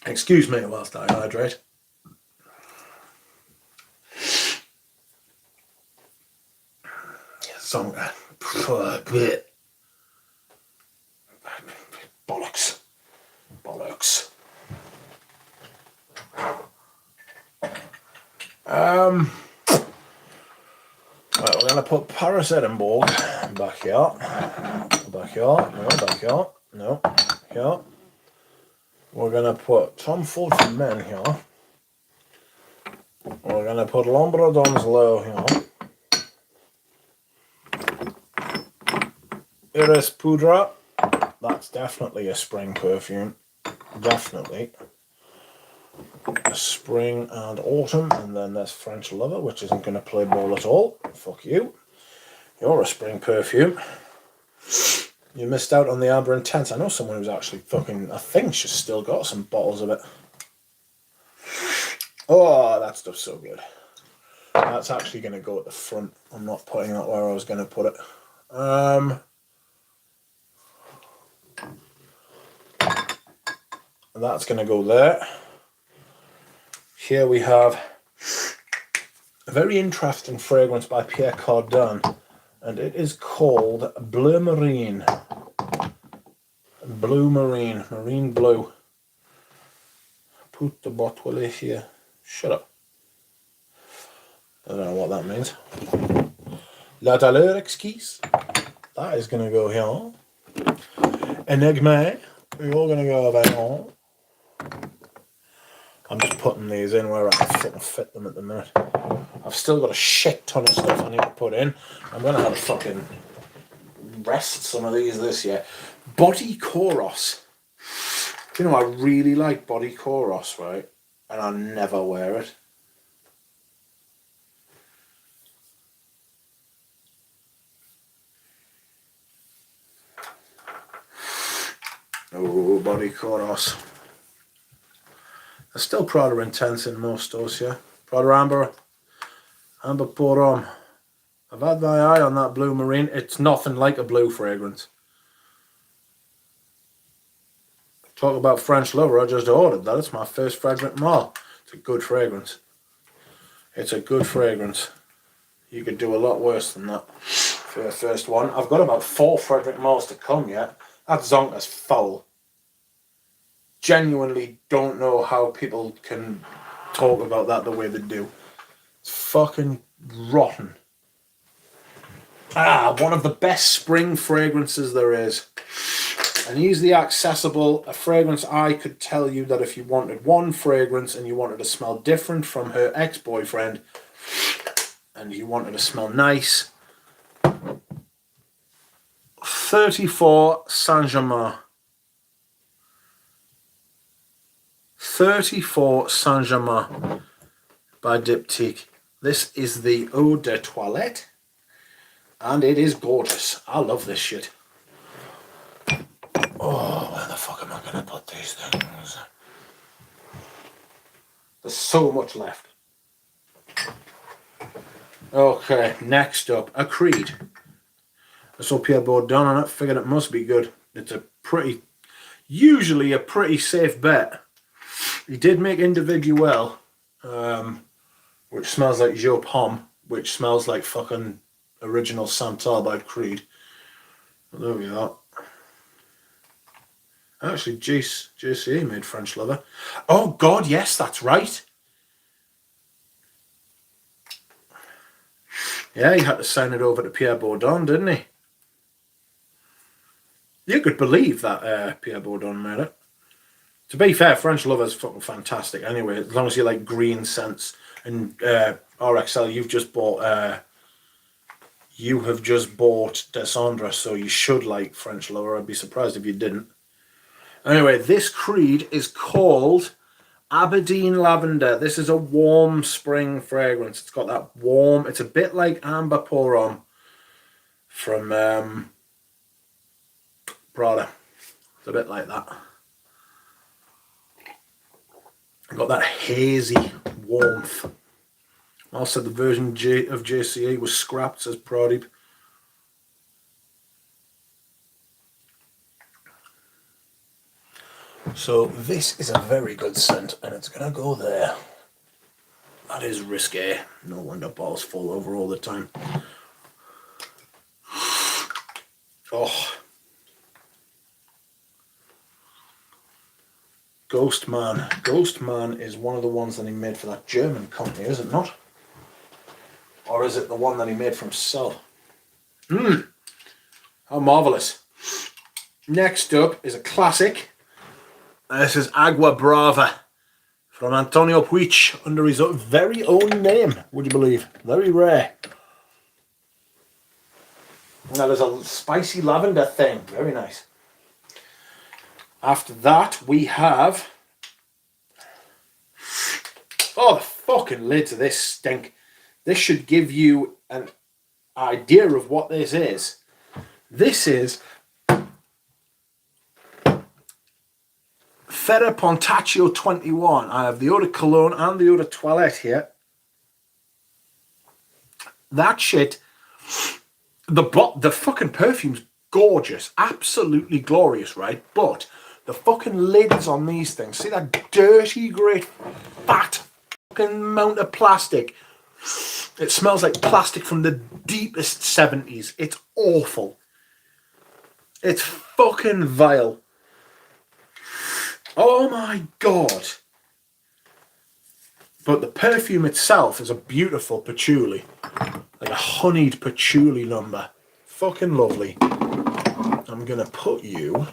Excuse me whilst I hydrate. Zonka. Bollocks. Bollocks. Right, we're going to put paracetamol back here. Back here. No, back here. No, here. We're going to put Tom Ford for Men here. We're going to put Lombardon's Low here. Iris Poudre. That's definitely a spring perfume. Definitely. A spring and autumn. And then there's French Lover, which isn't going to play ball at all. Fuck you. You're a spring perfume. You missed out on the Amber Intense. I know someone who's actually fucking, I think she's still got some bottles of it. Oh, that stuff's so good. That's actually going to go at the front. I'm not putting that where I was going to put it. That's going to go there. Here we have a very interesting fragrance by Pierre Cardin, and it is called Bleu Marine. Blue Marine. Marine blue. Put the bottle here. Shut up. I don't know what that means. La Taleur Exquise. That is going to go here. Enigma. You're going to go there. I'm just putting these in where I can fucking fit them at the minute. I've still got a shit ton of stuff I need to put in. I'm going to have to fucking rest some of these this year. Body Koros. You know, I really like Body Koros, right? And I never wear it. Oh, Body Koros. There's still Prada Intense in most stores, yeah. Prada Amber Pour Homme. I've had my eye on that Blue Marine. It's nothing like a blue fragrance. Talk about French Lover, I just ordered that. It's my first fragrance mall. It's a good fragrance. It's a good fragrance. You could do a lot worse than that for your first one. I've got about 4 Frederick Malls to come yet. That Zonka's foul. Genuinely don't know how people can talk about that the way they do. It's fucking rotten. One of the best spring fragrances there is. And easily accessible. A fragrance I could tell you that if you wanted one fragrance and you wanted to smell different from her ex-boyfriend and you wanted to smell nice, 34 Saint-Germain. 34 Saint-Germain by Diptyque. This is the Eau de Toilette, and it is gorgeous. I love this shit. these things. There's so much left. Okay, next up, a Creed. I saw Pierre Bourdon on it, figured it must be good. It's usually a pretty safe bet. He did make Individuel, which smells like Joe Pomme, which smells like fucking original Santal by Creed. Well, there we are. Actually, JCA made French Lover. Oh God, yes, that's right. Yeah, he had to sign it over to Pierre Bourdon, didn't he? You could believe that Pierre Bourdon made it. To be fair, French Lover's fucking fantastic anyway, as long as you like green scents. And RXL, you have just bought Descendre, so you should like French Lover. I'd be surprised if you didn't. Anyway, this Creed is called Aberdeen Lavender. This is a warm spring fragrance. It's got that warm, it's a bit like Amber Pour On from Prada. It's a bit like that. Got that hazy warmth. Also, the version of JCA was scrapped, says Pradeep. So this is a very good scent, and it's going to go there. That is risque. No wonder balls fall over all the time. Oh. Ghost Man. Ghost Man is one of the ones that he made for that German company, is it not? Or is it the one that he made for himself? How marvellous. Next up is a classic. This is Agua Brava from Antonio Puig under his very own name, would you believe? Very rare. Now there's a spicy lavender thing. Very nice. After that, we have... Oh, the fucking lids of this stink. This should give you an idea of what this is. This is Ferre Pontaccio 21. I have the Eau de Cologne and the Eau de Toilette here. That shit, the fucking perfume's gorgeous, absolutely glorious, right? But the fucking lids on these things, see that dirty, great, fat fucking amount of plastic? It smells like plastic from the deepest 70s. It's awful. It's fucking vile. Oh my God. But the perfume itself is a beautiful patchouli. Like a honeyed patchouli number. Fucking lovely. I'm going to put you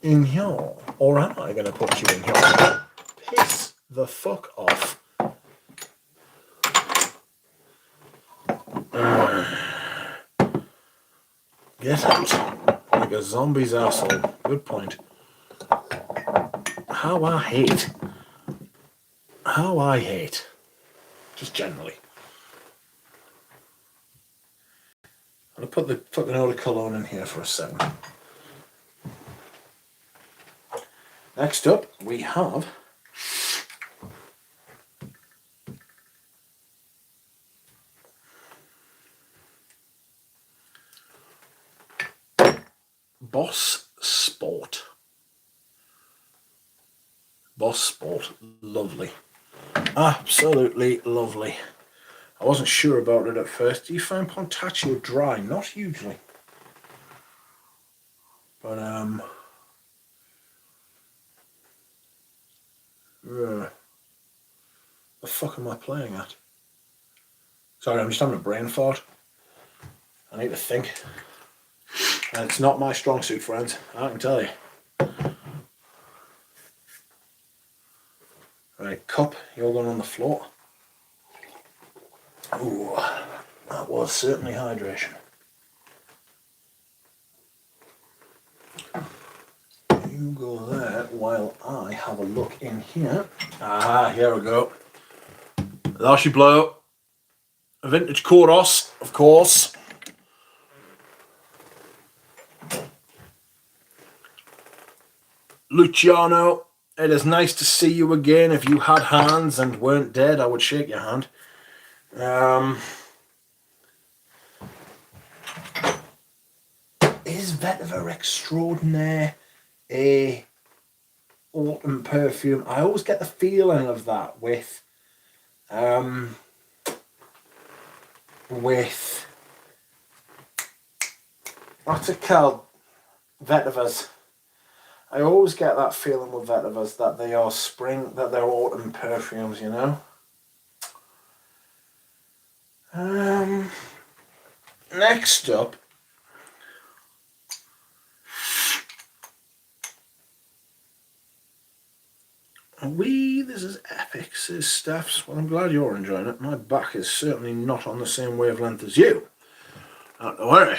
in here. Or am I going to put you in here? Piss the fuck off. Get out. Like a zombie's asshole. Good point. How I hate. Just generally. I'm going to put the fucking Eau de Cologne in here for a second. Next up, we have Boss Sport. Boss Sport, lovely. Absolutely lovely. I wasn't sure about it at first. Do you find Pontaccio dry? Not hugely. But, the fuck am I playing at? Sorry, I'm just having a brain fart. I need to think. And it's not my strong suit, friends. I can tell you. Right, cup, you're going on the floor. Ooh, that was certainly hydration. You go there while I have a look in here. Ah, here we go. There she blow. A vintage Koros, of course. Luciano, it is nice to see you again. If you had hands and weren't dead, I would shake your hand. Is Vetiver Extraordinaire a autumn perfume? I always get the feeling of that with what's it called? Vetivers. I always get that feeling with vetivers that they are that they're autumn perfumes, you know? Next up, this is epic, says Stephs. Well, I'm glad you're enjoying it. My back is certainly not on the same wavelength as you. Not to worry.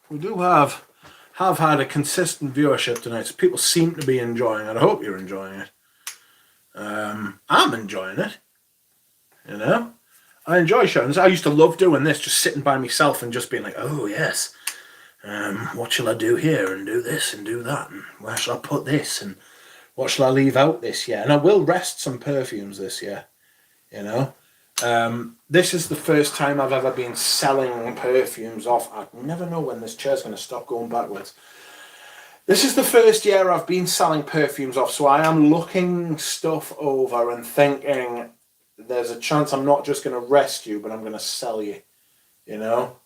We do have had a consistent viewership tonight, so people seem to be enjoying it. I hope you're enjoying it. I'm enjoying it. You know? I enjoy showing this. I used to love doing this, just sitting by myself and just being like, oh, yes. What shall I do here and do this and do that? And where shall I put this? And what shall I leave out this year? And I will rest some perfumes this year, you know. This is the first time I've ever been selling perfumes off. I never know when this chair's going to stop going backwards. This is the first year I've been selling perfumes off, so I am looking stuff over and thinking there's a chance I'm not just going to rest you, but I'm going to sell you, you know.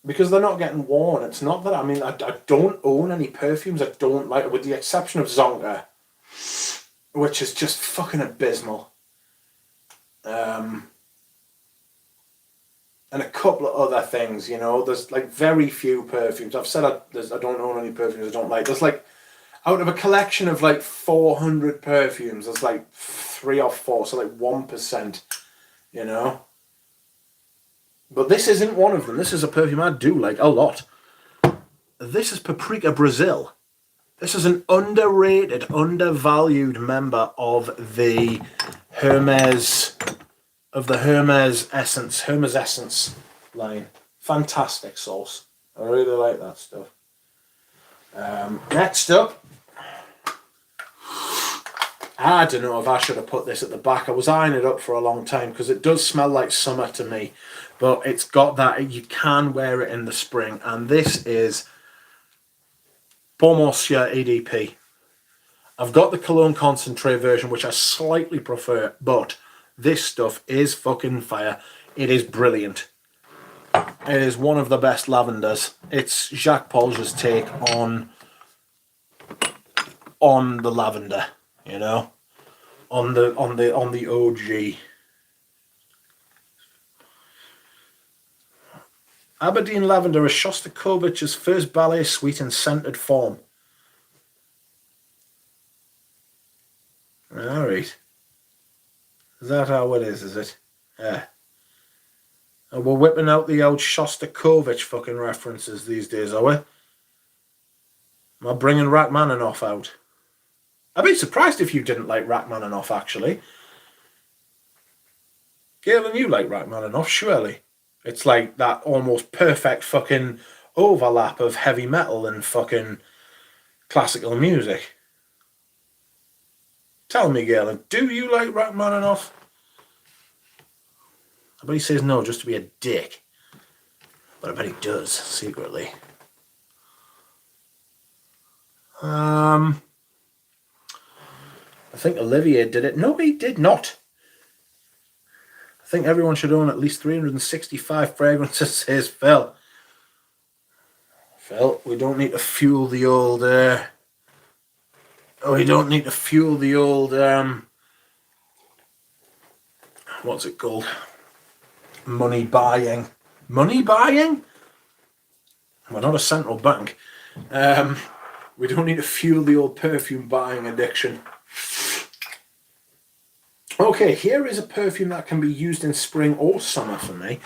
Because they're not getting worn. It's not that, I mean, I don't own any perfumes I don't like, with the exception of Zonka, which is just fucking abysmal. And a couple of other things, you know. There's like very few perfumes. I've said I don't own any perfumes I don't like. There's like, out of a collection of like 400 perfumes, there's like 3 or 4, so like 1%, you know. But this isn't one of them. This is a perfume I do like a lot. This is Paprika Brazil. This is an underrated, undervalued member of the Hermes Essence line. Fantastic sauce. I really like that stuff. Next up, I don't know if I should have put this at the back. I was eyeing it up for a long time because it does smell like summer to me, but it's got that, you can wear it in the spring, and this is Beaumonsieur EDP. I've got the Cologne Concentrate version, which I slightly prefer, but this stuff is fucking fire. It is brilliant. It is one of the best lavenders. It's Jacques Polge's take on the lavender, you know, on the OG. Aberdeen Lavender is Shostakovich's first ballet suite in scented form. All right. Is that how it is it? Yeah. And we're whipping out the old Shostakovich fucking references these days, are we? Am I bringing Rachmaninoff out? I'd be surprised if you didn't like Rachmaninoff, actually. Galen, you like Rachmaninoff, surely. It's like that almost perfect fucking overlap of heavy metal and fucking classical music. Tell me, Galen, do you like Rachmaninoff? I bet he says no just to be a dick. But I bet he does, secretly. I think Olivier did it. No, he did not. I think everyone should own at least 365 fragrances, says Phil. Phil, we don't need to fuel the old... we don't need to fuel the old... what's it called? Money buying. Money buying? We're not a central bank. We don't need to fuel the old perfume buying addiction. Okay, here is a perfume that can be used in spring or summer for me,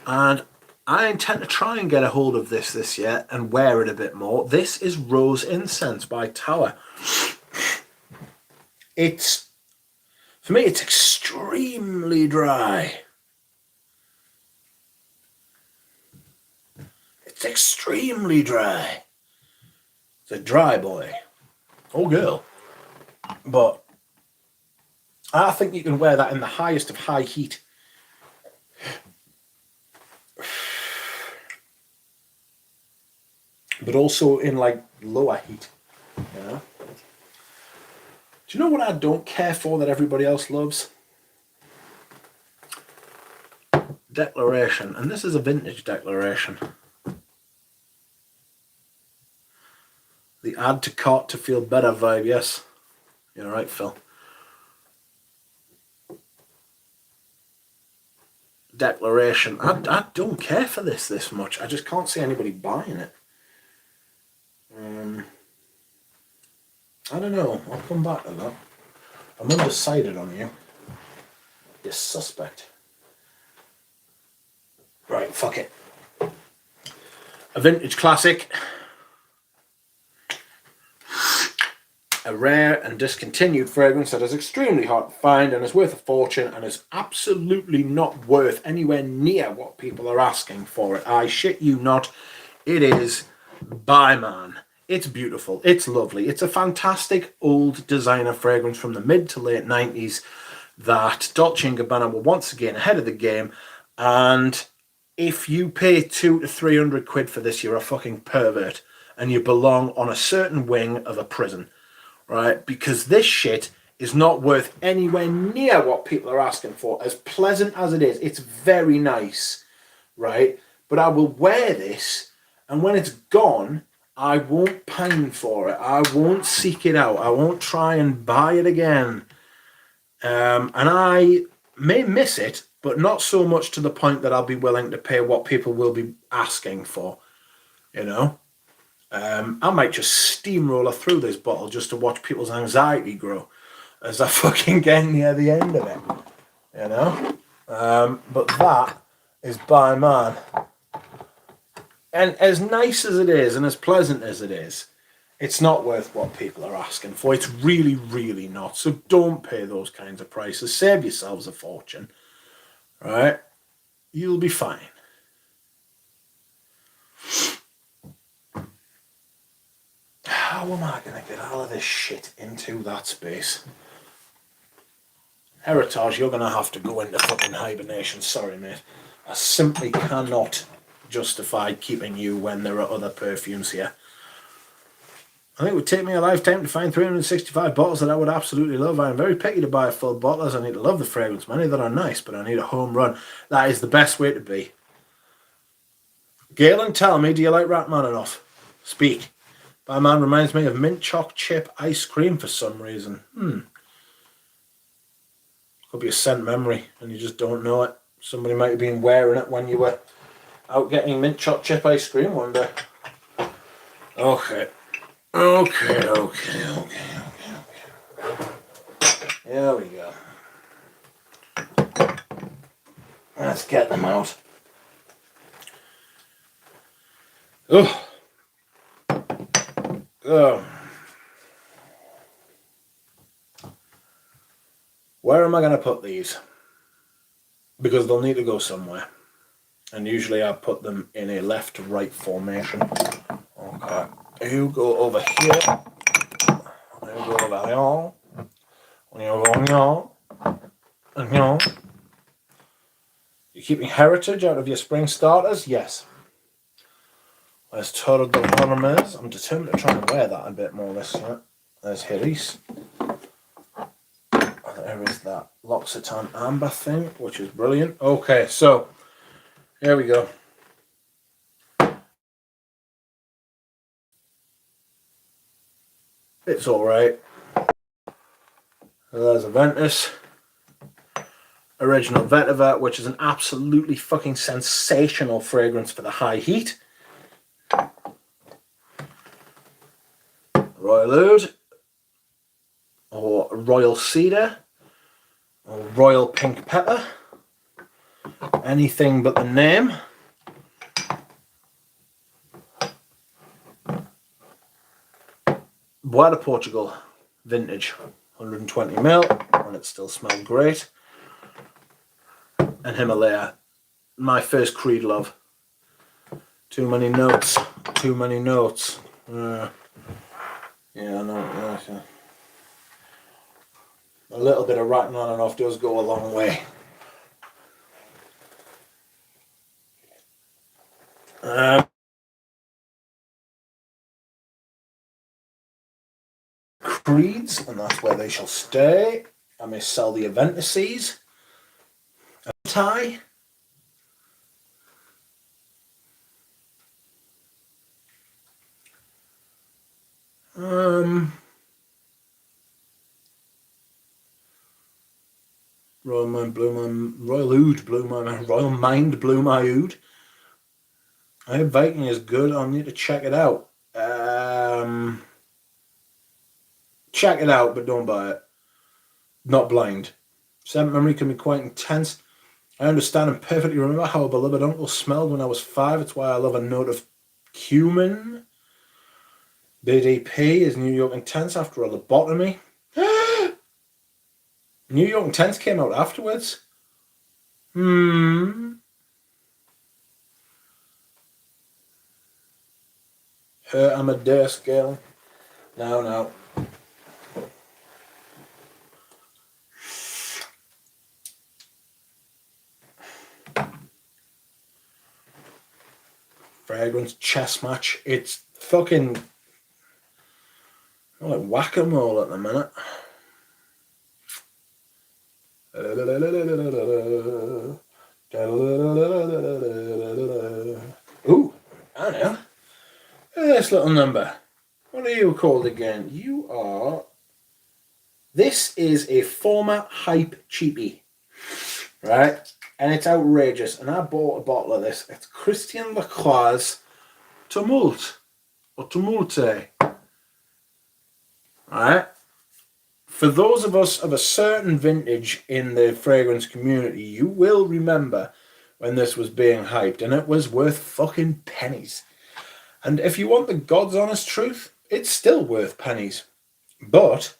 and I intend to try and get a hold of this year and wear it a bit more. This is Rose Incense by Tower. For me, it's extremely dry. It's extremely dry. It's a dry boy. Oh, girl. But I think you can wear that in the highest of high heat. But also in like lower heat. You know? Do you know what I don't care for that everybody else loves? Declaration. And this is a vintage declaration. The add to cart to feel better vibe, yes. You're right, Phil. Declaration. I don't care for this much. I just can't see anybody buying it. I don't know. I'll come back to that. I'm undecided on you. You're suspect. Right, fuck it. A vintage classic. A rare and discontinued fragrance that is extremely hard to find and is worth a fortune and is absolutely not worth anywhere near what people are asking for it. I shit you not. It is By Man. It's beautiful. It's lovely. It's a fantastic old designer fragrance from the mid to late 90s that Dolce & Gabbana were once again ahead of the game. And if you pay 200 to 300 quid for this, you're a fucking pervert and you belong on a certain wing of a prison. Right, because this shit is not worth anywhere near what people are asking for. As pleasant as it is, it's very nice, right? But I will wear this, and when it's gone, I won't pine for it. I won't seek it out. I won't try and buy it again. And I may miss it, but not so much to the point that I'll be willing to pay what people will be asking for, you know? I might just steamroller through this bottle just to watch people's anxiety grow as I fucking get near the end of it, you know? But that is By Man. And as nice as it is and as pleasant as it is, it's not worth what people are asking for. It's really, really not. So don't pay those kinds of prices. Save yourselves a fortune, right? You'll be fine. How am I going to get all of this shit into that space? Heritage, you're going to have to go into fucking hibernation. Sorry, mate. I simply cannot justify keeping you when there are other perfumes here. I think it would take me a lifetime to find 365 bottles that I would absolutely love. I am very picky to buy a full bottle as I need to love the fragrance. Many that are nice, but I need a home run. That is the best way to be. Galen, tell me, do you like Ratman enough? Speak. By Man reminds me of mint choc chip ice cream for some reason. Could be a scent memory and you just don't know it. Somebody might have been wearing it when you were out getting mint choc chip ice cream one day. Okay. Here we go. Let's get them out. Oh. Where am I going to put these? Because they'll need to go somewhere. And usually I put them in a left-right formation. Okay. You go over here. You go over here. You go here. And here. You keeping heritage out of your spring starters? Yes. There's Toro del Hermes. I'm determined to try and wear that a bit more this year. There's Jerez. There is that L'Occitane Amber thing, which is brilliant. Okay, so here we go. It's alright. So there's Aventus. Original Vetiver, which is an absolutely fucking sensational fragrance for the high heat. Royal Oud, or Royal Cedar, or Royal Pink Pepper. Anything but the name. Bois de Portugal, vintage, 120ml, and it still smelled great. And Himalaya, my first Creed love. Too many notes. Too many notes. Yeah, I know. Yeah. A little bit of writing on and off does go a long way. Creeds, and that's where they shall stay. I may sell the Aventices. A tie. Royal Mind blew my Royal Ood blew my Royal Mind blew my Ood. I heard Viking is good. I'll need to check it out. Check it out, but don't buy it. Not blind. Scent memory can be quite intense. I understand and perfectly remember how a beloved uncle smelled when I was 5. It's why I love a note of cumin. BDP is New York Intense after a lobotomy. New York Intense came out afterwards. Her Amadeus girl. No. Fragrance chess match. It's fucking like whack-a-mole at the minute. Ooh, I know. This little number. What are you called again? You are... This is a former hype cheapie. Right? And it's outrageous. And I bought a bottle of this. It's Christian Lacroix's Tumult. Or Tumulte. Right? For those of us of a certain vintage in the fragrance community, you will remember when this was being hyped, and it was worth fucking pennies. And if you want the God's honest truth, it's still worth pennies. But,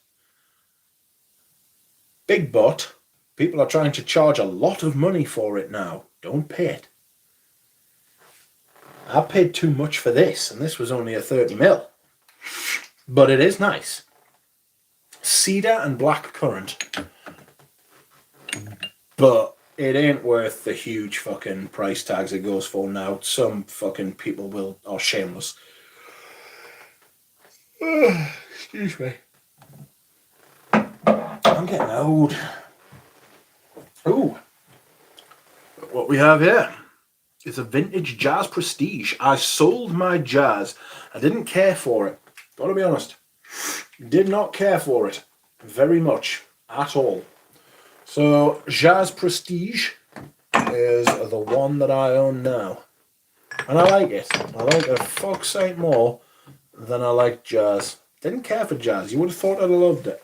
big but, people are trying to charge a lot of money for it now. Don't pay it. I paid too much for this, and this was only a 30ml. But it is nice. Cedar and black currant. But it ain't worth the huge fucking price tags it goes for now. Some fucking people are shameless. Excuse me. I'm getting old. Ooh. What we have here is a vintage Jazz Prestige. I sold my Jazz. I didn't care for it. Gotta be honest. Did not care for it very much at all. So Jazz Prestige is the one that I own now. And I like it. I like it a fuck's sake more than I like Jazz. Didn't care for Jazz. You would have thought I'd have loved it.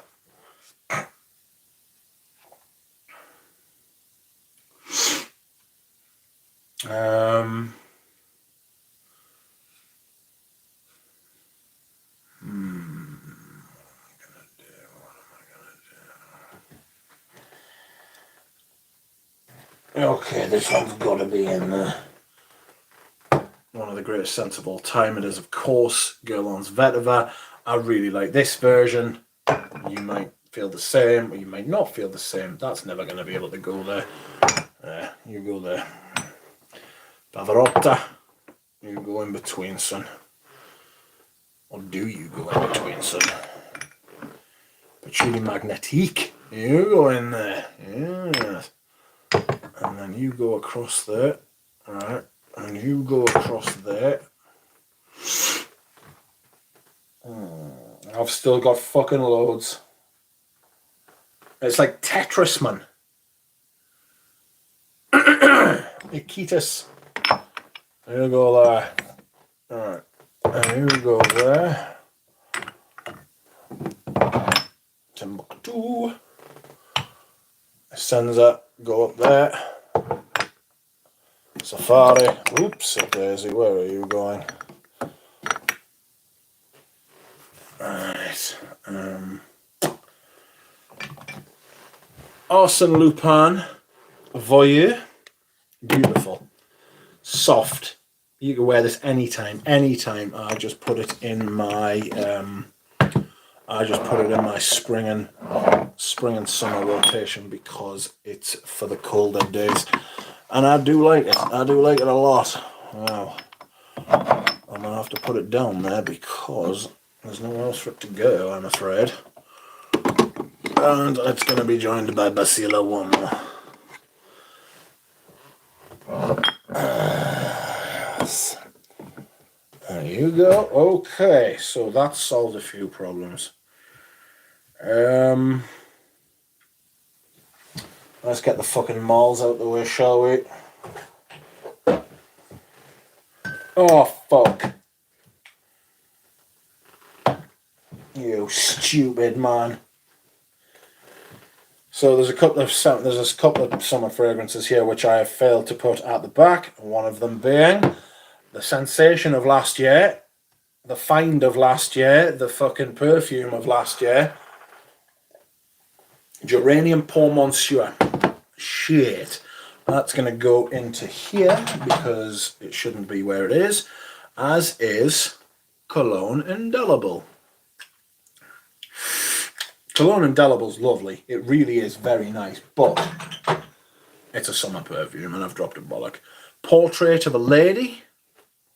Okay, this one's got to be in there. One of the greatest scents of all time. It is, of course, Guerlain's Vetiver. I really like this version. You might feel the same, or you might not feel the same. That's never going to be able to go there. You go there. Pavarotti. You go in between, son. Or do you go in between, son? Patchouli Magnétique. You go in there. Yes. And then you go across there. Alright. And you go across there. I've still got fucking loads. It's like Tetris, man. Iquitas. You go there. Alright. And you go there. Timbuktu. Senza, go up there. Safari. Oops, Daisy, where are you going? Right. Arsène Lupin. Voyeur. Beautiful. Soft. You can wear this anytime. I just put it in my spring and summer rotation because it's for the colder days, and I do like it. I do like it a lot. Wow, I'm gonna have to put it down there because there's nowhere else for it to go, I'm afraid. And it's gonna be joined by Basila one more. Yes. There you go. Okay, so that solved a few problems. Let's get the fucking malls out the way, shall we? Oh, fuck. You stupid man. So there's a couple of summer fragrances here which I have failed to put at the back. One of them being the sensation of last year, the find of last year, the fucking perfume of last year. Geranium Pour Monsieur. Shit. That's going to go into here because it shouldn't be where it is. As is Cologne Indelible. Cologne Indelible's lovely. It really is very nice, but it's a summer perfume and I've dropped a bollock. Portrait of a Lady.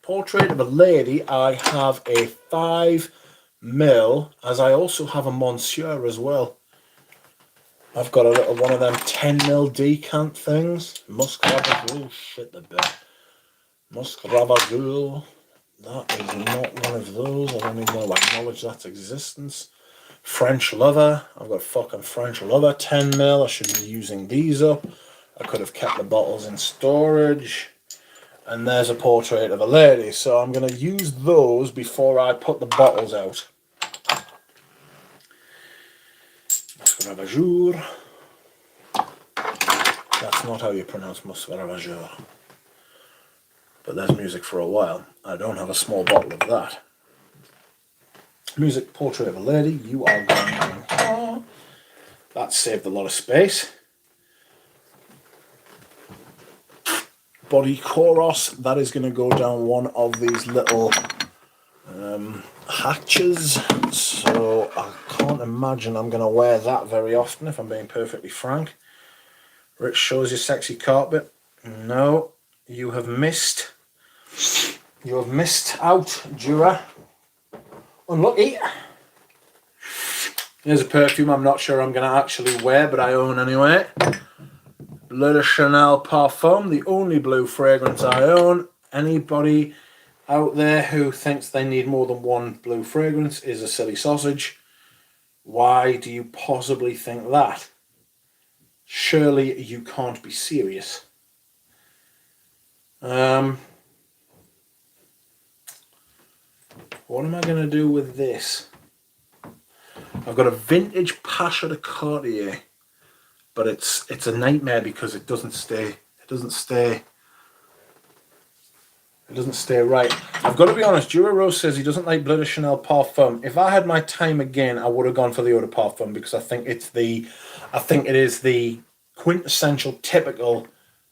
Portrait of a Lady, I have a 5ml, as I also have a Monsieur as well. I've got a little one of them 10ml decant things. Musk Ravagul, shit the bed. Musk Ravagul. That is not one of those. I don't even want to acknowledge that existence. French Lover. I've got fucking French Lover 10ml. I should be using these up. I could have kept the bottles in storage. And there's a Portrait of a Lady. So I'm going to use those before I put the bottles out. Musk Ravagul. That's not how you pronounce Musk Ravagul. But there's music for a while. I don't have a small bottle of that. Music, Portrait of a Lady. You are going. Oh, that saved a lot of space. Body Chorus. That is going to go down one of these little hatches. So I can't imagine I'm going to wear that very often, if I'm being perfectly frank. Rich shows you sexy carpet. No, you have missed. You have missed out, Dura. Unlucky. Here's a perfume I'm not sure I'm going to actually wear, but I own anyway. Bleu de Chanel Parfum, the only blue fragrance I own. Anybody out there who thinks they need more than one blue fragrance is a silly sausage. Why do you possibly think that? Surely you can't be serious. What am I going to do with this? I've got a vintage Pasha de Cartier, but it's a nightmare because it doesn't stay right. I've got to be honest, Dura Rose says he doesn't like Bleu de Chanel Parfum. If I had my time again, I would have gone for the Eau de Parfum because I think it is the quintessential typical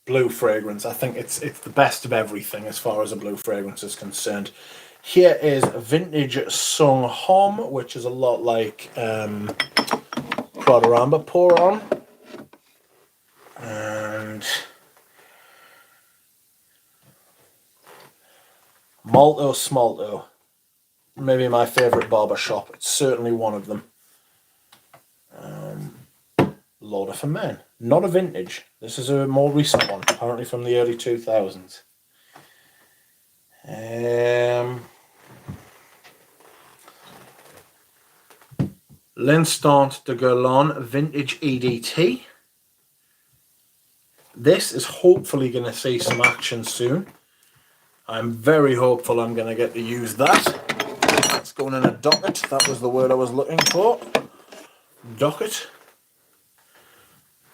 blue fragrance. I think it's the best of everything as far as a blue fragrance is concerned. Here is vintage Sung Hom, which is a lot like Pradoramba Pour On. And Malto Smalto. Maybe my favourite barber shop. It's certainly one of them. Lauder for Men. Not a vintage. This is a more recent one, apparently from the early 2000s. L'Instant de Guerlain Vintage EDT. This is hopefully going to see some action soon. I'm very hopeful I'm going to get to use that. That's going in a docket. That was the word I was looking for. Docket.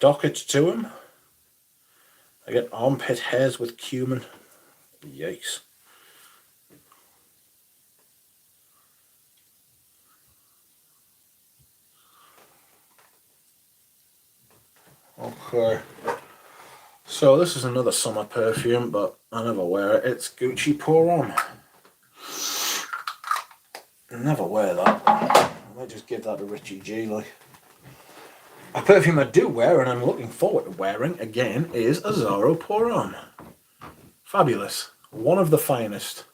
Docket to him. I get armpit hairs with cumin. Yikes. Okay. So this is another summer perfume, but I never wear it. It's Gucci Pour On. I never wear that. I might just give that to Richie G. Like. A perfume I do wear and I'm looking forward to wearing again is Azzaro Pour On. Fabulous. One of the finest.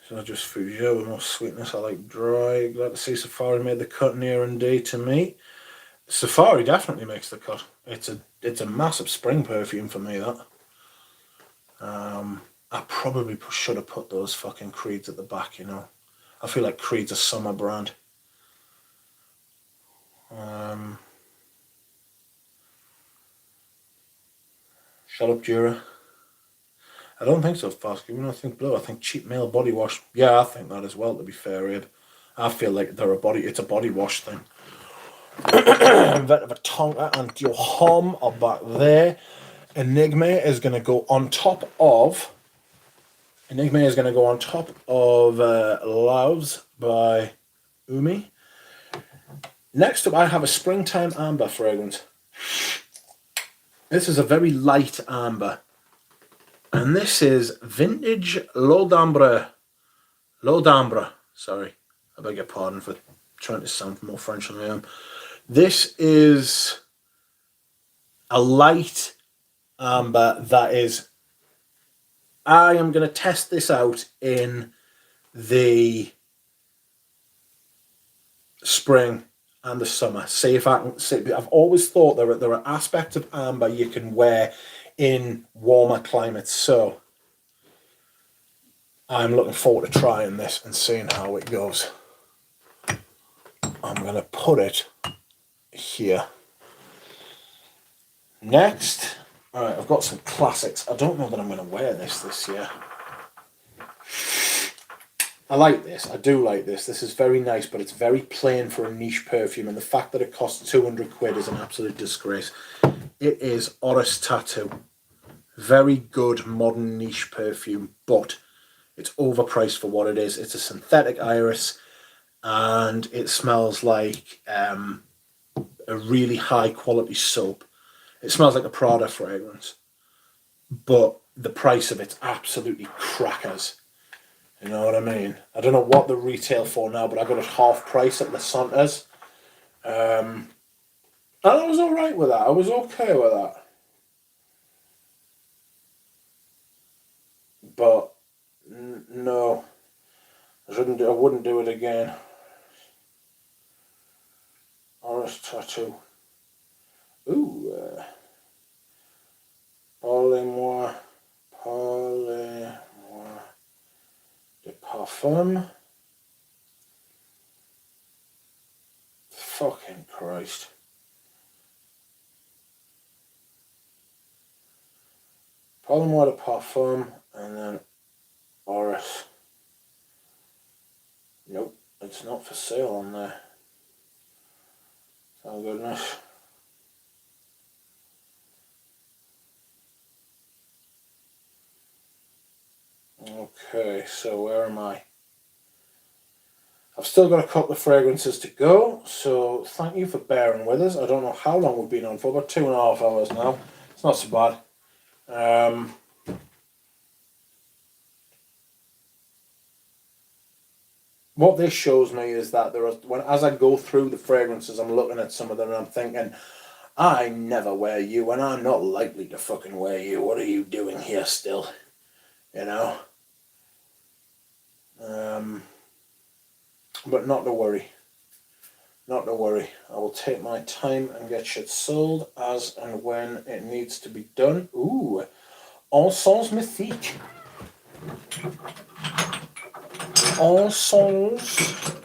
So just Fougere with more sweetness. I like dry. Glad to see Safari made the cut near and dear to me. Safari definitely makes the cut. It's a massive spring perfume for me, that. I probably should have put those fucking Creeds at the back, you know. I feel like Creed's a summer brand. Shut up, Jura. I don't think so, Fast. Even I think blue. I think cheap male body wash. Yeah, I think that as well, to be fair, Abe. I feel like it's a body wash thing. Vet of a Tonka and your Hom are back there. Enigma is going to go on top of Loves by Umi. Next up, I have a Springtime Amber fragrance. This is a very light amber. And this is Vintage L'Eau d'Ambre. Sorry. I beg your pardon for trying to sound more French than I am. This is a light amber that is... I am going to test this out in the spring and the summer. See if I can see. I've always thought there are aspects of amber you can wear in warmer climates. So I'm looking forward to trying this and seeing how it goes. I'm going to put it here. Next, all right, I've got some classics. I don't know that I'm going to wear this year. I like this. I do like this. This is very nice, but it's very plain for a niche perfume, and the fact that it costs 200 quid is an absolute disgrace. It is Oris Tattoo. Very good modern niche perfume, but it's overpriced for what it is. It's a synthetic iris, and it smells like a really high quality soap. It smells like a Prada fragrance, but the price of it's absolutely crackers. You know what I mean? I don't know what the retail for now, but I got it half price at the Santas. And I was alright with that. I was okay with that. But no, I wouldn't do it again. Oris Tattoo. Ooh. Parlez-moi de parfum. Fucking Christ. Parlez-moi de parfum, and then Oris. Nope, it's not for sale on there. Thank goodness. Okay, so where am I? I've still got a couple of fragrances to go, so thank you for bearing with us. I don't know how long we've been on for, about 2.5 hours now. It's not so bad. What this shows me is that as I go through the fragrances, I'm looking at some of them and I'm thinking, I never wear you, and I'm not likely to fucking wear you. What are you doing here still? You know? But not to worry. Not to worry. I will take my time and get shit sold as and when it needs to be done. Ooh. Encens Mythique. Encens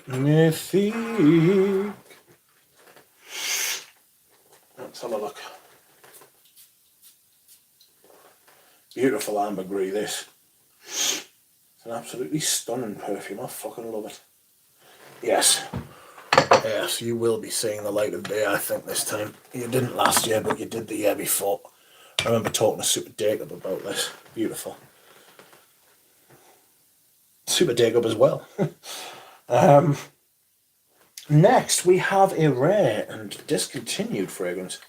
Mythique. Let's have a look. Beautiful ambergris, this. It's an absolutely stunning perfume. I fucking love it. Yes. Yes, you will be seeing the light of day, I think, this time. You didn't last year, but you did the year before. I remember talking to Super Jacob about this. Beautiful. Super Jacob as well. Next, we have a rare and discontinued fragrance.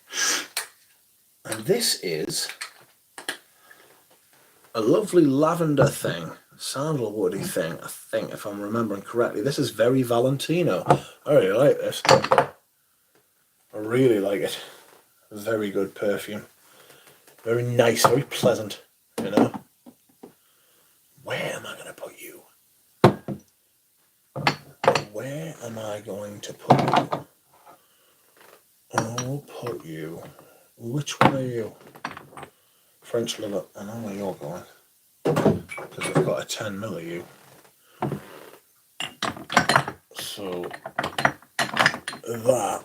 And this is a lovely lavender thing, sandalwoody thing, I think, if I'm remembering correctly. This is very Valentino. I really like this. I really like it. Very good perfume. Very nice, very pleasant, you know. Where am I going to put you? Where am I going to put you? I'll put you. Which one are you? French liver. I know where you're going. Because I've got a 10 mil of you. So that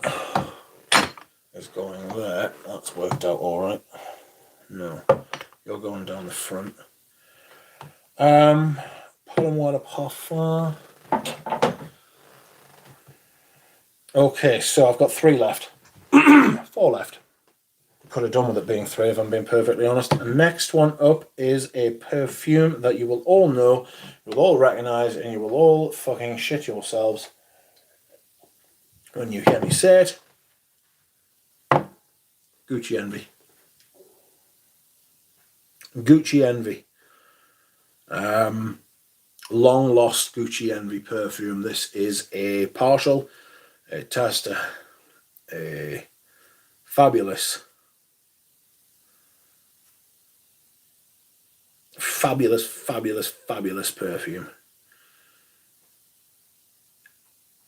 is going there. That's worked out alright. No. You're going down the front. Water Parfum. Okay, so I've got 3 left. 4 left. Could have done with it being 3 if I'm being perfectly honest. The next one up is a perfume that you will all know, you will all recognise, and you will all fucking shit yourselves when you hear me say it. Gucci Envy. Gucci Envy. Long lost Gucci Envy perfume. This is a partial, a tester, a fabulous perfume.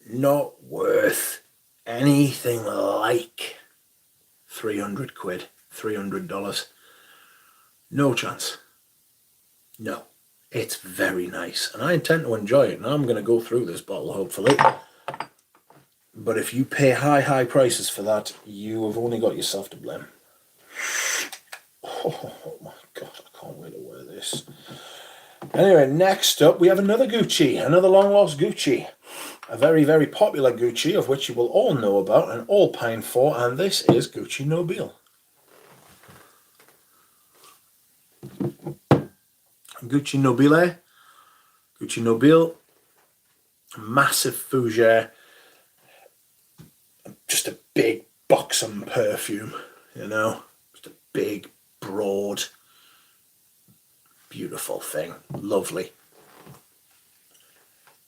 Not worth anything like 300 quid, $300. No chance. No. It's very nice, and I intend to enjoy it, and I'm going to go through this bottle, hopefully. But if you pay high prices for that, you have only got yourself to blame. Oh my god, I can't wait to wear this. Anyway, next up, we have another Gucci, another long-lost Gucci. A very popular Gucci, of which you will all know about and all pine for, and this is Gucci Nobile. Gucci Nobile, massive fougere, just a big buxom perfume, you know, just a big, broad, beautiful thing, lovely.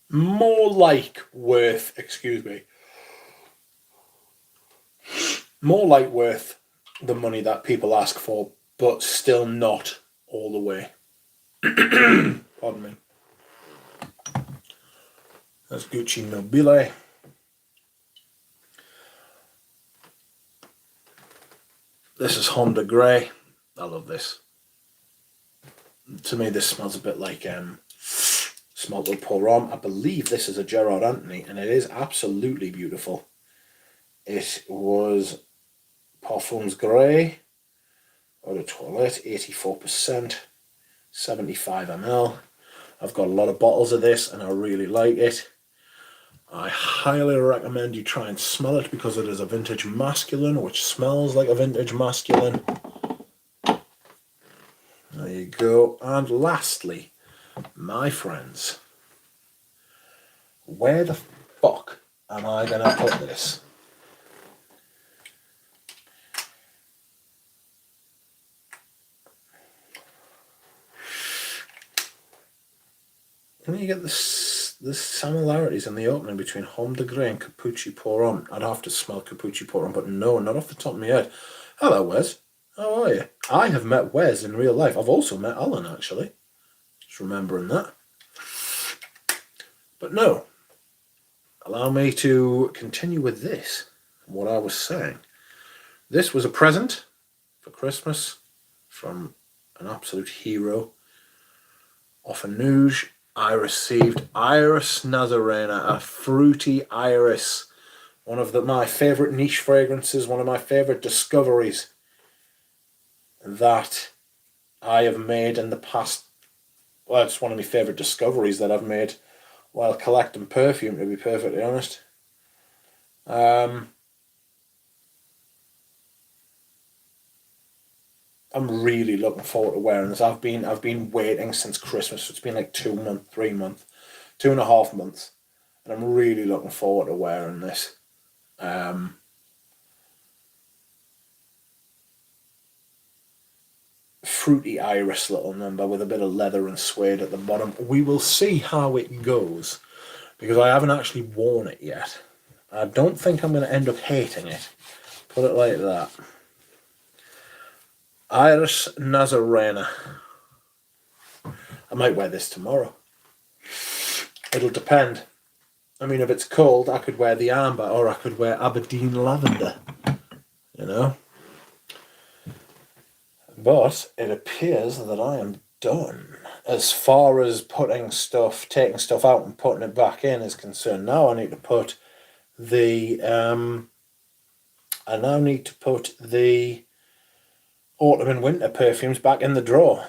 More like worth the money that people ask for, but still not all the way. Pardon me. That's Gucci Nobile. This is Honda Grey. I love this. To me, this smells a bit like Smelted Pour Homme. I believe this is a Gerard Anthony, and it is absolutely beautiful. It was Parfums Grey, Eau de Toilette, 84%, 75 ml. I've got a lot of bottles of this, and I really like it. I highly recommend you try and smell it because it is a vintage masculine, which smells like a vintage masculine. There you go. And lastly, my friends, where the fuck am I going to put this? Can you get the similarities in the opening between Homme de Grey and Capucci Pour Homme? I'd have to smell Capucci Pour Homme, but no, not off the top of my head. Hello, Wes. How are you? I have met Wes in real life. I've also met Alan, actually. Just remembering that. But no. Allow me to continue with this. What I was saying. This was a present for Christmas from an absolute hero. Off a Nouge, I received Iris Nazarena, a fruity iris. One of my favourite niche fragrances, one of my favourite discoveries that I have made in the past. Well, it's one of my favourite discoveries that I've made while collecting perfume, to be perfectly honest. I'm really looking forward to wearing this. I've been waiting since Christmas. It's been like 2 months, 3 months, 2.5 months. and I'm really looking forward to wearing this. Fruity iris little number with a bit of leather and suede at the bottom. We will see how it goes, because I haven't actually worn it yet. I don't think I'm going to end up hating it. Put it like that. Iris Nazarena. I might wear this tomorrow. It'll depend. I mean, if it's cold, I could wear the amber, or I could wear Aberdeen lavender. You know? But it appears that I am done. As far as taking stuff out and putting it back in is concerned, now I need to put the autumn and winter perfumes back in the drawer.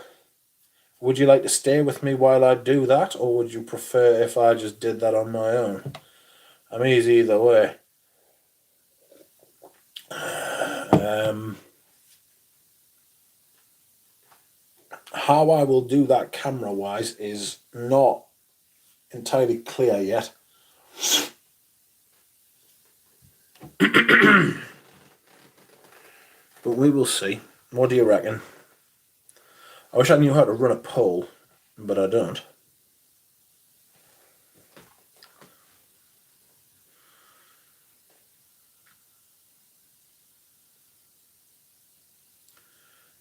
Would you like to stay with me while I do that, or would you prefer if I just did that on my own? I'm easy either way. How I will do that camera-wise is not entirely clear yet. But we will see. What do you reckon? I wish I knew how to run a poll, but I don't.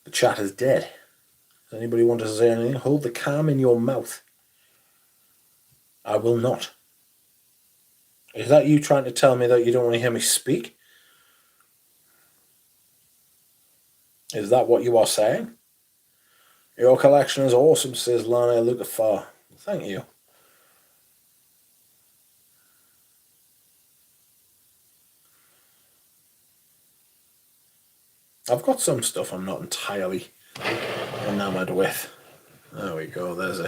The chat is dead. Does anybody want to say anything? Hold the cam in your mouth. I will not. Is that you trying to tell me that you don't want to hear me speak? Is that what you are saying? Your collection is awesome, says Lana Lucafar. Thank you. I've got some stuff I'm not entirely enamoured with. There we go, there's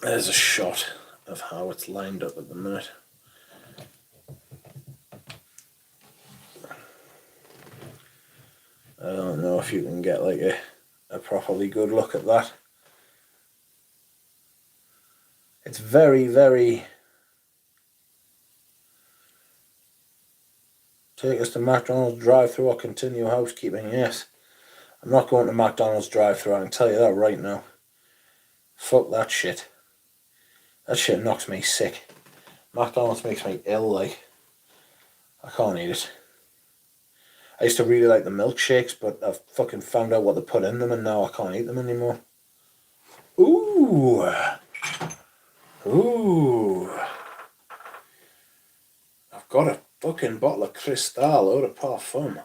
a shot of how it's lined up at the minute. I don't know if you can get like a properly good look at that. It's very, very... Take us to McDonald's drive-thru or continue housekeeping? Yes. I'm not going to McDonald's drive-thru, I can tell you that right now. Fuck that shit. That shit knocks me sick. McDonald's makes me ill, like. I can't eat it. I used to really like the milkshakes, but I've fucking found out what they put in them and now I can't eat them anymore. Ooh. Ooh. I've got a fucking bottle of Cristal Eau de Parfum.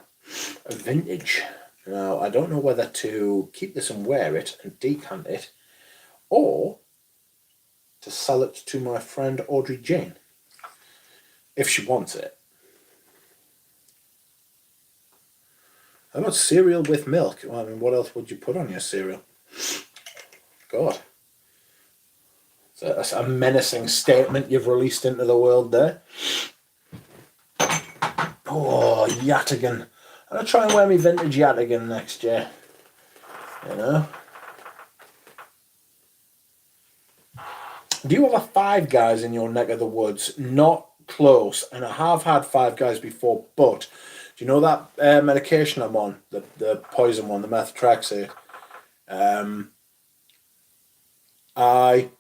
A vintage. Now, I don't know whether to keep this and wear it and decant it, or to sell it to my friend Audrey Jane, if she wants it. How about cereal with milk? Well, I mean, what else would you put on your cereal? God. It's a menacing statement you've released into the world there. Oh, Yattigan. I'm going to try and wear me vintage Yattigan next year. You know? Do you have a Five Guys in your neck of the woods? Not close. And I have had Five Guys before, but do you know that medication I'm on? The poison one, the methotrexate? I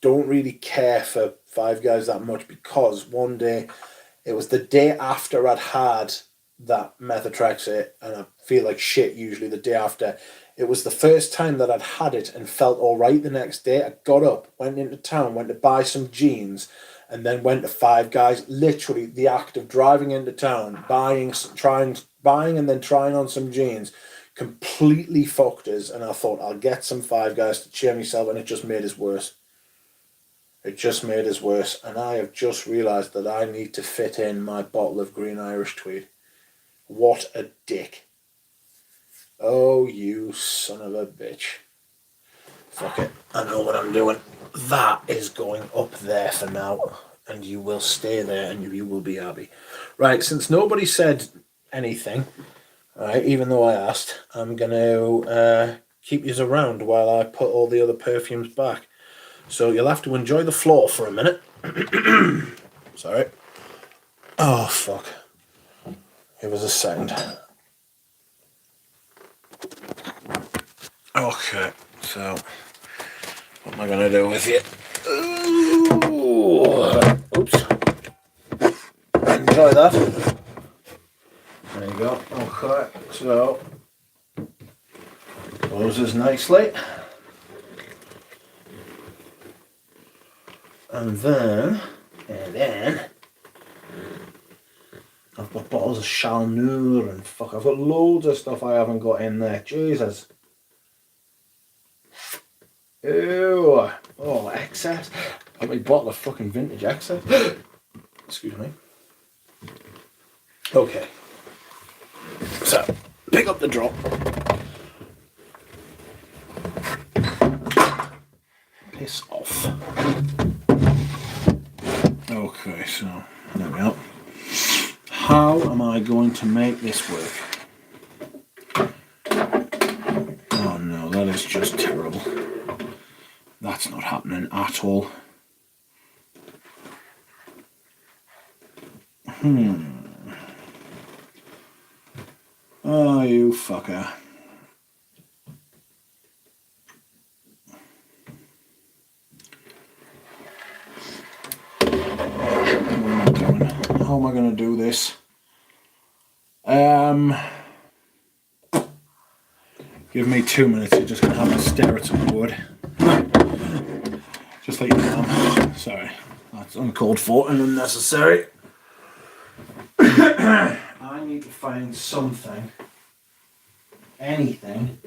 don't really care for Five Guys that much, because one day, it was the day after I'd had that methotrexate, and I feel like shit usually the day after. It was the first time that I'd had it and felt alright the next day. I got up, went into town, went to buy some jeans, and then went to Five Guys. Literally, the act of driving into town, buying and then trying on some jeans, completely fucked us, and I thought, I'll get some Five Guys to cheer myself, and it just made us worse. It just made us worse, and I have just realised that I need to fit in my bottle of green Irish tweed. What a dick. Oh, you son of a bitch. Fuck it, I know what I'm doing. That is going up there for now, and you will stay there, and you will be happy. Right, since nobody said anything, right, even though I asked, I'm going to keep you around while I put all the other perfumes back. So you'll have to enjoy the floor for a minute. Sorry. Oh, fuck. Give us a second. Okay, so what am I going to do with you? Ooh. Oops. Enjoy that. There you go. Okay, so closes nicely. And then I've got bottles of Chalnur and fuck, I've got loads of stuff I haven't got in there. Jesus. Ew. Oh, excess. Got my bottle of fucking vintage excess. Excuse me. Okay. So, pick up the drop. Piss off. Okay, so there we are. How am I going to make this work? Oh no, that is just terrible. That's not happening at all. Oh, you fucker. How am I going to do this? Give me 2 minutes. You're just going to have to stare at some wood. Just like you know. Sorry. That's uncalled for and unnecessary. I need to find something, anything,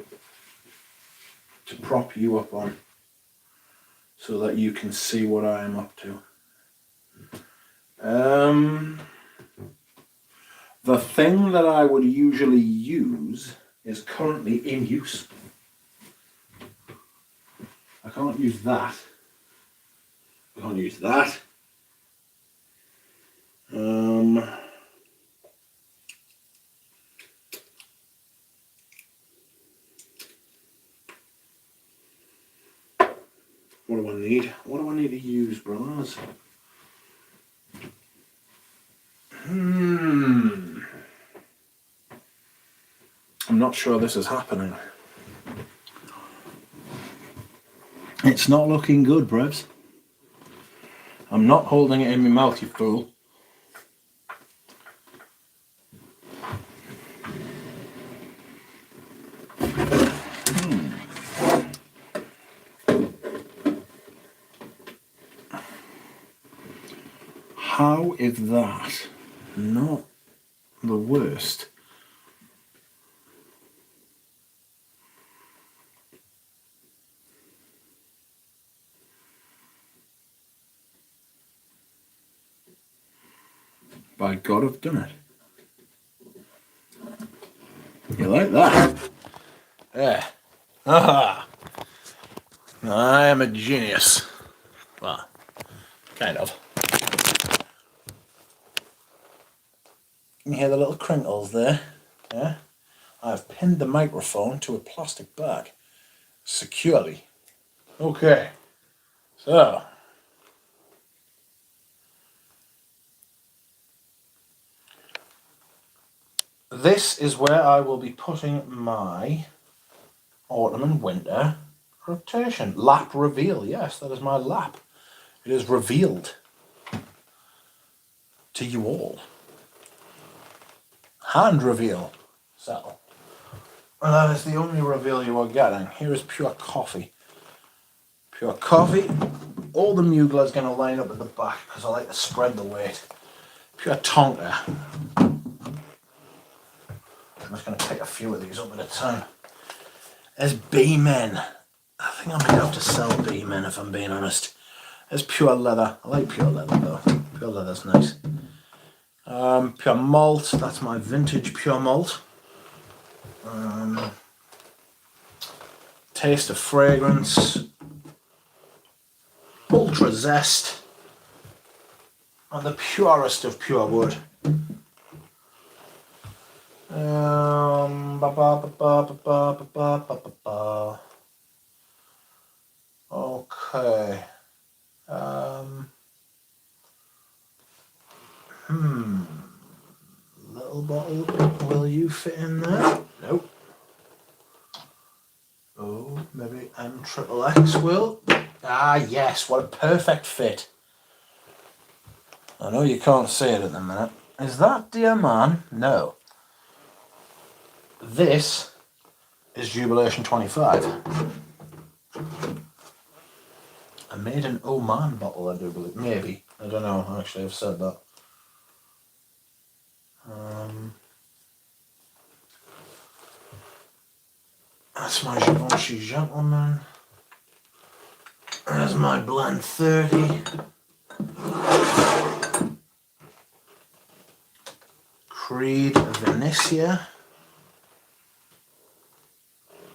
to prop you up on so that you can see what I am up to. The thing that I would usually use is currently in use. I can't use that. I can't use that. What do I need? What do I need to use, brothers? I'm not sure this is happening. It's not looking good, brevs. I'm not holding it in my mouth, you fool. How is that not the worst? By God, I've done it. You like that? Yeah. Aha! I am a genius. Well, kind of. You hear the little crinkles there? Yeah? I've pinned the microphone to a plastic bag securely. Okay. So. This is where I will be putting my autumn and winter rotation. Lap reveal. Yes, that is my lap. It is revealed to you all. Hand reveal. So, and that is the only reveal you are getting. Here is pure coffee. Pure coffee. All the Mugler is going to line up at the back because I like to spread the weight. Pure Tonka. I'm just going to pick a few of these up at a time. There's B-Men. I think I might have to sell B-Men if I'm being honest. There's pure leather. I like pure leather though. Pure leather's nice. Pure malt. That's my vintage pure malt. Taste of fragrance. Ultra zest. And the purest of pure wood. Okay. Little bottle. Will you fit in there? Nope. Oh, maybe M triple X will. Ah, yes. What a perfect fit. I know you can't see it at the minute. Is that Dear Man? No. This is Jubilation 25. A made in Oman bottle, I do believe. Maybe. I don't know. Actually, I've said that. That's my Givenchy Gentleman. There's my Blend 30. Creed Venetia.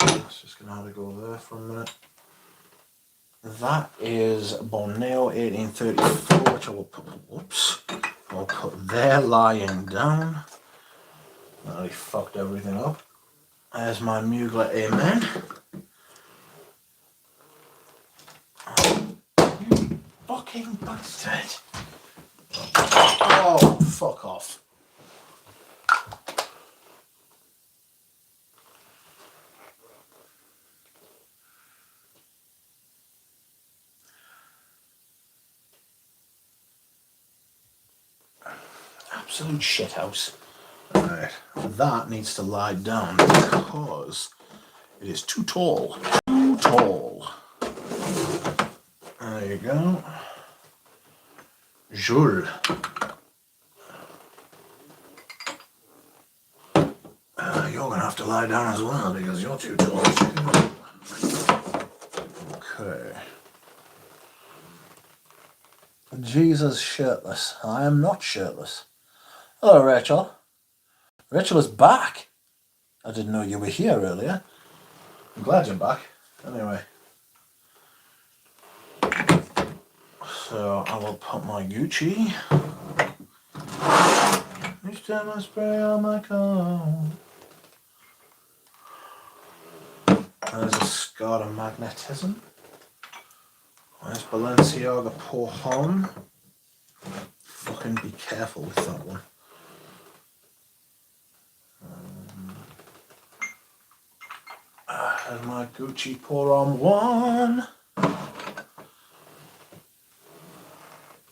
That's just going to have to go there for a minute. That is Borneo 1834, which I will put, whoops, I'll put there lying down. I fucked everything up. There's my Mugler Amen. You fucking bastard. Oh, fuck off. Absolute shithouse. Right, that needs to lie down because it is too tall. Too tall. There you go. Jules. You're going to have to lie down as well because you're too tall. Okay. Jesus shirtless. I am not shirtless. Hello, Rachel. Rachel is back. I didn't know you were here earlier. I'm glad you're back. Anyway. So I will put my Gucci. Each time I spray on my coat. There's a scar of magnetism. There's Balenciaga Pour Homme. Fucking be careful with that one. There's my Gucci Pour Homme 1.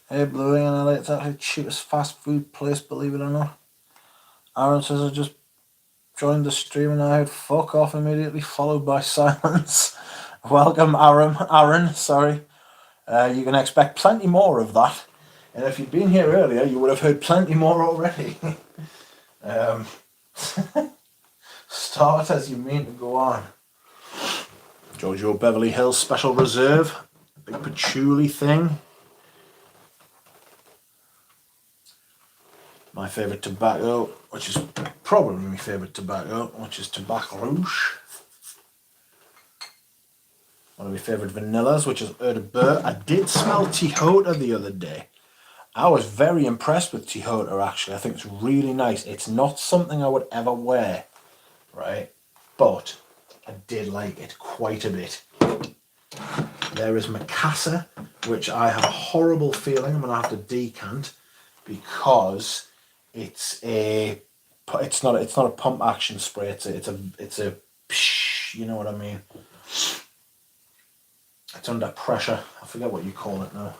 Hey Bluey and LA, it's actually the cheapest fast food place, believe it or not. Aaron says I just joined the stream and I heard fuck off immediately, followed by silence. Welcome Aaron, sorry. You can expect plenty more of that. And if you'd been here earlier, you would have heard plenty more already. Start as you mean to go on. Jojo Beverly Hills Special Reserve. Big patchouli thing. My favourite tobacco, which is probably my favourite tobacco, which is Tobacco Rouge. One of my favourite vanillas, which is Eau de Beurre. I did smell Tejota the other day. I was very impressed with Tejota, actually. I think it's really nice. It's not something I would ever wear, right? But I did like it quite a bit. There is Macassa, which I have a horrible feeling I'm going to have to decant because it's not a pump action spray. It's a you know what I mean. It's under pressure. I forget what you call it now.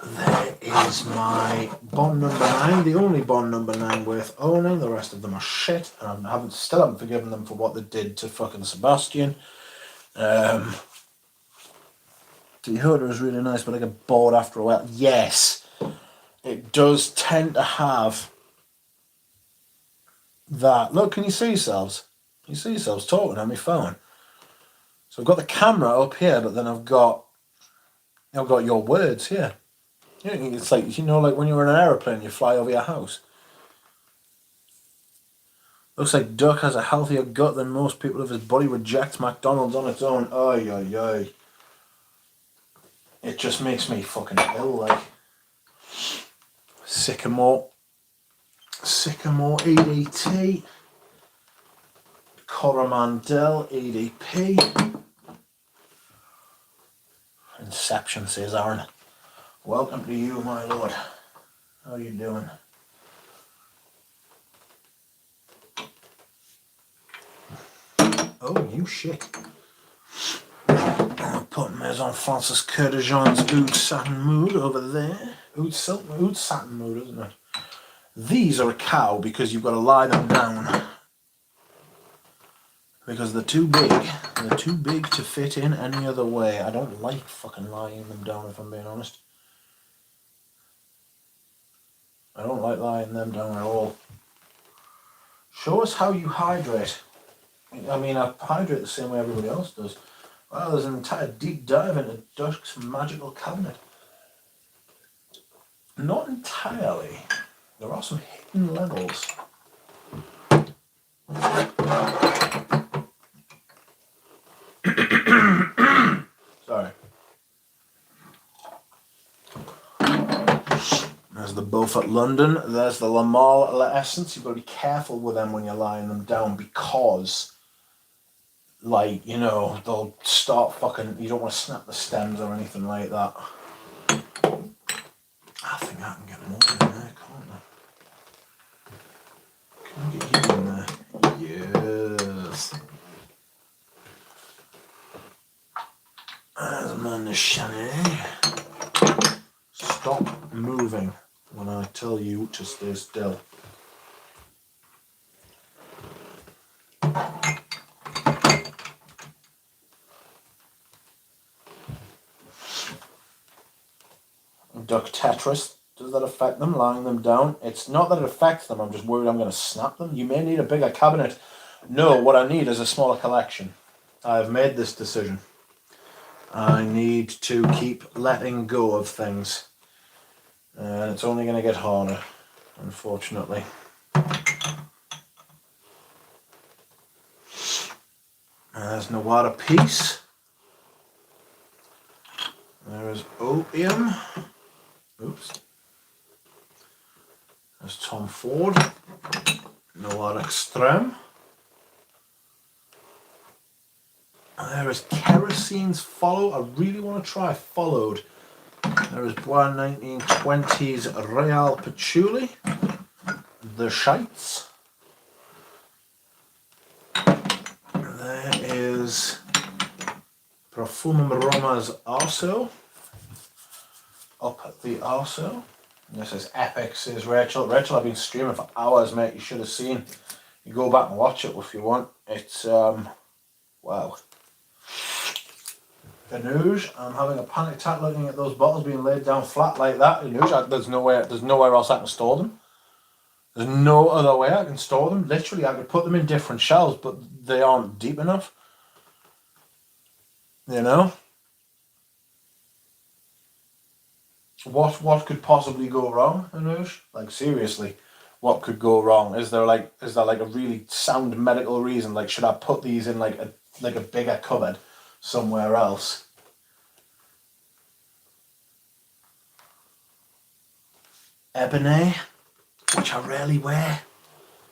There is my Bond number 9, the only Bond number 9 worth owning. The rest of them are shit, and I still haven't forgiven them for what they did to fucking Sebastian. Tejota is really nice, but I get bored after a while. Yes, it does tend to have that. Look, can you see yourselves? Can you see yourselves talking on my phone? So I've got the camera up here, but then I've got your words here. Yeah, it's like, you know, like when you're in an aeroplane, you fly over your house. Looks like Duck has a healthier gut than most people if his body rejects McDonald's on its own. Oy, oy, oy. It just makes me fucking ill, like. Sycamore EDT. Coromandel EDP. Inception, says Aaron. Welcome to you, my lord. How are you doing? Oh, you shit. I'm putting Maison Francis Coeur de Jean's Oud Satin Mood over there. Oud Satin Mood, isn't it? These are a cow because you've got to lie them down. Because they're too big. They're too big to fit in any other way. I don't like fucking lying them down, if I'm being honest. I don't like lying them down at all. Show us how you hydrate. I mean, I hydrate the same way everybody else does. Wow, there's an entire deep dive into Dusk's magical cabinet. Not entirely. There are some hidden levels. Sorry. There's the Beaufort London. There's the Lamar Essence. You've got to be careful with them when you're lying them down because, like, you know, they'll start fucking... You don't want to snap the stems or anything like that. I think I can get more in there, can't I? Can I get you in there? Yes. There's man de Chanel. Stop moving when I tell you to stay still. Duck Tetris. Does that affect them, lying them down? It's not that it affects them, I'm just worried I'm going to snap them. You may need a bigger cabinet. No, what I need is a smaller collection. I've made this decision. I need to keep letting go of things. And it's only going to get harder, unfortunately. There's Nawada Peace. There is Opium. Oops. There's Tom Ford. Noir Extreme. There is Kerosene's Follow. I really want to try Followed. There is Bois 1920's Real Patchouli. The Shites. There is Profumum Roma's Arso. Up at the Arso. This is epic, says Rachel. Rachel, I've been streaming for hours, mate. You should have seen. You go back and watch it if you want. It's, wow. Anouge, I'm having a panic attack looking at those bottles being laid down flat like that. Anouge, there's nowhere else I can store them. There's no other way I can store them. Literally, I could put them in different shelves, but they aren't deep enough. You know? What could possibly go wrong, Anoush? Like, seriously, what could go wrong? Is there like a really sound medical reason? Like, should I put these in like a bigger cupboard somewhere else? Ebony, which I rarely wear.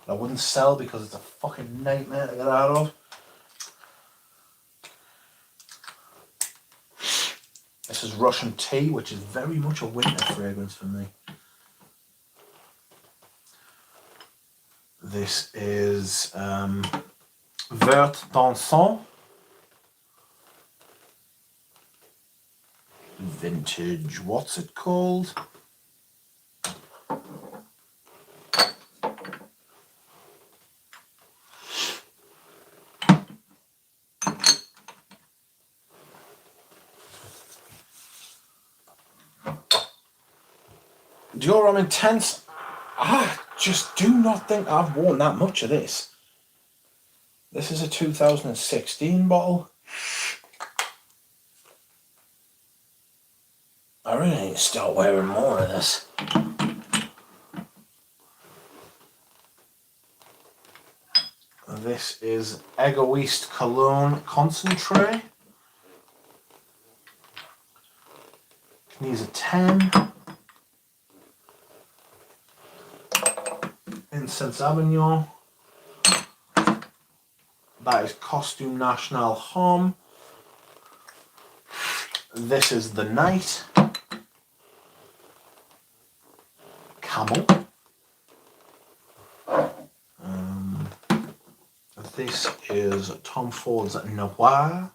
I wouldn't sell because it's a fucking nightmare to get out of. This is Russian Tea, which is very much a winter fragrance for me. This is Vert Dansant. Vintage, what's it called? Dior Homme Intense. I just do not think I've worn that much of this. This is a 2016 bottle. I really need to start wearing more of this. This is Egoist Cologne Concentrate. These are 10. Incense Avignon. That is Costume National Homme. This is the Knight. Camel. This is Tom Ford's Noir.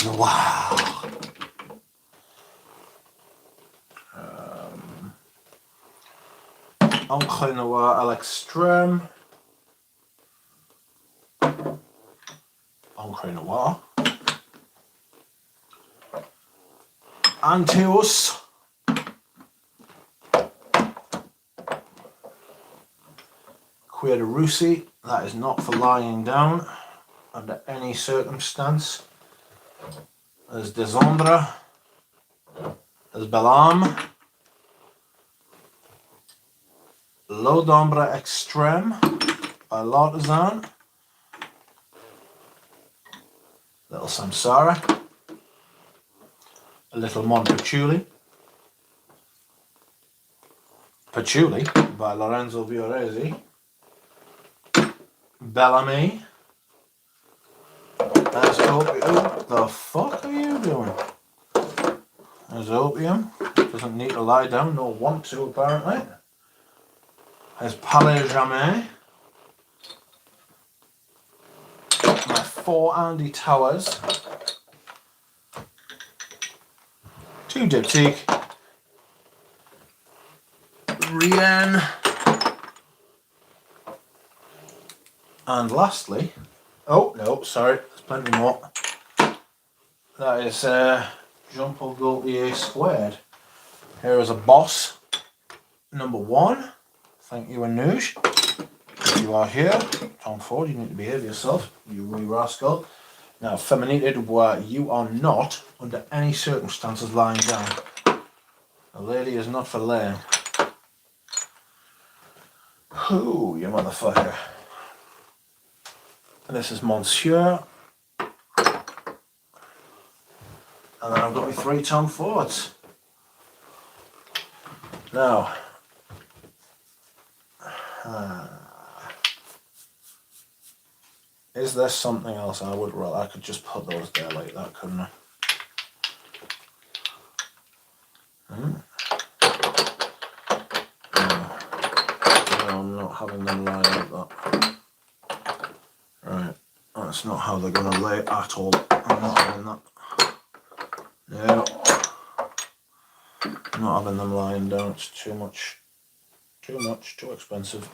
Noir. Encre Noir à l'extrême. Encre Noir. Anteus. Cuir de Russie. That is not for lying down under any circumstance. There's Desombre. There's Belam. L'eau d'ombre extrême by L'artisan. Little Samsara. A little Montepatchouli. Patchouli by Lorenzo Vioresi. Bellamy. There's Opium. What the fuck are you doing? There's Opium. Doesn't need to lie down, nor want to apparently. There's Palais Jamais. My 4 Andy Towers. 2 Diptyque. Rien. And lastly, oh no, sorry, there's plenty more. That is Jean-Paul Gaultier squared. Here is a Boss number 1. Thank you, Anoush. If you are here, Tom Ford, you need to behave yourself, you wee rascal. Now, Feminité Dubois, you are not, under any circumstances, lying down. A lady is not for laying. Ooh, you motherfucker. And this is Monsieur. And then I've got my 3 Tom Fords. Now, is there something else I would rather? I could just put those there like that, couldn't I? No, I'm not having them lie like that. Right, that's not how they're going to lay at all. I'm not having that. No, I'm not having them lying down. It's too much, too expensive.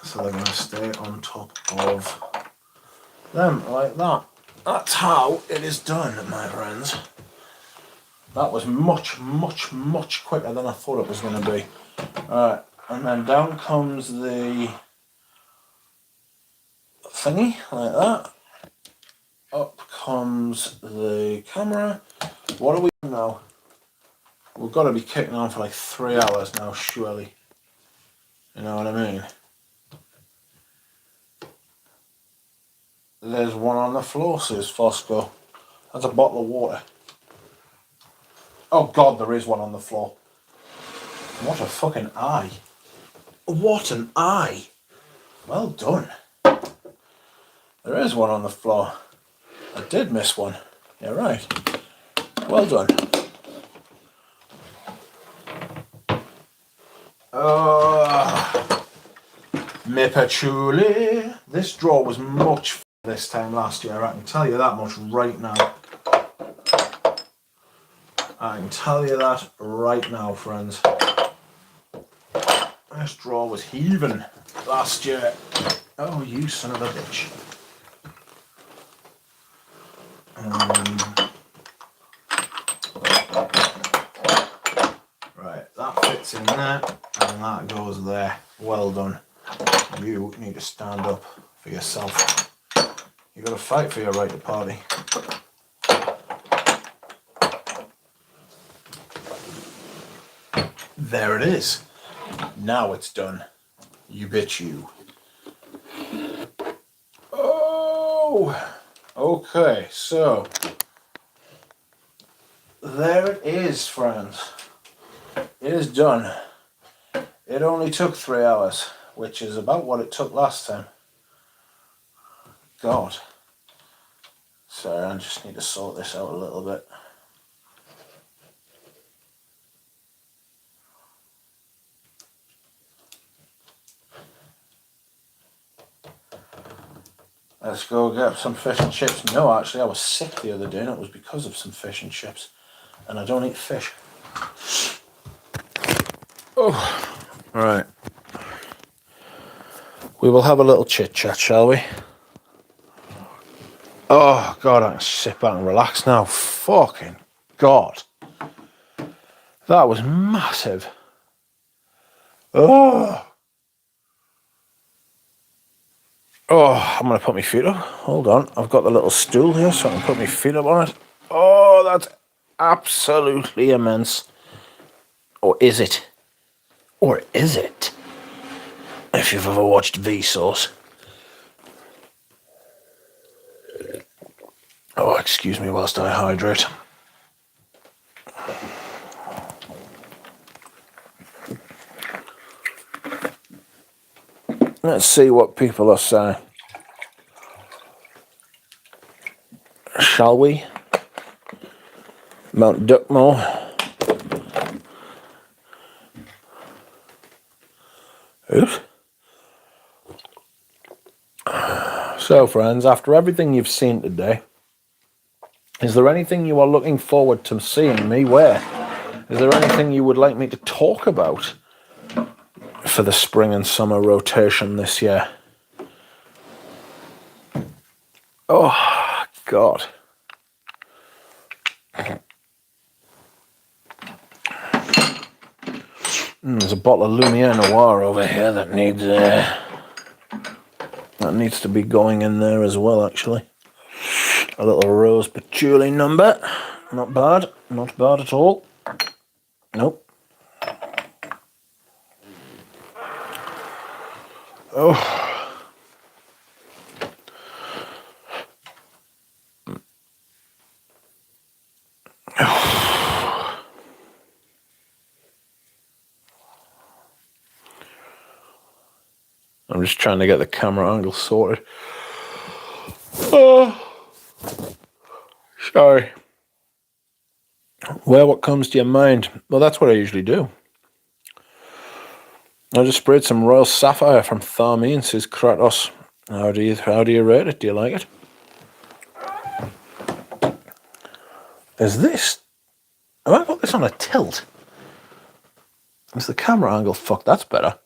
So they're going to stay on top of them like that. That's how it is done, my friends. That was much, much, much quicker than I thought it was going to be. Alright, and then down comes the thingy, like that. Up comes the camera. What are we doing now? We've got to be kicking on for like 3 hours now, surely. You know what I mean? There's one on the floor, says Fosco. That's a bottle of water. Oh God, there is one on the floor. What a fucking eye. What an eye. Well done. There is one on the floor. I did miss one. You're right. Well done. Me patchouli. This draw was much this time last year, I can tell you that much right now. I can tell you that right now, friends. This draw was heaving last year. Oh, you son of a bitch. Right, that fits in there, and that goes there. Well done. You need to stand up for yourself. You got to fight for your right to party. There it is. Now it's done. You bitch you. Oh! Okay, so there it is, friends. It is done. It only took 3 hours. which is about what it took last time. God. Sorry, I just need to sort this out a little bit. Let's go get some fish and chips. No, actually, I was sick the other day and it was because of some fish and chips. And I don't eat fish. Oh, right. We will have a little chit chat, shall we? Oh, God, I can sit back and relax now. Fucking God. That was massive. Oh. Oh, I'm going to put my feet up. Hold on. I've got the little stool here so I can put my feet up on it. Oh, that's absolutely immense. Or is it? Or is it? If you've ever watched Vsauce. Oh, excuse me whilst I hydrate. Let's see what people are saying. Shall we? Mount Duckmore. Oops. So, friends, after everything you've seen today, is there anything you are looking forward to seeing me wear? Is there anything you would like me to talk about for the spring and summer rotation this year? Oh, God. There's a bottle of Lumiere Noir over here that needs to be going in there as well, actually. A little rose patchouli number. Not bad. Not bad at all. Nope. Oh. I'm just trying to get the camera angle sorted. Oh. Sorry. Well, what comes to your mind? Well, that's what I usually do. I just sprayed some Royal Sapphire from Tharmeen, says Kratos. How do you rate it? Do you like it? Is this... Have I got this on a tilt? Is the camera angle... Fuck, that's better.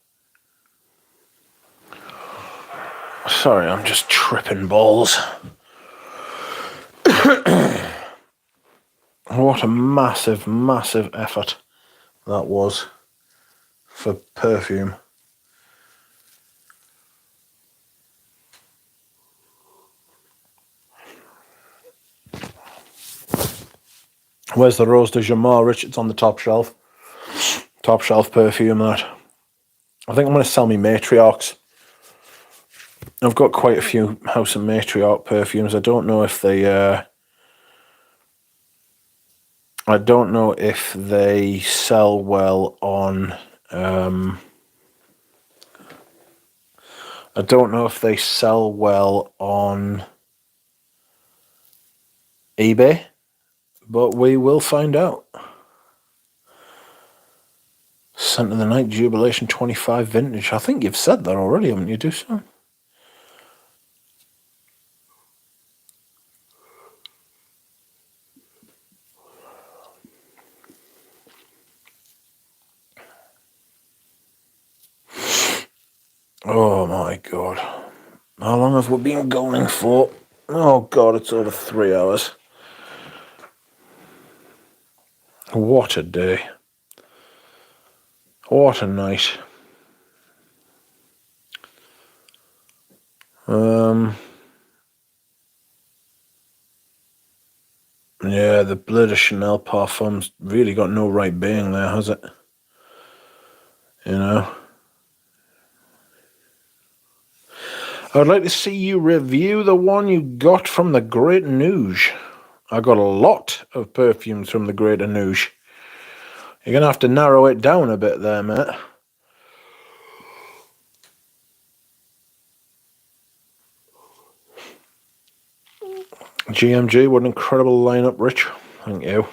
Sorry, I'm just tripping balls. What a massive, massive effort that was for perfume. Where's the Rose de Jamar, Rich? It's on the top shelf. Top shelf perfume, that. I think I'm going to sell me Matriarchs. I've got quite a few House of Matriarch perfumes. I don't know if they sell well on eBay, but we will find out. Scent of the Night Jubilation 25 Vintage. I think you've said that already, haven't you, Dusan? Oh my God. How long have we been going for? Oh God, it's over 3 hours. What a day. What a night. Yeah, the Bleu de Chanel parfum's really got no right being there, has it? You know? I would like to see you review the one you got from the Great Nouge. I got a lot of perfumes from the Great Nouge. You're going to have to narrow it down a bit there, mate. GMG, what an incredible lineup, Rich. Thank you.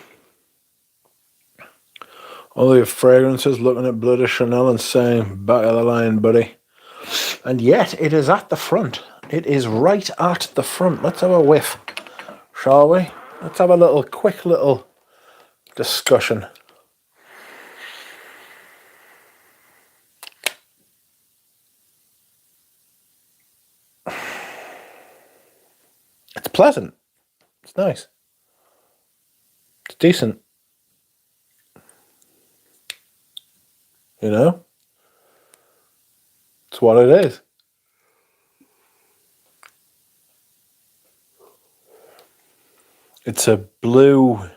All your fragrances, looking at Bloody Chanel and saying, back of the line, buddy. And yet, it is at the front. It is right at the front. Let's have a whiff, shall we? Let's have a quick little discussion. It's pleasant. It's nice. It's decent. You know? It's what it is. It's a blue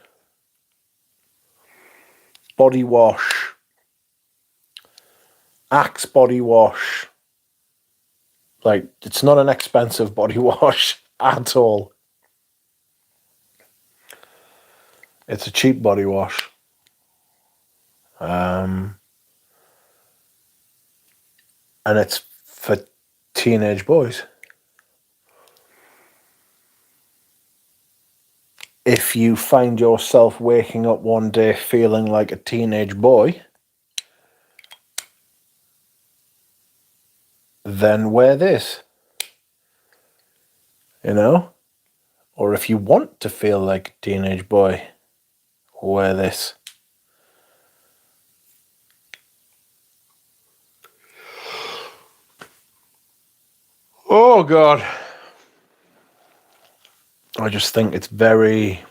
body wash. Axe body wash. Like, it's not an expensive body wash at all. It's a cheap body wash. And it's for teenage boys. If you find yourself waking up one day feeling like a teenage boy, then wear this. You know? Or if you want to feel like a teenage boy, wear this. Oh, God. I just think it's very...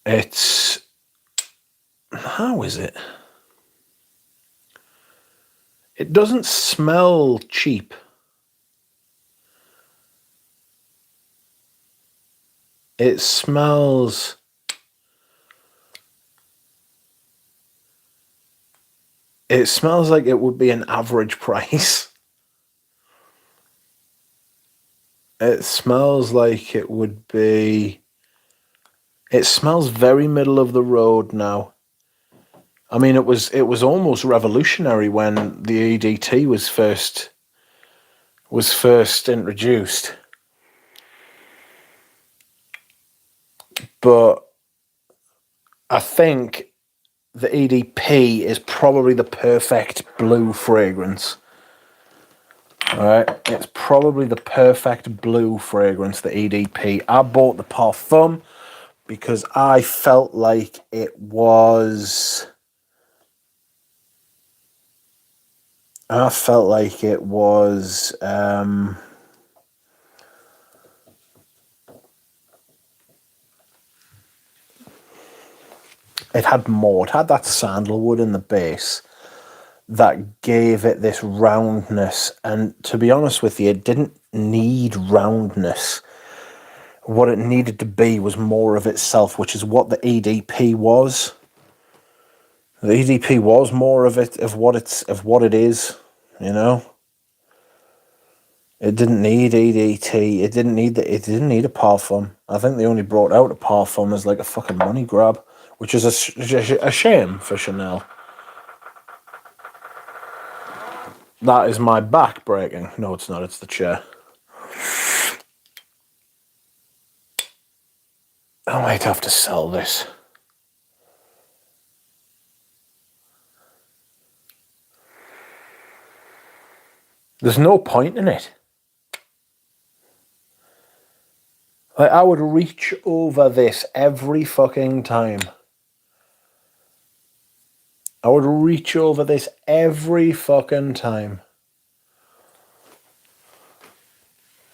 It's... How is it? It doesn't smell cheap. It smells... It smells like it would be an average price. It smells like it would be... It smells very middle of the road now. I mean, it was almost revolutionary when the EDT was first introduced. But I think the EDP is probably the perfect blue fragrance. Alright, it's probably the perfect blue fragrance, the EDP. I bought the Parfum because I felt like it was... it had more. It had that sandalwood in the base that gave it this roundness. And to be honest with you, it didn't need roundness. What it needed to be was more of itself, which is what the EDP was. The EDP was more of it, of what it is, you know. It didn't need EDT. It didn't need a Parfum. I think they only brought out a Parfum as like a fucking money grab, which is a shame for Chanel. That is my back breaking. No, it's not. It's the chair. I might have to sell this. There's no point in it. Like, I would reach over this every fucking time. I would reach over this every fucking time.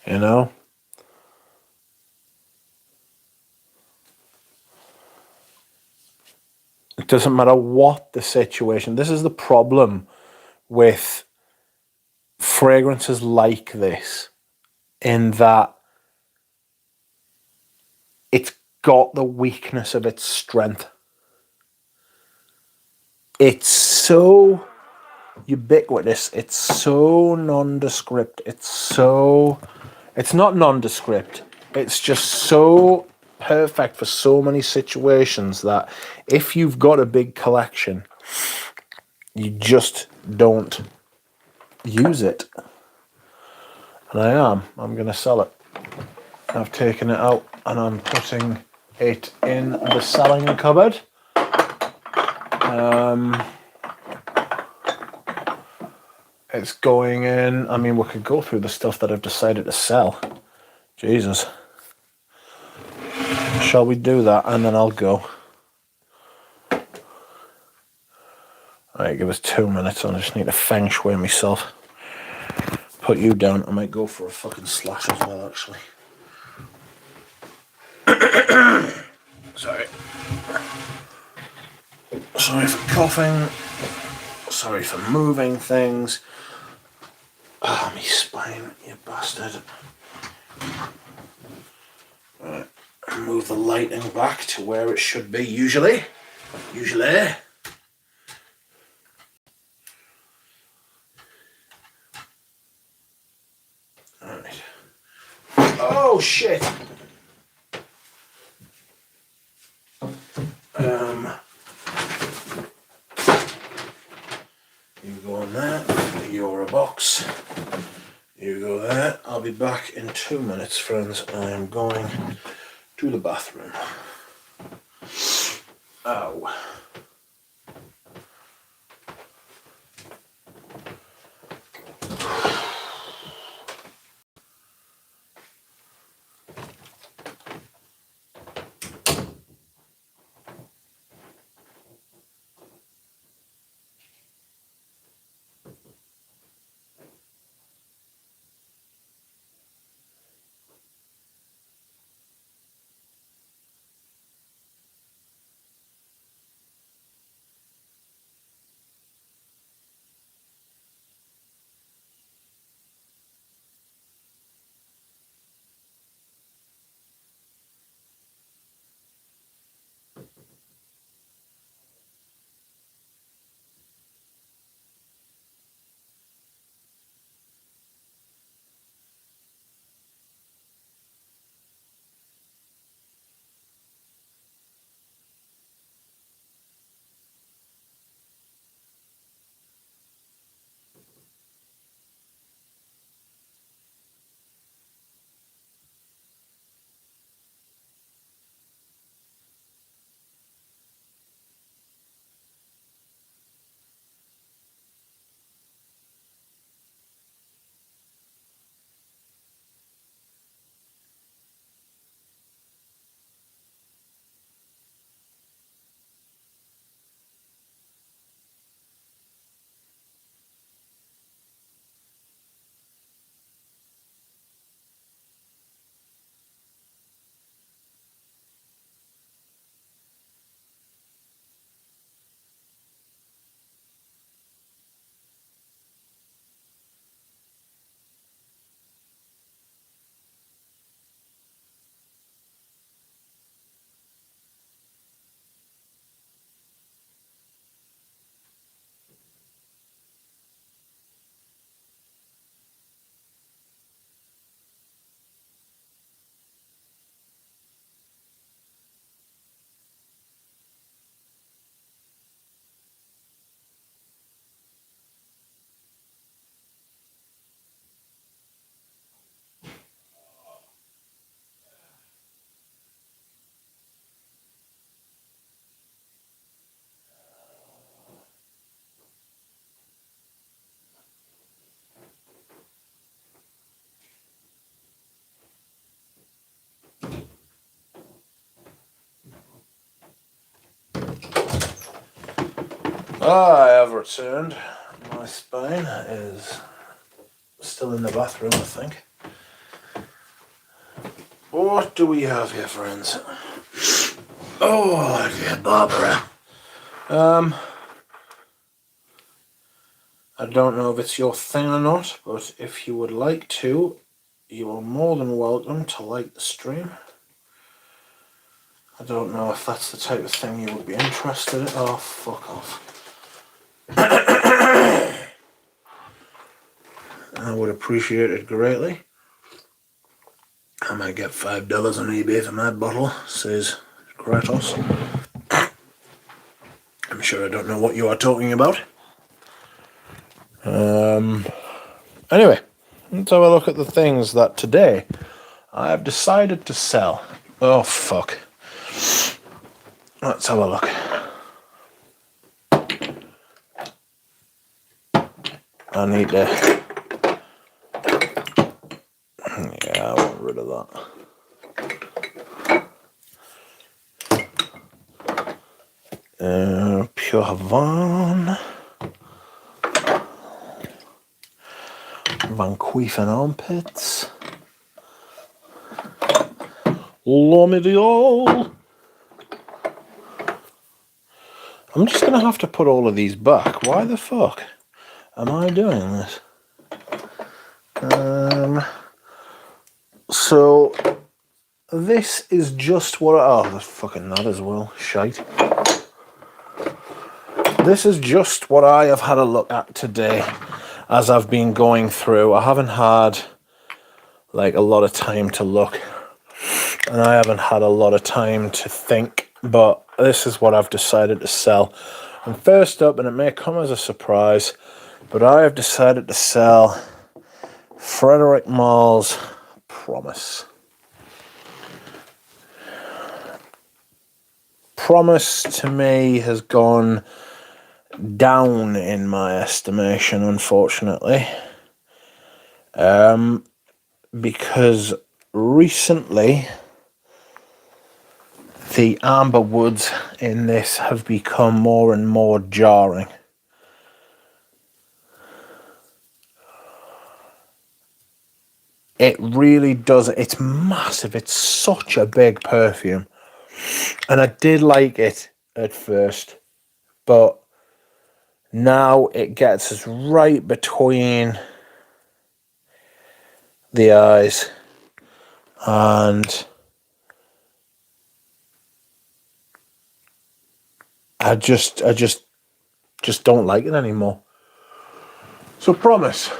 You know? It doesn't matter what the situation. This is the problem with fragrances like this, in that it's got the weakness of its strength. It's so ubiquitous. It's so nondescript. It's not nondescript. It's just so perfect for so many situations that if you've got a big collection, you just don't use it. And I'm going to sell it. I've taken it out and I'm putting it in the selling cupboard. It's going in. I mean, we could go through the stuff that I've decided to sell. Jesus. Shall we do that? And then I'll go. Alright, give us 2 minutes. I just need to feng shui myself. Put you down. I might go for a fucking slash as well, actually. Sorry. Sorry for coughing. Sorry for moving things. Ah, me spine, you bastard. Right. Move the lighting back to where it should be, usually. Alright. Oh, shit! You go on there, you're a box. You go there. I'll be back in 2 minutes, friends. I am going to the bathroom. Ow. I have returned. My spine is still in the bathroom, I think. What do we have here, friends? Oh, dear Barbara. I don't know if it's your thing or not, but if you would like to, you are more than welcome to like the stream. I don't know if that's the type of thing you would be interested in. Oh, fuck off. I would appreciate it greatly. might get $5 on eBay for my bottle, says Kratos. I'm sure I don't know what you are talking about. Anyway, let's have a look at the things that today I have decided to sell. Oh, fuck. Let's have a look. I need to... Yeah, I want rid of that. Pure Havana. Van Cleef and Armpits. L'Omédiol. I'm just going to have to put all of these back. Why the fuck am I doing this? So, this is just what... Oh, there's fucking that as well. Shite. This is just what I have had a look at today as I've been going through. I haven't had, like, a lot of time to look. And I haven't had a lot of time to think. But this is what I've decided to sell. And first up, and it may come as a surprise, but I have decided to sell Frederick Marle's Promise. Promise to me has gone down in my estimation, unfortunately. Because recently the amber woods in this have become more and more jarring. It really does. It's massive. It's such a big perfume. And I did like it at first. But now it gets us right between the eyes. And I just don't like it anymore. So Promise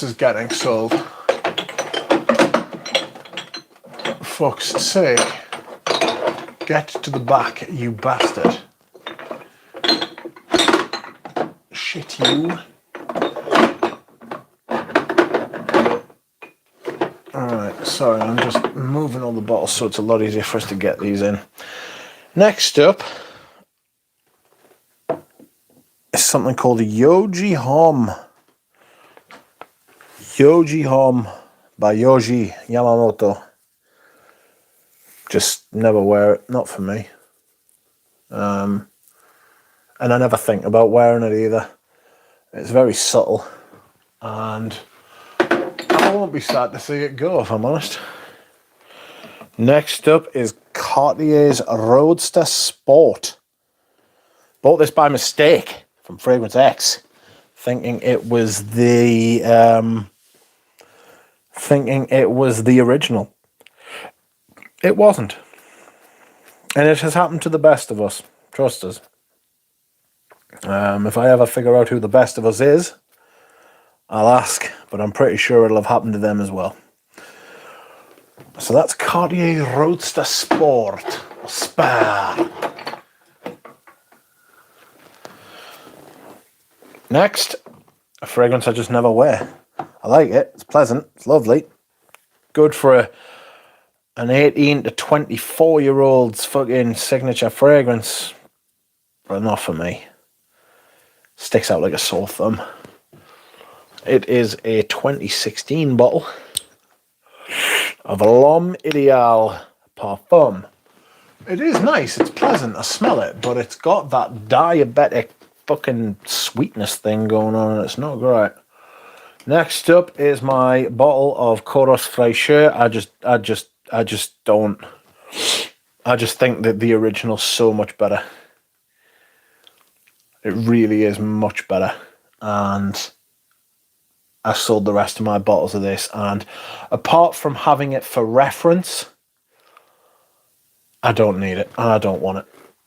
is getting sold. For fuck's sake. Get to the back, you bastard. Shit you. Alright, sorry, I'm just moving all the bottles so it's a lot easier for us to get these in. Next up is something called Yoji Hom. Yoji Hom by Yoji Yamamoto. Just never wear it, not for me. And I never think about wearing it either. It's very subtle. And I won't be sad to see it go, if I'm honest. Next up is Cartier's Roadster Sport. Bought this by mistake from Fragrance X, thinking it was the original. It wasn't. And it has happened to the best of us. Trust us. If I ever figure out who the best of us is, I'll ask, but I'm pretty sure it'll have happened to them as well. So that's Cartier Roadster Sport. Spar. Next, a fragrance I just never wear. I like it. It's pleasant. It's lovely. Good for an 18 to 24-year-old's fucking signature fragrance. But not for me. Sticks out like a sore thumb. It is a 2016 bottle of L'Homme Ideal Parfum. It is nice. It's pleasant. I smell it. But it's got that diabetic fucking sweetness thing going on, and it's not great. Next up is my bottle of Coros Fraîcheur. I just don't. I just think that the original's so much better. It really is much better. And I sold the rest of my bottles of this, and apart from having it for reference, I don't need it, and I don't want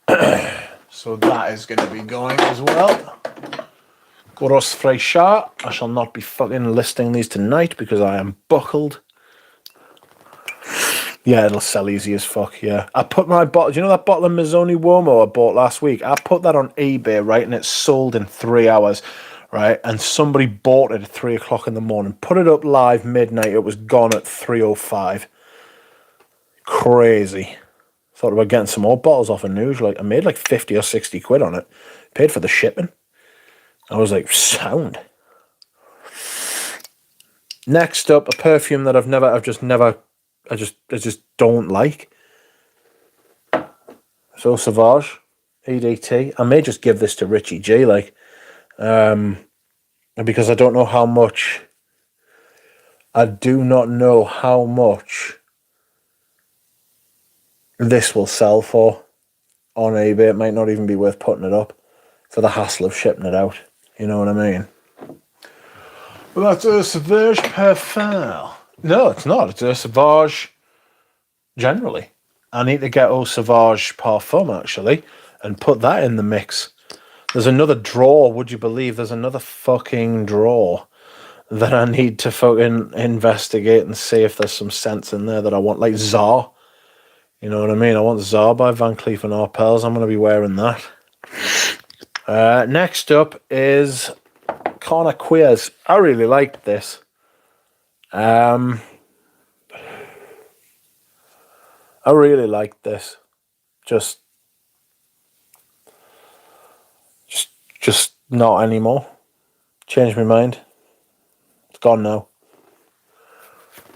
it. So that is going to be going as well. Coros Fraîcheur. I shall not be fucking listing these tonight because I am buckled. Yeah, it'll sell easy as fuck, yeah. I put my bottle, do you know that bottle of Mazzoni Uomo I bought last week? I put that on eBay, right, and it sold in 3 hours, right? And somebody bought it at 3 o'clock in the morning, put it up live midnight, it was gone at 3:05. Crazy. Thought about getting some more bottles off of News. Like, I made like 50 or 60 quid on it. Paid for the shipping. I was like, sound. Next up, a perfume that I just don't like. So Sauvage, EDT. I may just give this to Richie G, like, because I don't know how much. I do not know how much this will sell for on eBay. It might not even be worth putting it up for the hassle of shipping it out. You know what I mean? Well, that's a Sauvage Parfum. No, it's not. It's a Sauvage generally. I need to get Eau Sauvage Parfum, actually, and put that in the mix. There's another drawer, would you believe? There's another fucking drawer that I need to fucking investigate and see if there's some scents in there that I want, like Czar. You know what I mean? I want Czar by Van Cleef & Arpels. I'm going to be wearing that. Next up is Corner Queers. I really liked this. I really liked this. Just not anymore. Changed my mind. It's gone now.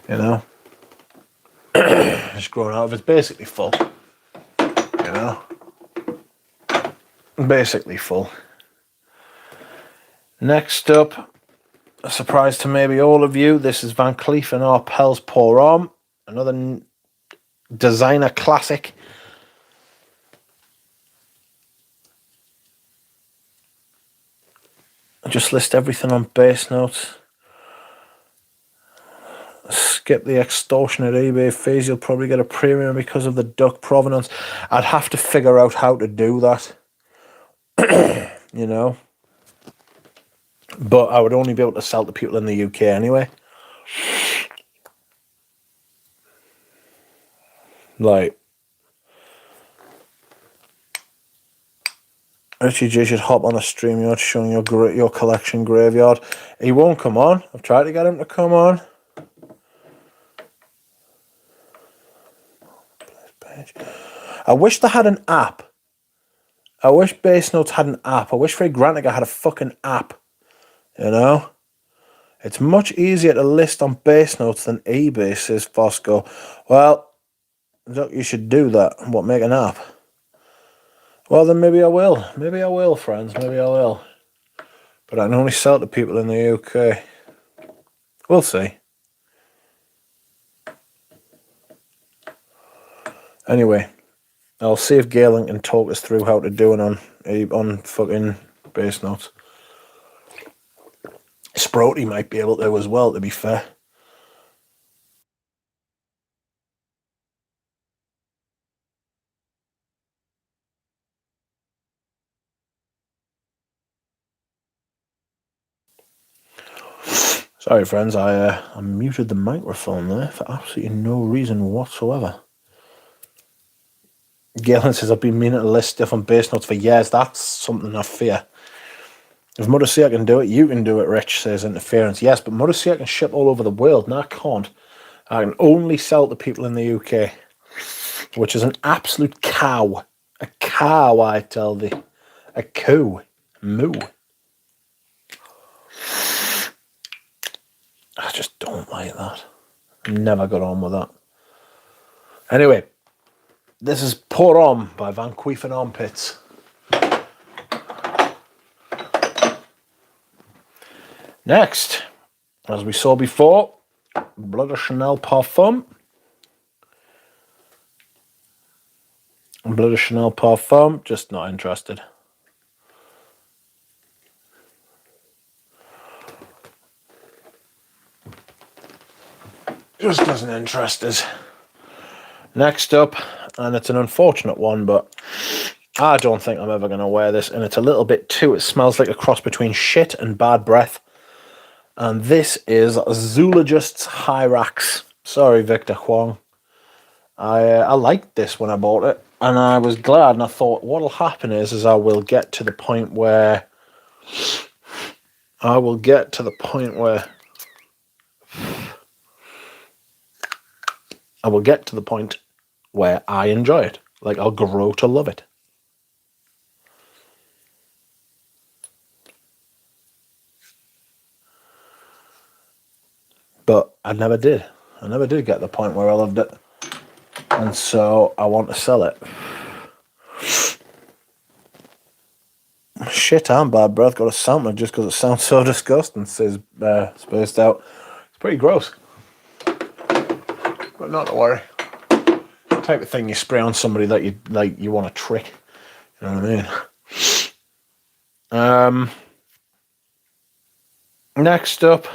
You know? It's grown out of it. It's basically full. You know? Basically full. Next up, a surprise to maybe all of you, this is Van Cleef & Arpels Pour Homme. Another designer classic. I just list everything on base notes. Skip the extortionate eBay fees. You'll probably get a premium because of the duck provenance. I'd have to figure out how to do that. You know? But I would only be able to sell to people in the UK anyway. Like, Richie G should hop on a stream yard showing your collection graveyard. He won't come on. I've tried to get him to come on. I wish they had an app. I wish Base Notes had an app. I wish Ray Grantiga had a fucking app. You know? It's much easier to list on Base Notes than eBay, says Fosco. Well, look, you should do that. What, make an app? Well, then maybe I will. Maybe I will, friends. Maybe I will. But I can only sell it to people in the UK. We'll see. Anyway, I'll see if Galen can talk us through how to do it on fucking Base Notes. Sprouty might be able to as well, to be fair. Sorry, friends, I muted the microphone there for absolutely no reason whatsoever. Galen says, I've been meaning to list stuff on Base Notes for years. That's something I fear. If Muddersia can do it, you can do it, Rich, says Interference. Yes, but Muddersia can ship all over the world, and I can't. I can only sell to people in the UK, which is an absolute cow. A cow, I tell thee. A coo. Moo. I just don't like that. Never got on with that. Anyway, this is Pour Homme by Van Cleef & Armpits. Next, as we saw before, Bleu de Chanel Parfum. Bleu de Chanel Parfum, just not interested. Just doesn't interest us. Next up, and it's an unfortunate one, but I don't think I'm ever going to wear this, and it's a little bit too, it smells like a cross between shit and bad breath. And this is Zoologist's Hyrax. Sorry, Victor Huang. I liked this when I bought it, and I was glad. And I thought, what'll happen is I will get to the point where I enjoy it. Like, I'll grow to love it. But I never did. I never did get to the point where I loved it. And so I want to sell it. Shit, I'm bad breath. Got a sampler just because it sounds so disgusting, says Spaced Out. It's pretty gross. But not to worry. The type of thing you spray on somebody that you want to trick. You know what I mean? Next up,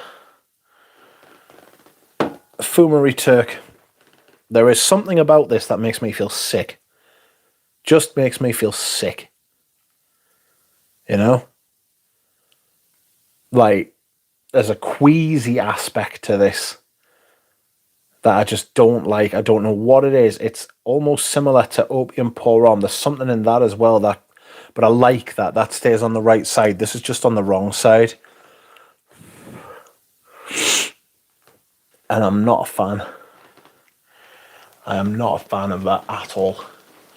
Fumery Turk. There is something about this that makes me feel sick. Just makes me feel sick. You know? Like, there's a queasy aspect to this that I just don't like. I don't know what it is. It's almost similar to Opium Pour On. There's something in that as well, but I like that. That stays on the right side. This is just on the wrong side. And I'm not a fan. I am not a fan of that at all.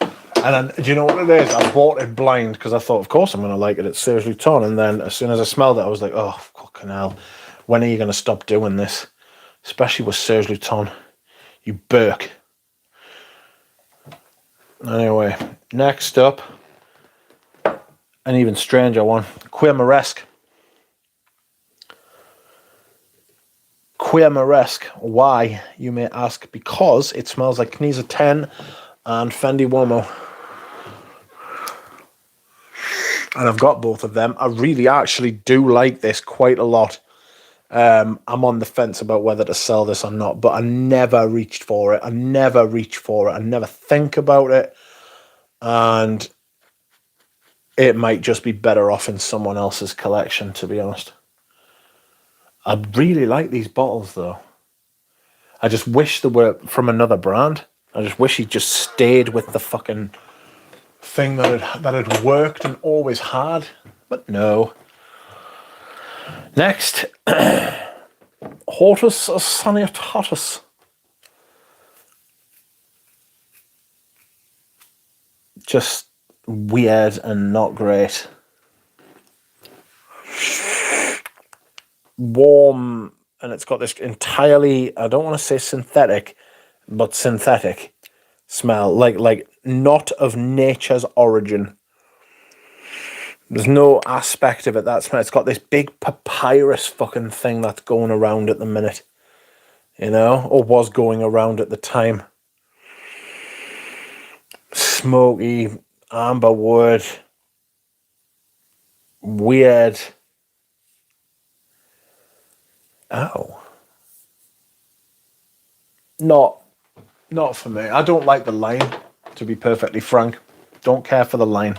And then, do you know what it is? I bought it blind because I thought, of course I'm going to like it. It's Serge Luton. And then as soon as I smelled it, I was like, oh, fucking hell. When are you going to stop doing this? Especially with Serge Luton. You Burke. Anyway, next up, an even stranger one. Queer Moresque. Queer Moresque. Why, you may ask? Because it smells like Knisa 10 and Fendi Uomo. And I've got both of them. I really actually do like this quite a lot. I'm on the fence about whether to sell this or not, but I never reached for it. I never think about it. And it might just be better off in someone else's collection, to be honest. I really like these bottles, though. I just wish they were from another brand. I just wish he just stayed with the fucking thing that had worked and always had. But no. Next, Hortus Sanitatis. Just weird and not great. Warm, and it's got this entirely, I don't want to say synthetic, but synthetic smell, like not of nature's origin. There's no aspect of it that smell. It's got this big papyrus fucking thing that's going around at the minute, you know, or was going around at the time. Smoky, amber wood, weird. Oh. Not for me. I don't like the line, to be perfectly frank. Don't care for the line.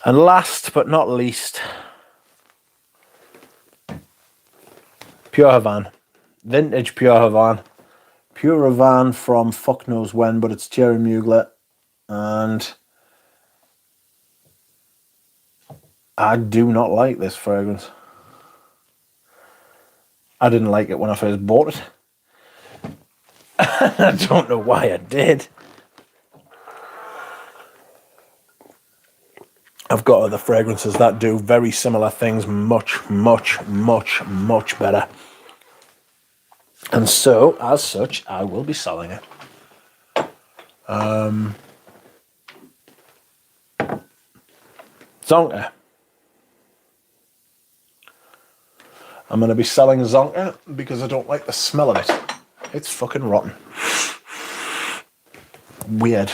And last but not least, Pure Havana. Vintage Pure Havana. Pure Havana from fuck knows when, but it's Thierry Mugler. And I do not like this fragrance. I didn't like it when I first bought it. I don't know why I did. I've got other fragrances that do very similar things much better. And so, as such, I will be selling it. Zonka. I'm going to be selling Zonka because I don't like the smell of it. It's fucking rotten. Weird.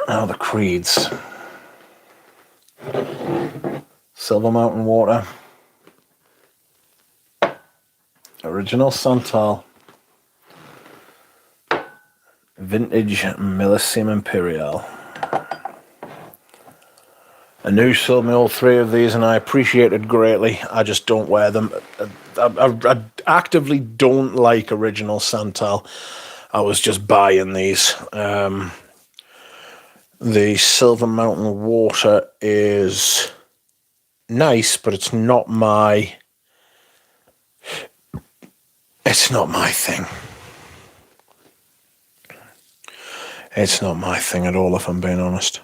Now the creeds. Silver Mountain Water. Original Santal. Vintage Millésime Imperial. Anu sold me all 3 of these, and I appreciate it greatly. I just don't wear them. I actively don't like original Santal. I was just buying these. The Silver Mountain Water is nice, but it's not my thing. It's not my thing at all, if I'm being honest.